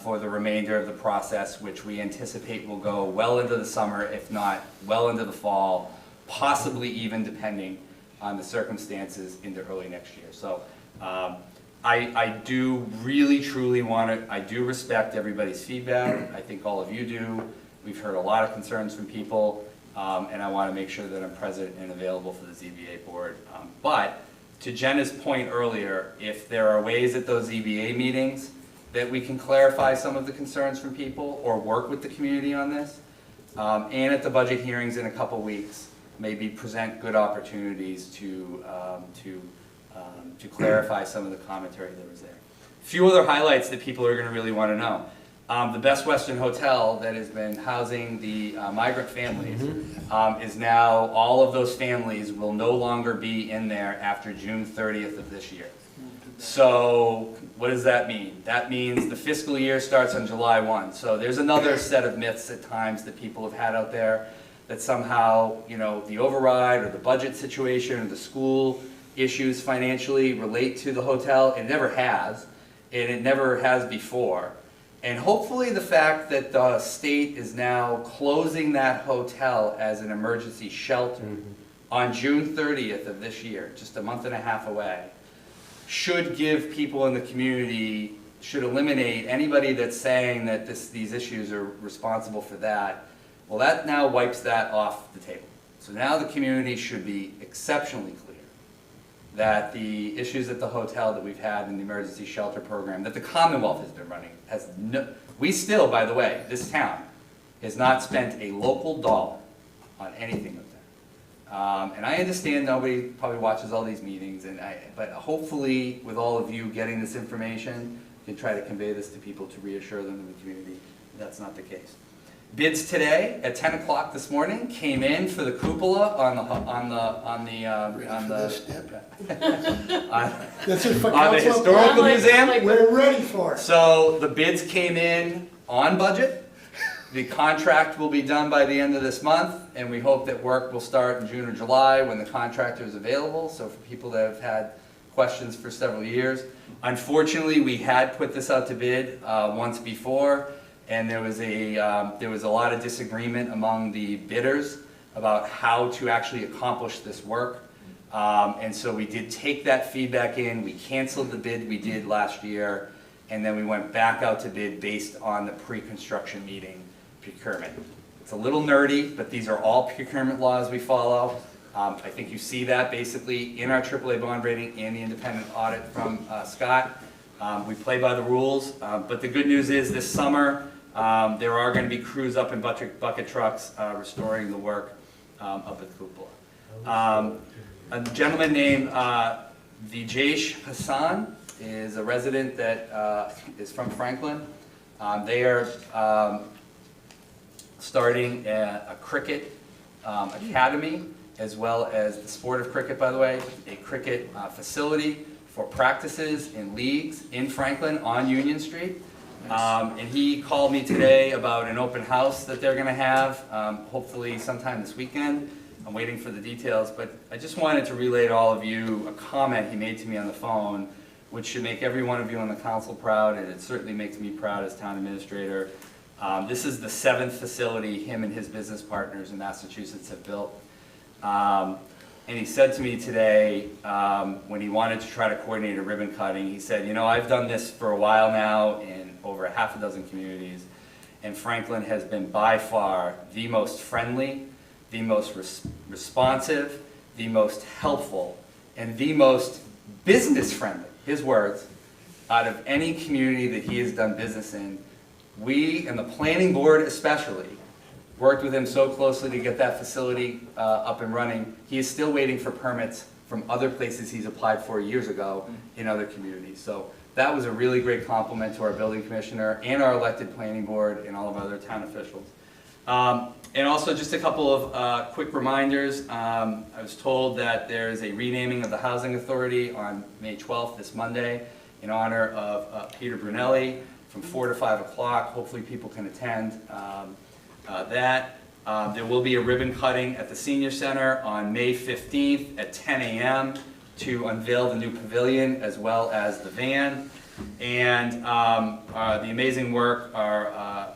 S14: for the remainder of the process, which we anticipate will go well into the summer, if not well into the fall, possibly even depending on the circumstances into early next year. So I do really truly want to, I do respect everybody's feedback. I think all of you do. We've heard a lot of concerns from people, and I want to make sure that I'm present and available for the ZBA board. But to Jenna's point earlier, if there are ways at those ZBA meetings that we can clarify some of the concerns from people or work with the community on this, and at the budget hearings in a couple weeks, maybe present good opportunities to clarify some of the commentary that was there. A few other highlights that people are going to really want to know. The Best Western Hotel that has been housing the migrant families is now, all of those families will no longer be in there after June 30th of this year. So what does that mean? That means the fiscal year starts on July 1. So there's another set of myths at times that people have had out there that somehow, you know, the override or the budget situation or the school issues financially relate to the hotel. It never has, and it never has before. And hopefully the fact that the state is now closing that hotel as an emergency shelter on June 30th of this year, just a month and a half away, should give people in the community, should eliminate anybody that's saying that these issues are responsible for that. Well, that now wipes that off the table. So now the community should be exceptionally clear that the issues at the hotel that we've had in the emergency shelter program that the Commonwealth has been running has no, we still, by the way, this town has not spent a local dollar on anything of that. And I understand nobody probably watches all these meetings, but hopefully with all of you getting this information, you can try to convey this to people to reassure them in the community that's not the case. Bids today at 10 o'clock this morning came in for the cupola on the historical museum.
S1: We're ready for it.
S14: So the bids came in on budget. The contract will be done by the end of this month, and we hope that work will start in June or July when the contractor is available. So for people that have had questions for several years, unfortunately, we had put this out to bid once before. And there was a lot of disagreement among the bidders about how to actually accomplish this work. And so we did take that feedback in. We canceled the bid we did last year, and then we went back out to bid based on the pre-construction meeting procurement. It's a little nerdy, but these are all procurement laws we follow. I think you see that basically in our AAA bond rating and the independent audit from Scott. We play by the rules, but the good news is this summer, there are going to be crews up in bucket trucks restoring the work up at the cupola. A gentleman named Vijesh Hassan is a resident that is from Franklin. They are starting a cricket academy, as well as the sport of cricket, by the way, a cricket facility for practices in leagues in Franklin on Union Street. And he called me today about an open house that they're going to have, hopefully sometime this weekend. I'm waiting for the details, but I just wanted to relay to all of you a comment he made to me on the phone, which should make every one of you on the council proud, and it certainly makes me proud as town administrator. This is the 7th facility him and his business partners in Massachusetts have built. And he said to me today, when he wanted to try to coordinate a ribbon cutting, he said, you know, I've done this for a while now in over a half a dozen communities, and Franklin has been by far the most friendly, the most responsive, the most helpful, and the most business friendly, his words, out of any community that he has done business in. We, and the planning board especially, worked with him so closely to get that facility up and running. He is still waiting for permits from other places he's applied for years ago in other communities. So that was a really great compliment to our building commissioner and our elected planning board and all of our other town officials. And also just a couple of quick reminders. I was told that there is a renaming of the Housing Authority on May 12th, this Monday, in honor of Peter Brunelli from 4 to 5 o'clock. Hopefully people can attend that. There will be a ribbon cutting at the Senior Center on May 15th at 10 a.m. to unveil the new pavilion as well as the van. And the amazing work, our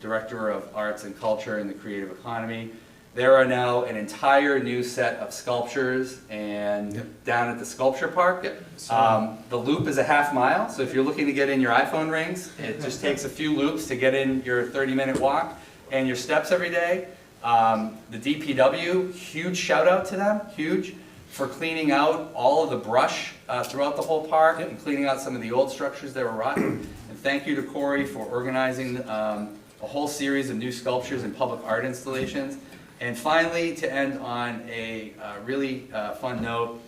S14: Director of Arts and Culture in the Creative Economy. There are now an entire new set of sculptures and down at the sculpture park. The loop is a half mile, so if you're looking to get in your iPhone rings, it just takes a few loops to get in your 30-minute walk and your steps every day. The DPW, huge shout out to them, huge, for cleaning out all of the brush throughout the whole park and cleaning out some of the old structures that were rotten. And thank you to Corey for organizing a whole series of new sculptures and public art installations. And finally, to end on a really fun note,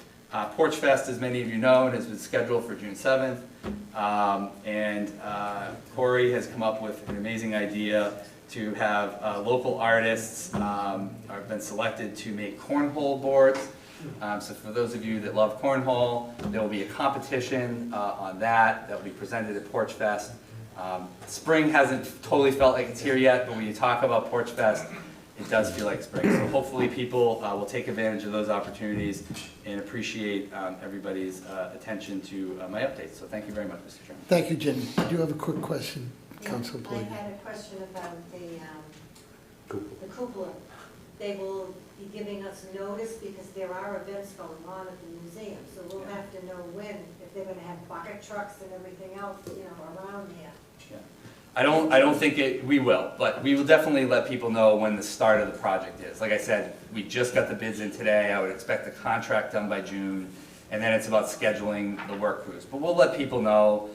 S14: Porch Fest, as many of you know, has been scheduled for June 7th. Corey has come up with an amazing idea to have local artists have been selected to make cornhole boards. So for those of you that love cornhole, there will be a competition on that will be presented at Porch Fest. Spring hasn't totally felt like it's here yet, but when you talk about Porch Fest, it does feel like spring. So hopefully people will take advantage of those opportunities and appreciate everybody's attention to my updates. So thank you very much, Mr. Chairman.
S1: Thank you, Jenny. I do have a quick question, Councilor
S10: I
S1: Blake.
S10: had a question about the cupola. They will be giving us notice because there are events going on at the museum. So we'll have to know when, if they're gonna have bucket trucks and everything else, around here.
S14: Yeah. I don't think we will, but we will definitely let people know when the start of the project is. Like I said, we just got the bids in today. I would expect the contract done by June, and then it's about scheduling the work crews. But we'll let people know.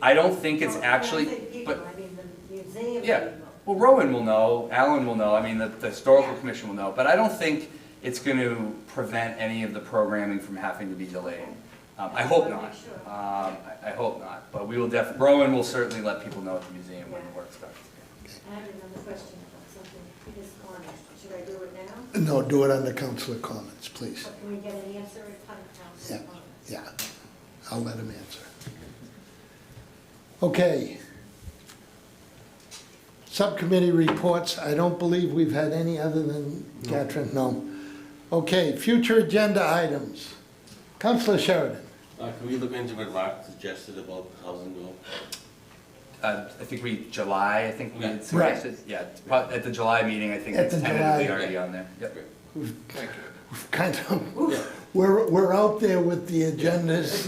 S14: I don't think it's actually, but
S10: I mean the museum
S14: yeah.
S10: people.
S14: Well, Rowan will know, Alan will know, I mean, the Historical Commission will know, but I don't think it's going to prevent any of the programming from having to be delayed. I hope not. I hope not, but we will Rowan will certainly let people know at the museum when the work starts.
S10: I have another question about something, this corner. Should I do it now?
S1: No, do it under Councilor comments, please.
S10: Or can we get an answer at council comments?
S1: Yeah, I'll let him answer. Okay. Subcommittee reports, I don't believe we've had any other than Catherine, no. Okay, future agenda items. Councilor Sheridan.
S20: Can we look into what Mark suggested about housing bill?
S14: I think we had suggested,
S1: Right.
S14: yeah, at the July meeting, I think
S1: At
S14: it's
S1: the
S14: tentatively
S1: July-
S14: already on there. Yep.
S1: We've kind of, we're out there with the agendas,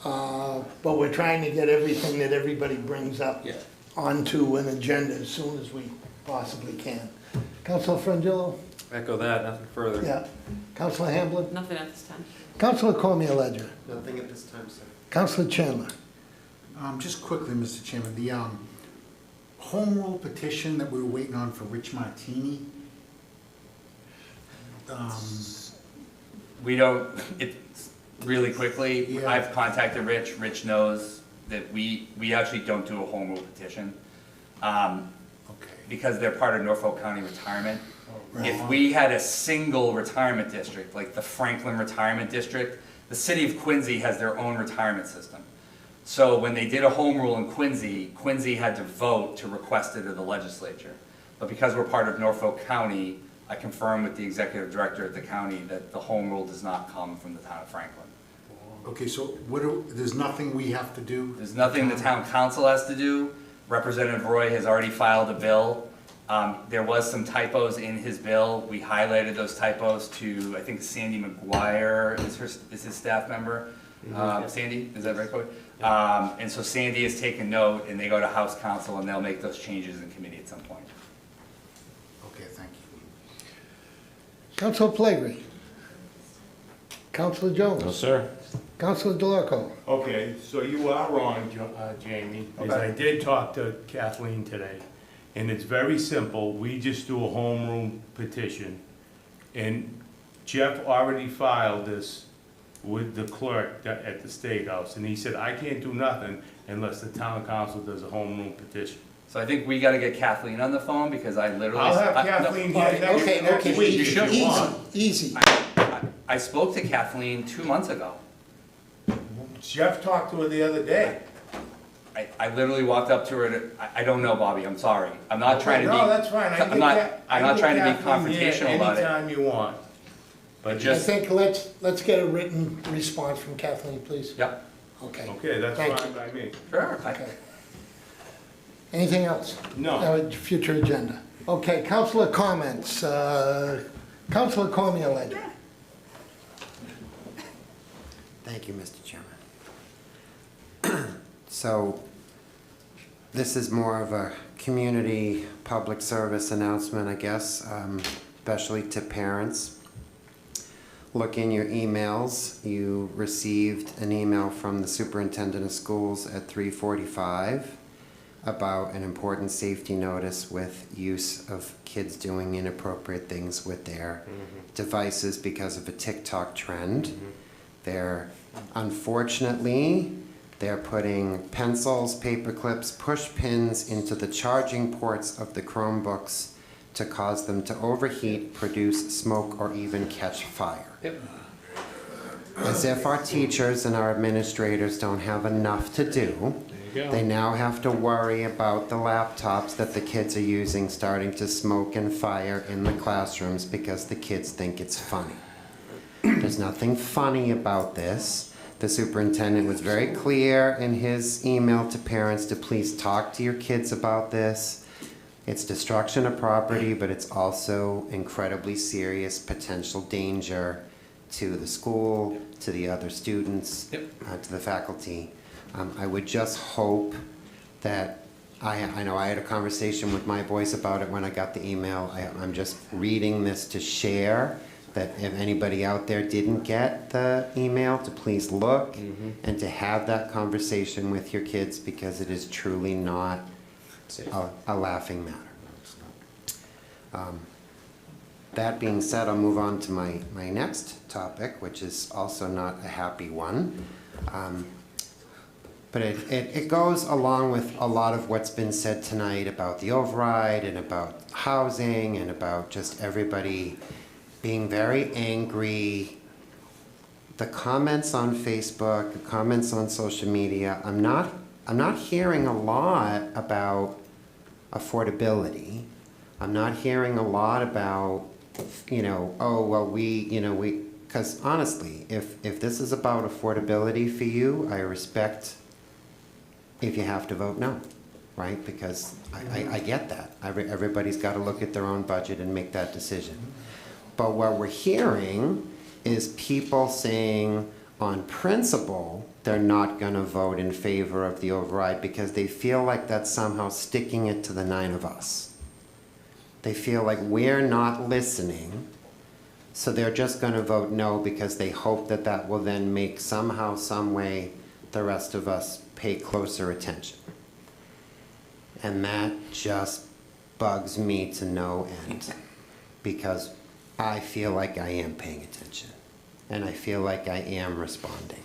S1: but we're trying to get everything that everybody brings up onto an agenda as soon as we possibly can. Councilor Frangillo?
S22: Echo that, nothing further.
S1: Yeah. Councilor Hamblin?
S13: Nothing at this time.
S1: Councilor Cormier Ledger?
S17: Nothing at this time, sir.
S1: Councilor Chandler?
S19: Just quickly, Mr. Chairman, the home rule petition that we were waiting on for Rich Martini.
S14: We don't, really quickly,
S19: Yeah.
S14: I've contacted Rich. Rich knows that we actually don't do a home rule petition. Because they're part of Norfolk County Retirement. If we had a single retirement district, like the Franklin Retirement District, the city of Quincy has their own retirement system. So when they did a home rule in Quincy, Quincy had to vote to request it of the legislature. But because we're part of Norfolk County, I confirmed with the executive director at the county that the home rule does not come from the town of Franklin.
S19: Okay, so there's nothing we have to do?
S14: There's nothing the town council has to do. Representative Roy has already filed a bill. There was some typos in his bill. We highlighted those typos to, I think Sandy McGuire is his staff member. Sandy, is that right, Corey? And so Sandy has taken note, and they go to House Council, and they'll make those changes in committee at some point.
S19: Okay, thank you.
S1: Councilor Plagree? Councilor Jones?
S20: No, sir.
S1: Councilor DeLarco?
S5: Okay, so you are wrong, Jamie, because I did talk to Kathleen today, and it's very simple. We just do a home rule petition, and Jeff already filed this with the clerk at the State House, and he said, I can't do nothing unless the town council does a home rule petition.
S14: So I think we gotta get Kathleen on the phone, because I literally.
S5: I'll have Kathleen here next week
S14: You
S5: if
S14: should.
S5: you want.
S1: Easy.
S14: I spoke to Kathleen 2 months ago.
S5: Jeff talked to her the other day.
S14: I literally walked up to her and, I don't know, Bobby, I'm sorry. I'm not trying to be.
S5: No, that's fine.
S14: I'm not trying to be confrontational about it.
S5: Anytime you want. But
S1: I
S5: just,
S1: think let's get a written response from Kathleen, please.
S22: Yep.
S1: Okay.
S5: okay, that's
S1: Thank
S5: fine
S1: you.
S5: by me.
S22: Sure.
S1: Okay. Anything else?
S5: No.
S1: Future agenda. Okay, councilor comments. Councilor Cormier.
S17: Thank you, Mr. Chairman. So, this is more of a community public service announcement, I guess, especially to parents. Look in your emails. You received an email from the superintendent of schools at 3:45 about an important safety notice with use of kids doing inappropriate things with their devices because of a TikTok trend. Unfortunately, they're putting pencils, paper clips, push pins into the charging ports of the Chromebooks to cause them to overheat, produce smoke, or even catch fire. As if our teachers and our administrators don't have enough to do, they now have to worry about the laptops that the kids are using starting to smoke and fire in the classrooms because the kids think it's funny. There's nothing funny about this. The superintendent was very clear in his email to parents to please talk to your kids about this. It's destruction of property, but it's also incredibly serious potential danger to the school, to the other students, to the faculty. I would just hope that, I know I had a conversation with my boys about it when I got the email. I'm just reading this to share that if anybody out there didn't get the email, to please look and to have that conversation with your kids because it is truly not a laughing matter. That being said, I'll move on to my next topic, which is also not a happy one. But it goes along with a lot of what's been said tonight about the override and about housing and about just everybody being very angry. The comments on Facebook, the comments on social media, I'm not hearing a lot about affordability. I'm not hearing a lot about, because honestly, if this is about affordability for you, I respect if you have to vote no, right? Because I get that. Everybody's got to look at their own budget and make that decision. But what we're hearing is people saying on principle they're not going to vote in favor of the override because they feel like that's somehow sticking it to the 9 of us. They feel like we're not listening, so they're just going to vote no because they hope that that will then make somehow, some way, the rest of us pay closer attention. And that just bugs me to no end because I feel like I am paying attention and I feel like I am responding.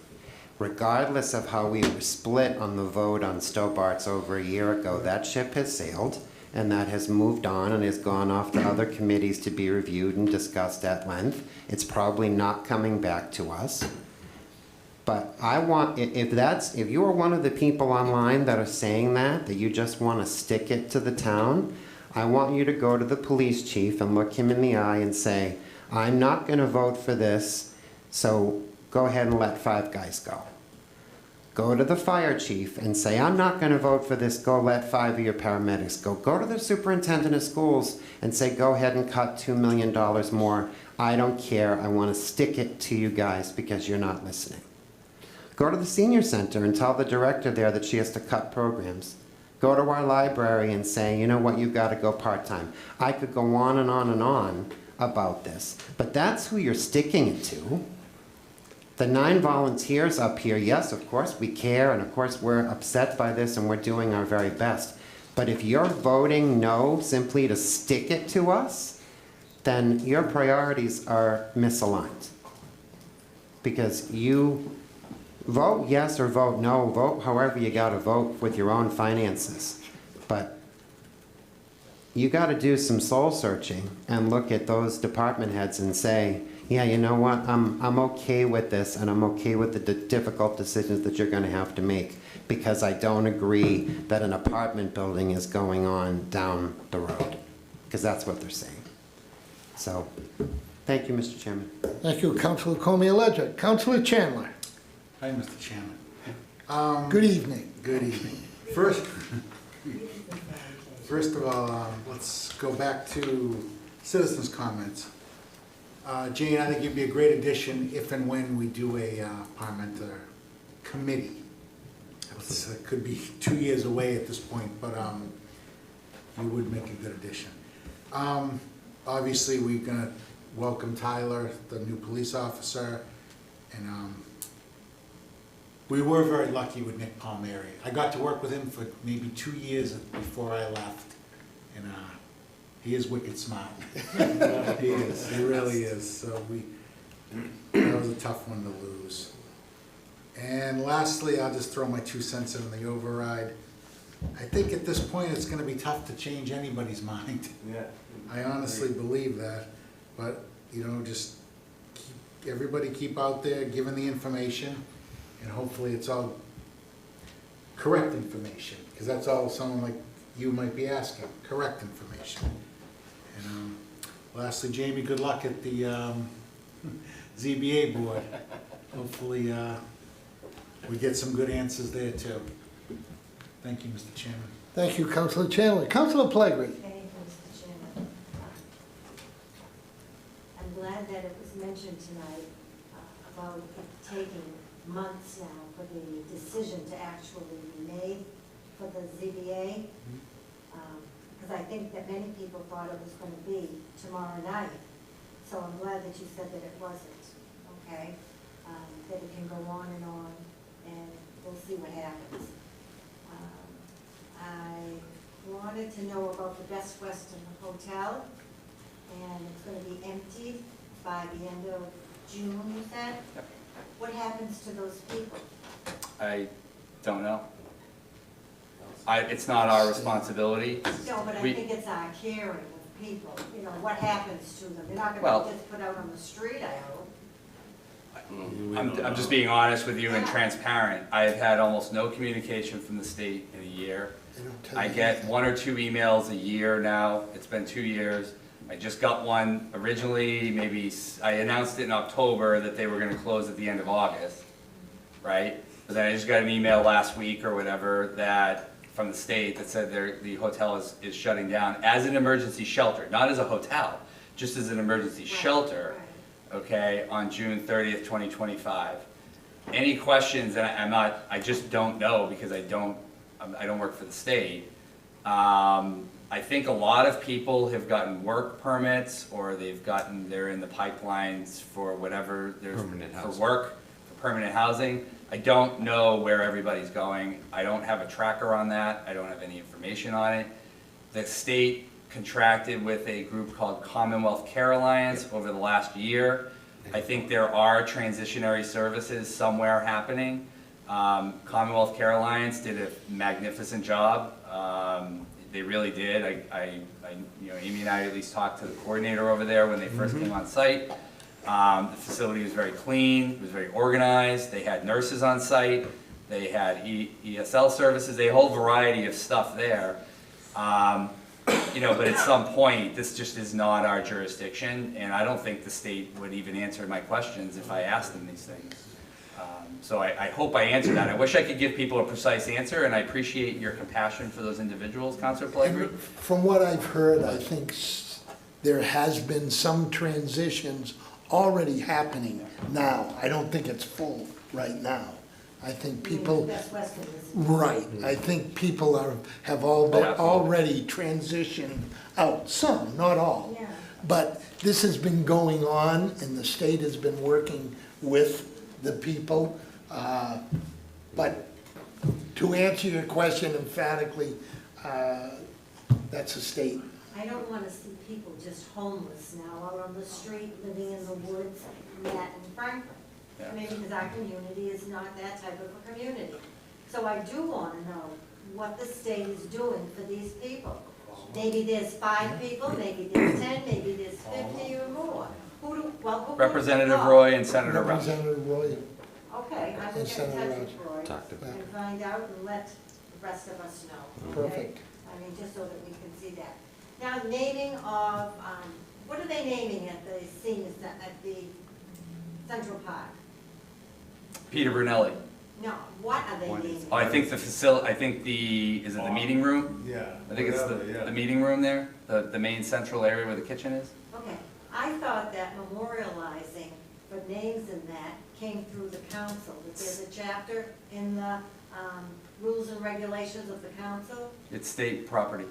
S17: Regardless of how we were split on the vote on Stobart's over a year ago, that ship has sailed and that has moved on and has gone off to other committees to be reviewed and discussed at length. It's probably not coming back to us. But I want, if you are one of the people online that are saying that you just want to stick it to the town, I want you to go to the police chief and look him in the eye and say, I'm not going to vote for this, so go ahead and let 5 guys go. Go to the fire chief and say, I'm not going to vote for this, go let 5 of your paramedics go. Go to the superintendent of schools and say, go ahead and cut $2 million more. I don't care, I want to stick it to you guys because you're not listening. Go to the senior center and tell the director there that she has to cut programs. Go to our library and say, you know what, you've got to go part-time. I could go on and on and on about this, but that's who you're sticking it to. The 9 volunteers up here, yes, of course we care, and of course we're upset by this and we're doing our very best. But if you're voting no simply to stick it to us, then your priorities are misaligned. Because you vote yes or vote no, vote however you gotta vote with your own finances. But you gotta do some soul searching and look at those department heads and say, yeah, you know what, I'm okay with this and I'm okay with the difficult decisions that you're gonna have to make because I don't agree that an apartment building is going on down the road. Because that's what they're saying. So Thank you, Mr. Chairman.
S1: Thank you, Councilor Cormier-Ledger. Councilor Chandler,
S19: Hi, Mr. Chairman.
S1: good evening.
S19: Good evening. First of all, let's go back to citizens' comments. Jane, I think you'd be a great addition if and when we do a parliamentary committee. It could be 2 years away at this point, but you would make a good addition. Obviously, we're gonna welcome Tyler, the new police officer, and we were very lucky with Nick Palmieri. I got to work with him for maybe 2 years before I left, and he is wicked smart. He is, he really is, so that was a tough one to lose. And lastly, I'll just throw my 2 cents in on the override. I think at this point, it's gonna be tough to change anybody's mind.
S5: Yeah.
S19: I honestly believe that, but, you know, just everybody keep out there giving the information, and hopefully it's all correct information, because that's all someone like you might be asking, correct information. And lastly, Jamie, good luck at the ZBA board. Hopefully we get some good answers there too. Thank you, Mr. Chairman.
S1: Thank you, Councilor Chandler. Councilor Plegri.
S10: Thank you, Mr. Chairman. I'm glad that it was mentioned tonight about it taking months now for the decision to actually be made for the ZBA. Because I think that many people thought it was going to be tomorrow night. So I'm glad that you said that it wasn't, okay? That it can go on, and we'll see what happens. I wanted to know about the Best Western Hotel, and it's going to be emptied by the end of June, you said?
S14: Yep.
S10: What happens to those people?
S14: I don't know. It's not our responsibility.
S10: No, but I
S14: We-
S10: think it's our caring of people, you know, what happens to them? They're not
S14: Well-
S10: going to just put out on the street, I hope.
S14: I'm just being honest with you and transparent. I've had almost no communication from the state in a year. I get 1 or 2 emails a year now. It's been 2 years. I just got one originally, I announced it in October that they were gonna close at the end of August, right? But then I just got an email last week or whatever from the state that said the hotel is shutting down as an emergency shelter, not as a hotel, just as an emergency shelter, okay, on June 30th, 2025. Any questions, and I just don't know because I don't work for the state. I think a lot of people have gotten work permits, or they're in the pipelines for whatever, for work, for permanent housing. I don't know where everybody's going. I don't have a tracker on that. I don't have any information on it. The state contracted with a group called Commonwealth Care Alliance over the last year. I think there are transitionary services somewhere happening. Commonwealth Care Alliance did a magnificent job. They really did. Amy and I at least talked to the coordinator over there when they first came on site. The facility was very clean, it was very organized. They had nurses on site. They had ESL services, a whole variety of stuff there. But at some point, this just is not our jurisdiction, and I don't think the state would even answer my questions if I asked them these things. So I hope I answered that. I wish I could give people a precise answer, and I appreciate your compassion for those individuals, Councilor Plegri.
S1: From what I've heard, I think there has been some transitions already happening now. I don't think it's full right now. I think people,
S10: Best Western is.
S1: right, I think people have already transitioned out, some, not all.
S10: Yeah.
S1: But this has been going on, and the state has been working with the people. But to answer your question emphatically, that's a state.
S10: I don't want to see people just homeless now or on the street, living in the woods, that in Franklin. I mean, because our community is not that type of a community. So I do want to know what the state is doing for these people. Maybe there's 5 people, maybe there's 10, maybe there's 50 or more. Who
S14: Representative Roy and Senator Rush.
S1: Representative Roy.
S10: Okay, I will get in touch with Roy and find out and let the rest of us know. Okay?
S1: Perfect.
S10: I mean, just so that we can see that. Now, naming of what are they naming at the senior, at the Central Park?
S14: Peter Brunelli.
S10: No, what are they naming?
S14: Oh, I think the facility, I think is it the meeting room?
S5: Yeah.
S14: I think it's the meeting room there, the main central area where the kitchen is.
S10: Okay, I thought that memorializing for names in that came through the council, that there's a chapter in the rules and regulations of the council.
S14: It's state property.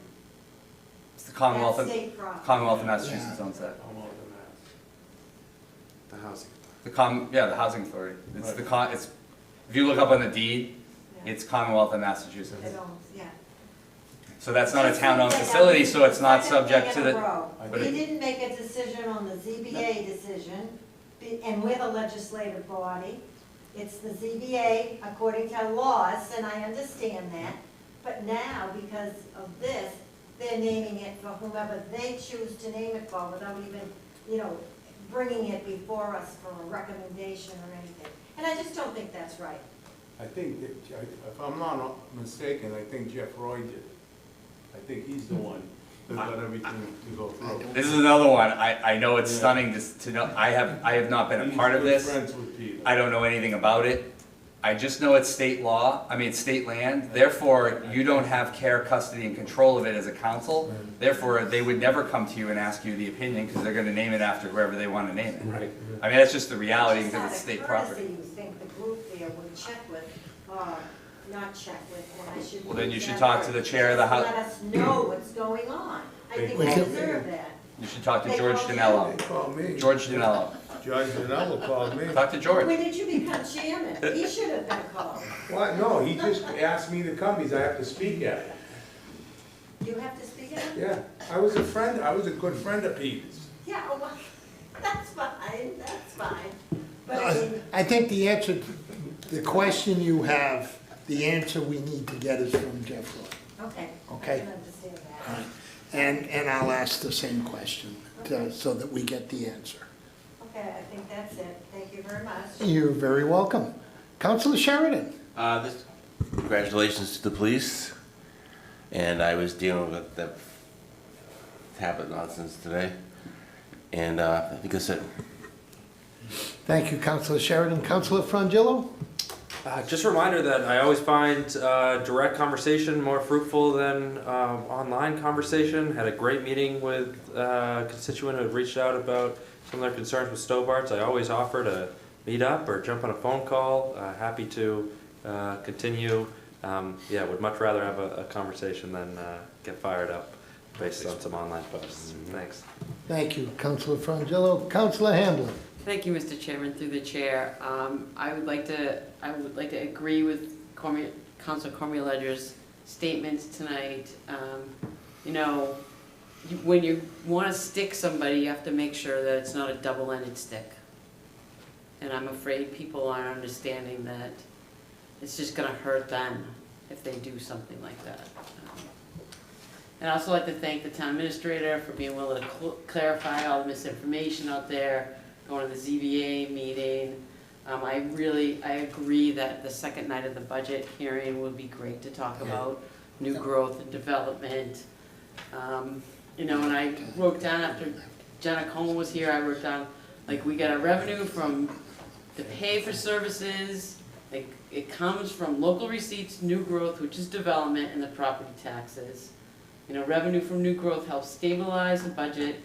S14: It's the Commonwealth
S10: That's
S14: of,
S10: state property.
S14: Commonwealth of Massachusetts owns that.
S17: The housing.
S14: The housing authority. It's it's, if you look up on the deed, it's Commonwealth of Massachusetts.
S10: It owns, yeah.
S14: So that's not a town-owned facility, so it's not subject to the. but
S10: We
S14: it-
S10: didn't make a decision on the ZBA decision, and we're the legislative body. It's the ZBA according to laws, and I understand that. But now, because of this, they're naming it for whomever they choose to name it for without even, bringing it before us for a recommendation or anything. And I just don't think that's right.
S5: I think, if I'm not mistaken, I think Jeff Roy did. I think he's the one that got everything to go through.
S14: This is another one. I know it's stunning to know. I have not been a part of this.
S5: Friends with Peter.
S14: I don't know anything about it. I just know it's state law, it's state land, therefore you don't have care, custody, and control of it as a council. Therefore, they would never come to you and ask you the opinion, because they're gonna name it after whoever they wanna name it.
S5: Right.
S14: That's just the reality,
S10: Just
S14: because it's
S10: out of
S14: state
S10: courtesy,
S14: property.
S10: you think the group there would check with, not check with, and I should.
S14: Well, then you
S10: use
S14: should
S10: that
S14: talk
S10: word.
S14: to the chair of the
S10: Just
S14: house.
S10: let us know what's going on. I think
S1: We
S10: they
S1: can-
S10: deserve that.
S14: You should talk to
S10: They
S14: George
S10: called you?
S14: Danello.
S5: They called me.
S14: George Danello.
S5: Judge Danello called me.
S14: Talk to George.
S10: When did you become chairman? He should have been called.
S5: What? No, he just asked me to come, I have to speak at it.
S10: You have to speak it up?
S5: Yeah, I was a good friend of Peter's.
S10: Yeah, well, that's fine. But I mean,
S1: I think the answer, the question you have, the answer we need to get is from Jeff Roy.
S10: okay.
S1: Okay.
S10: I can understand that.
S1: All right. And I'll ask the same question, so that we get the answer.
S10: Okay, I think that's it. Thank you very much.
S1: You're very welcome. Councilor Sheridan?
S11: Congratulations to the police. And I was dealing with the tablet nonsense today. And I think that's it.
S1: Thank you, Councilor Sheridan. Councilor Frangillo?
S22: Just a reminder that I always find direct conversation more fruitful than online conversation. Had a great meeting with a constituent who had reached out about some of their concerns with Stobarts. I always offer to meet up or jump on a phone call. Happy to continue. Would much rather have a conversation than get fired up based on some online posts. Thanks.
S1: Thank you, Councilor Frangillo. Councilor Hamblin?
S13: Thank you, Mr. Chairman, through the chair. I would like to agree with Councilor Cormier-Ledger's statements tonight. When you want to stick somebody, you have to make sure that it's not a double-ended stick. And I'm afraid people aren't understanding that it's just going to hurt them if they do something like that. And I'd also like to thank the town administrator for being willing to clarify all the misinformation out there, going to the ZBA meeting. I agree that the second night of the budget hearing would be great to talk about new growth and development. And I wrote down, after Jenna Coleman was here, I wrote down, we get our revenue from to pay for services. It comes from local receipts, new growth, which is development, and the property taxes. Revenue from new growth helps stabilize the budget.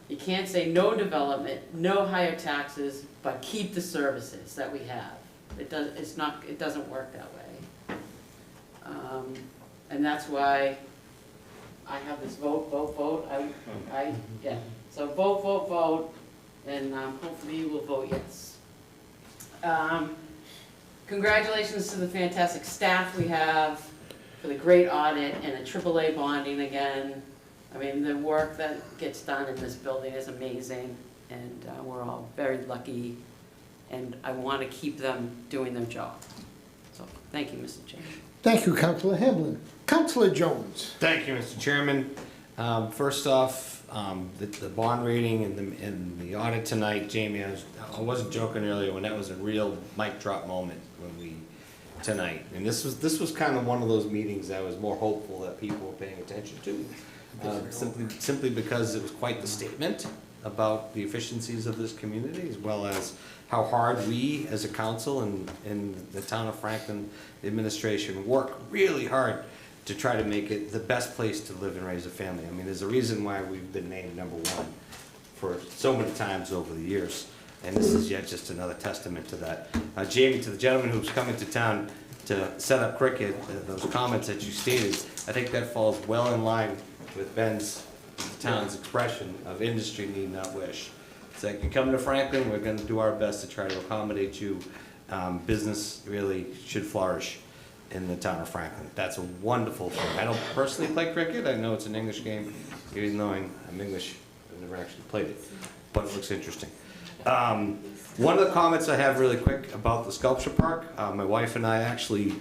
S13: You can't say no development, no higher taxes, but keep the services that we have. It doesn't work that way. And that's why I have this vote. So vote, and hopefully you will vote yes. Congratulations to the fantastic staff we have for the great audit and the AAA bonding again. The work that gets done in this building is amazing, and we're all very lucky, and I want to keep them doing their job. So, thank you, Mr. Chairman.
S1: Thank you, Councilor Hamblin. Councilor Jones?
S20: Thank you, Mr. Chairman. First off, the bond rating and the audit tonight, Jamie, I wasn't joking earlier when that was a real mic drop moment tonight. And this was kind of one of those meetings I was more hopeful that people were paying attention to simply because it was quite the statement about the efficiencies of this community, as well as how hard we, as a council and the town of Franklin administration, work really hard to try to make it the best place to live and raise a family. I mean, there's a reason why we've been named #1 for so many times over the years, and this is yet just another testament to that. Jamie, to the gentleman who's coming to town to set up cricket, those comments that you stated, I think that falls well in line with Ben's, the town's expression of industry need not wish. It's like, you come to Franklin, we're gonna do our best to try to accommodate you. Business really should flourish in the town of Franklin. That's a wonderful thing. I don't personally play cricket. I know it's an English game, even though I'm English, I've never actually played it, but it looks interesting. One of the comments I have really quick about the sculpture park, my wife and I actually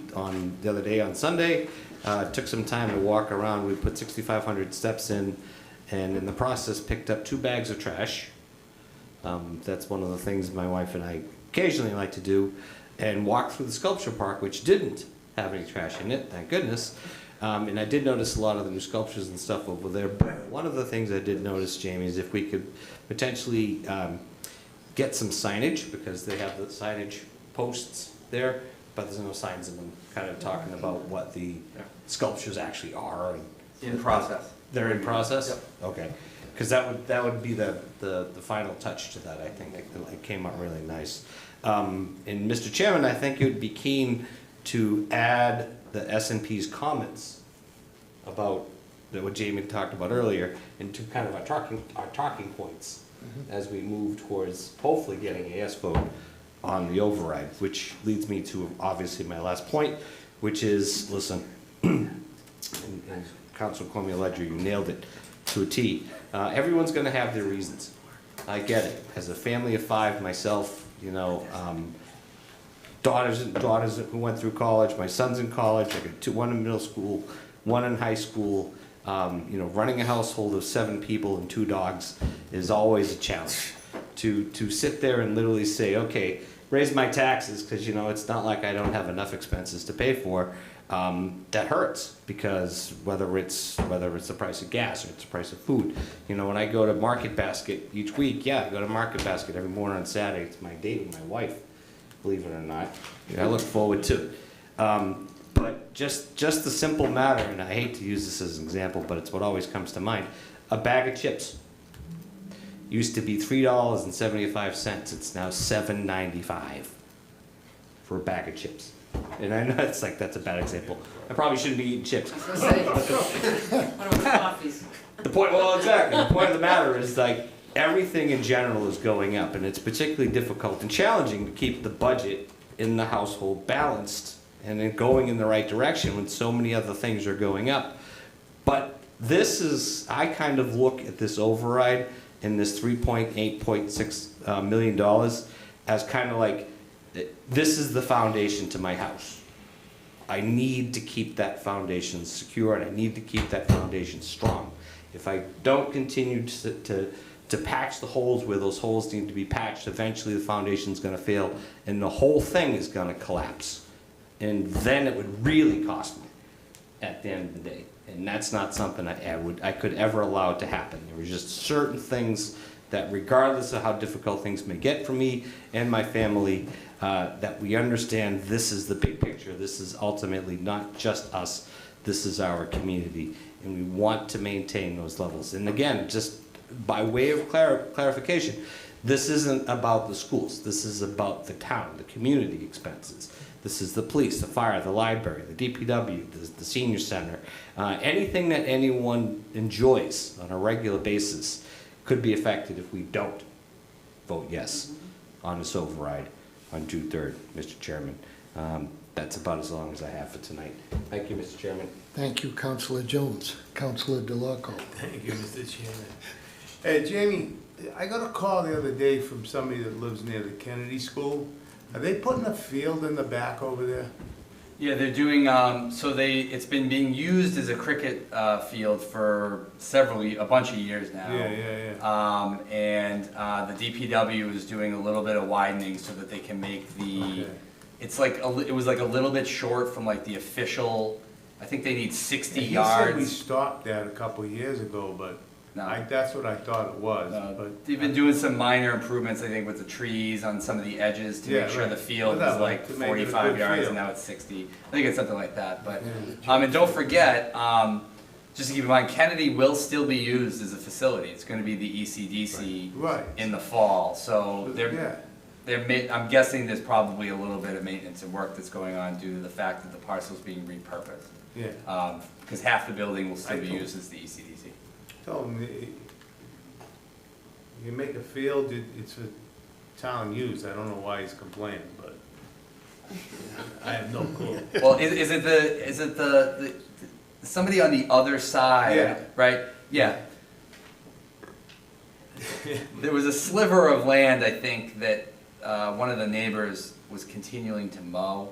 S20: the other day on Sunday, took some time to walk around. We put 6,500 steps in, and in the process picked up 2 bags of trash. That's one of the things my wife and I occasionally like to do, and walk through the sculpture park, which didn't have any trash in it, thank goodness. And I did notice a lot of the new sculptures and stuff over there, but one of the things I did notice, Jamie, is if we could potentially get some signage, because they have the signage posts there, but there's no signs in them, kind of talking about what the sculptures actually are. And
S14: In process.
S20: They're in process?
S14: Yep.
S20: Okay. Because that would be the final touch to that, I think. It came out really nice. And Mr. Chairman, I think you'd be keen to add the S&P's comments about what Jamie talked about earlier into kind of our talking points as we move towards hopefully getting a yes vote on the override, which leads me to obviously my last point, which is, listen, and Councilor Cormier-Ledger, you nailed it to a T. Everyone's gonna have their reasons. I get it. As a family of 5 myself, you know, daughters who went through college, my son's in college, I got 1 in middle school, 1 in high school. You know, running a household of 7 people and 2 dogs is always a challenge. To sit there and literally say, okay, raise my taxes, because, you know, it's not like I don't have enough expenses to pay for, that hurts, because whether it's the price of gas or it's the price of food. You know, when I go to Market Basket each week, I go to Market Basket every morning on Saturday. It's my date with my wife, believe it or not. I look forward to it. But just the simple matter, and I hate to use this as an example, but it's what always comes to mind. A bag of chips used to be $3.75. It's now $7.95 for a bag of chips. And I know it's like, that's a bad example. I probably shouldn't be eating chips.
S13: I was gonna say, what about coffees?
S20: Well, exactly. The point of the matter is, like, everything in general is going up, and it's particularly difficult and challenging to keep the budget in the household balanced and then going in the right direction when so many other things are going up. But this is, I kind of look at this override and this $3.6 million as kind of like, this is the foundation to my house. I need to keep that foundation secure, and I need to keep that foundation strong. If I don't continue to patch the holes where those holes need to be patched, eventually the foundation's gonna fail and the whole thing is gonna collapse. And then it would really cost me at the end of the day. And that's not something I could ever allow to happen. There were just certain things that, regardless of how difficult things may get for me and my family, that we understand this is the big picture. This is ultimately not just us, this is our community. And we want to maintain those levels. And again, just by way of clarification, this isn't about the schools. This is about the town, the community expenses. This is the police, the fire, the library, the DPW, the senior center. Anything that anyone enjoys on a regular basis could be affected if we don't vote yes on this override on June 3rd, Mr. Chairman. That's about as long as I have for tonight. Thank you, Mr. Chairman.
S1: Thank you, Councilor Jones. Councilor DeLarco.
S5: Thank you, Mr. Chairman. Hey, Jamie, I got a call the other day from somebody that lives near the Kennedy School. Are they putting a field in the back over there?
S14: Yeah, they're doing, it's been being used as a cricket field for a bunch of years now.
S5: Yeah.
S14: And the DPW is doing a little bit of widening so that they can make the, it was like a little bit short from like the official I think they need 60
S5: He said we
S14: yards.
S5: stopped that a couple of years ago, but
S14: No.
S5: that's what I thought it was, but.
S14: They've been doing some minor improvements, I think, with the trees on some of the edges to
S5: Yeah,
S14: make sure
S5: right.
S14: the field is
S5: Whatever,
S14: like
S5: to make it a
S14: 45
S5: good
S14: yards
S5: field.
S14: and now it's 60. I think it's something like that, but, and don't forget, just to keep in mind, Kennedy will still be used as a facility. It's gonna be the ECDC
S5: Right.
S14: in the fall, so
S5: Yeah.
S14: I'm guessing there's probably a little bit of maintenance and work that's going on due to the fact that the parcel's being repurposed.
S5: Yeah.
S14: Because half the building will still
S5: I
S14: be
S5: told-
S14: used as the ECDC.
S5: Tell them, you make a field, it's for town use, I don't know why he's complaining, but I have no clue.
S14: Well, is it the somebody on the other side,
S5: Yeah.
S14: right? Yeah. There was a sliver of land, I think, that one of the neighbors was continuing to mow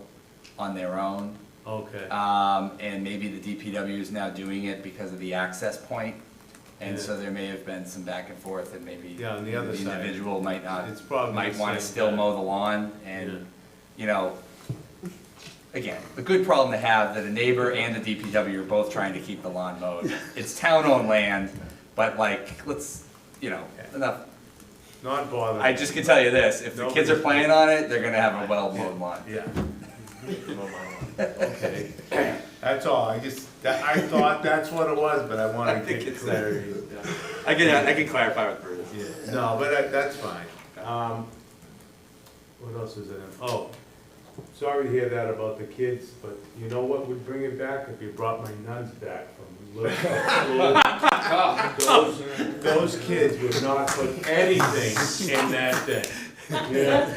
S14: on their own.
S5: Okay.
S14: And maybe the DPW is now doing it because of the access point. And
S5: Yeah.
S14: so there may have been some back and forth and maybe
S5: Yeah, on the other side.
S14: individual might
S5: It's probably
S14: might
S5: the
S14: want to
S5: same
S14: still
S5: guy.
S14: mow the lawn
S5: Yeah.
S14: and, you know, again, a good problem to have that a neighbor and the DPW are both trying to keep the lawn mowed. It's town-owned land, but like, let's, you know, enough.
S5: Not bothering.
S14: I just can tell you this, if the kids are playing on it, they're gonna have a well-mowed lawn.
S5: Yeah. Okay, that's all, I thought that's what it was, but I wanted to get clarity.
S14: I can clarify with Bruce.
S5: Yeah, no, but that's fine. What else was it? Oh, sorry to hear that about the kids, but you know what would bring it back? If you brought my nuns back from those kids would not put anything in that thing. Yeah.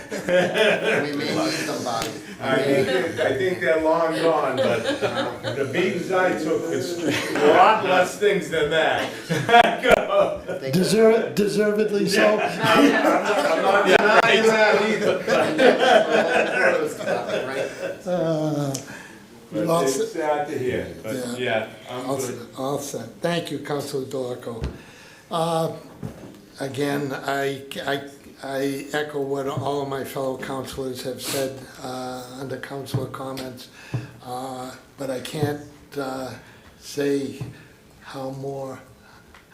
S17: We may need somebody.
S5: I think they're long gone, but the beatings I took was a lot less things than that.
S1: Deservedly so.
S5: I'm not denying that either. But it's sad to hear, but yeah, I'm good.
S1: All set. Thank you, Councilor Delacour. Again, I echo what all of my fellow councilors have said under councilor comments, but I can't say how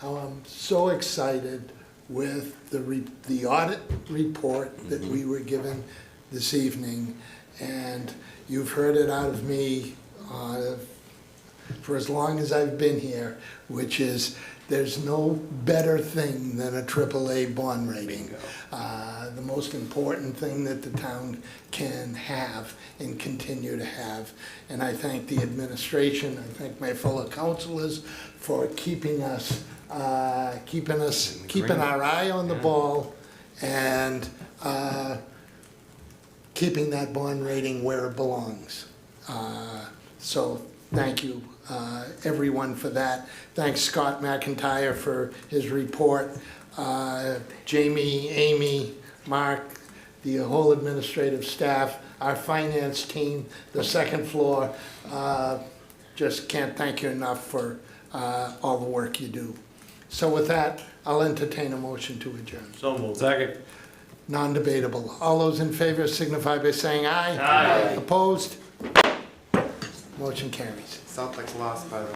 S1: I'm so excited with the audit report that we were given this evening, and you've heard it out of me for as long as I've been here, which is there's no better thing than a AAA bond rating. The most important thing that the town can have and continue to have. And I thank the administration, I thank my fellow councilors for keeping our eye on the ball and keeping that bond rating where it belongs. So thank you, everyone, for that. Thanks Scott McIntyre for his report. Jamie, Amy, Mark, the whole administrative staff, our finance team, the second floor. Just can't thank you enough for all the work you do. So with that, I'll entertain a motion to adjourn.
S5: So moved.
S22: Second.
S1: Non-debatable. All those in favor signify by saying aye.
S5: Aye.
S1: Opposed? Motion carries.
S17: Celtics lost, by the way.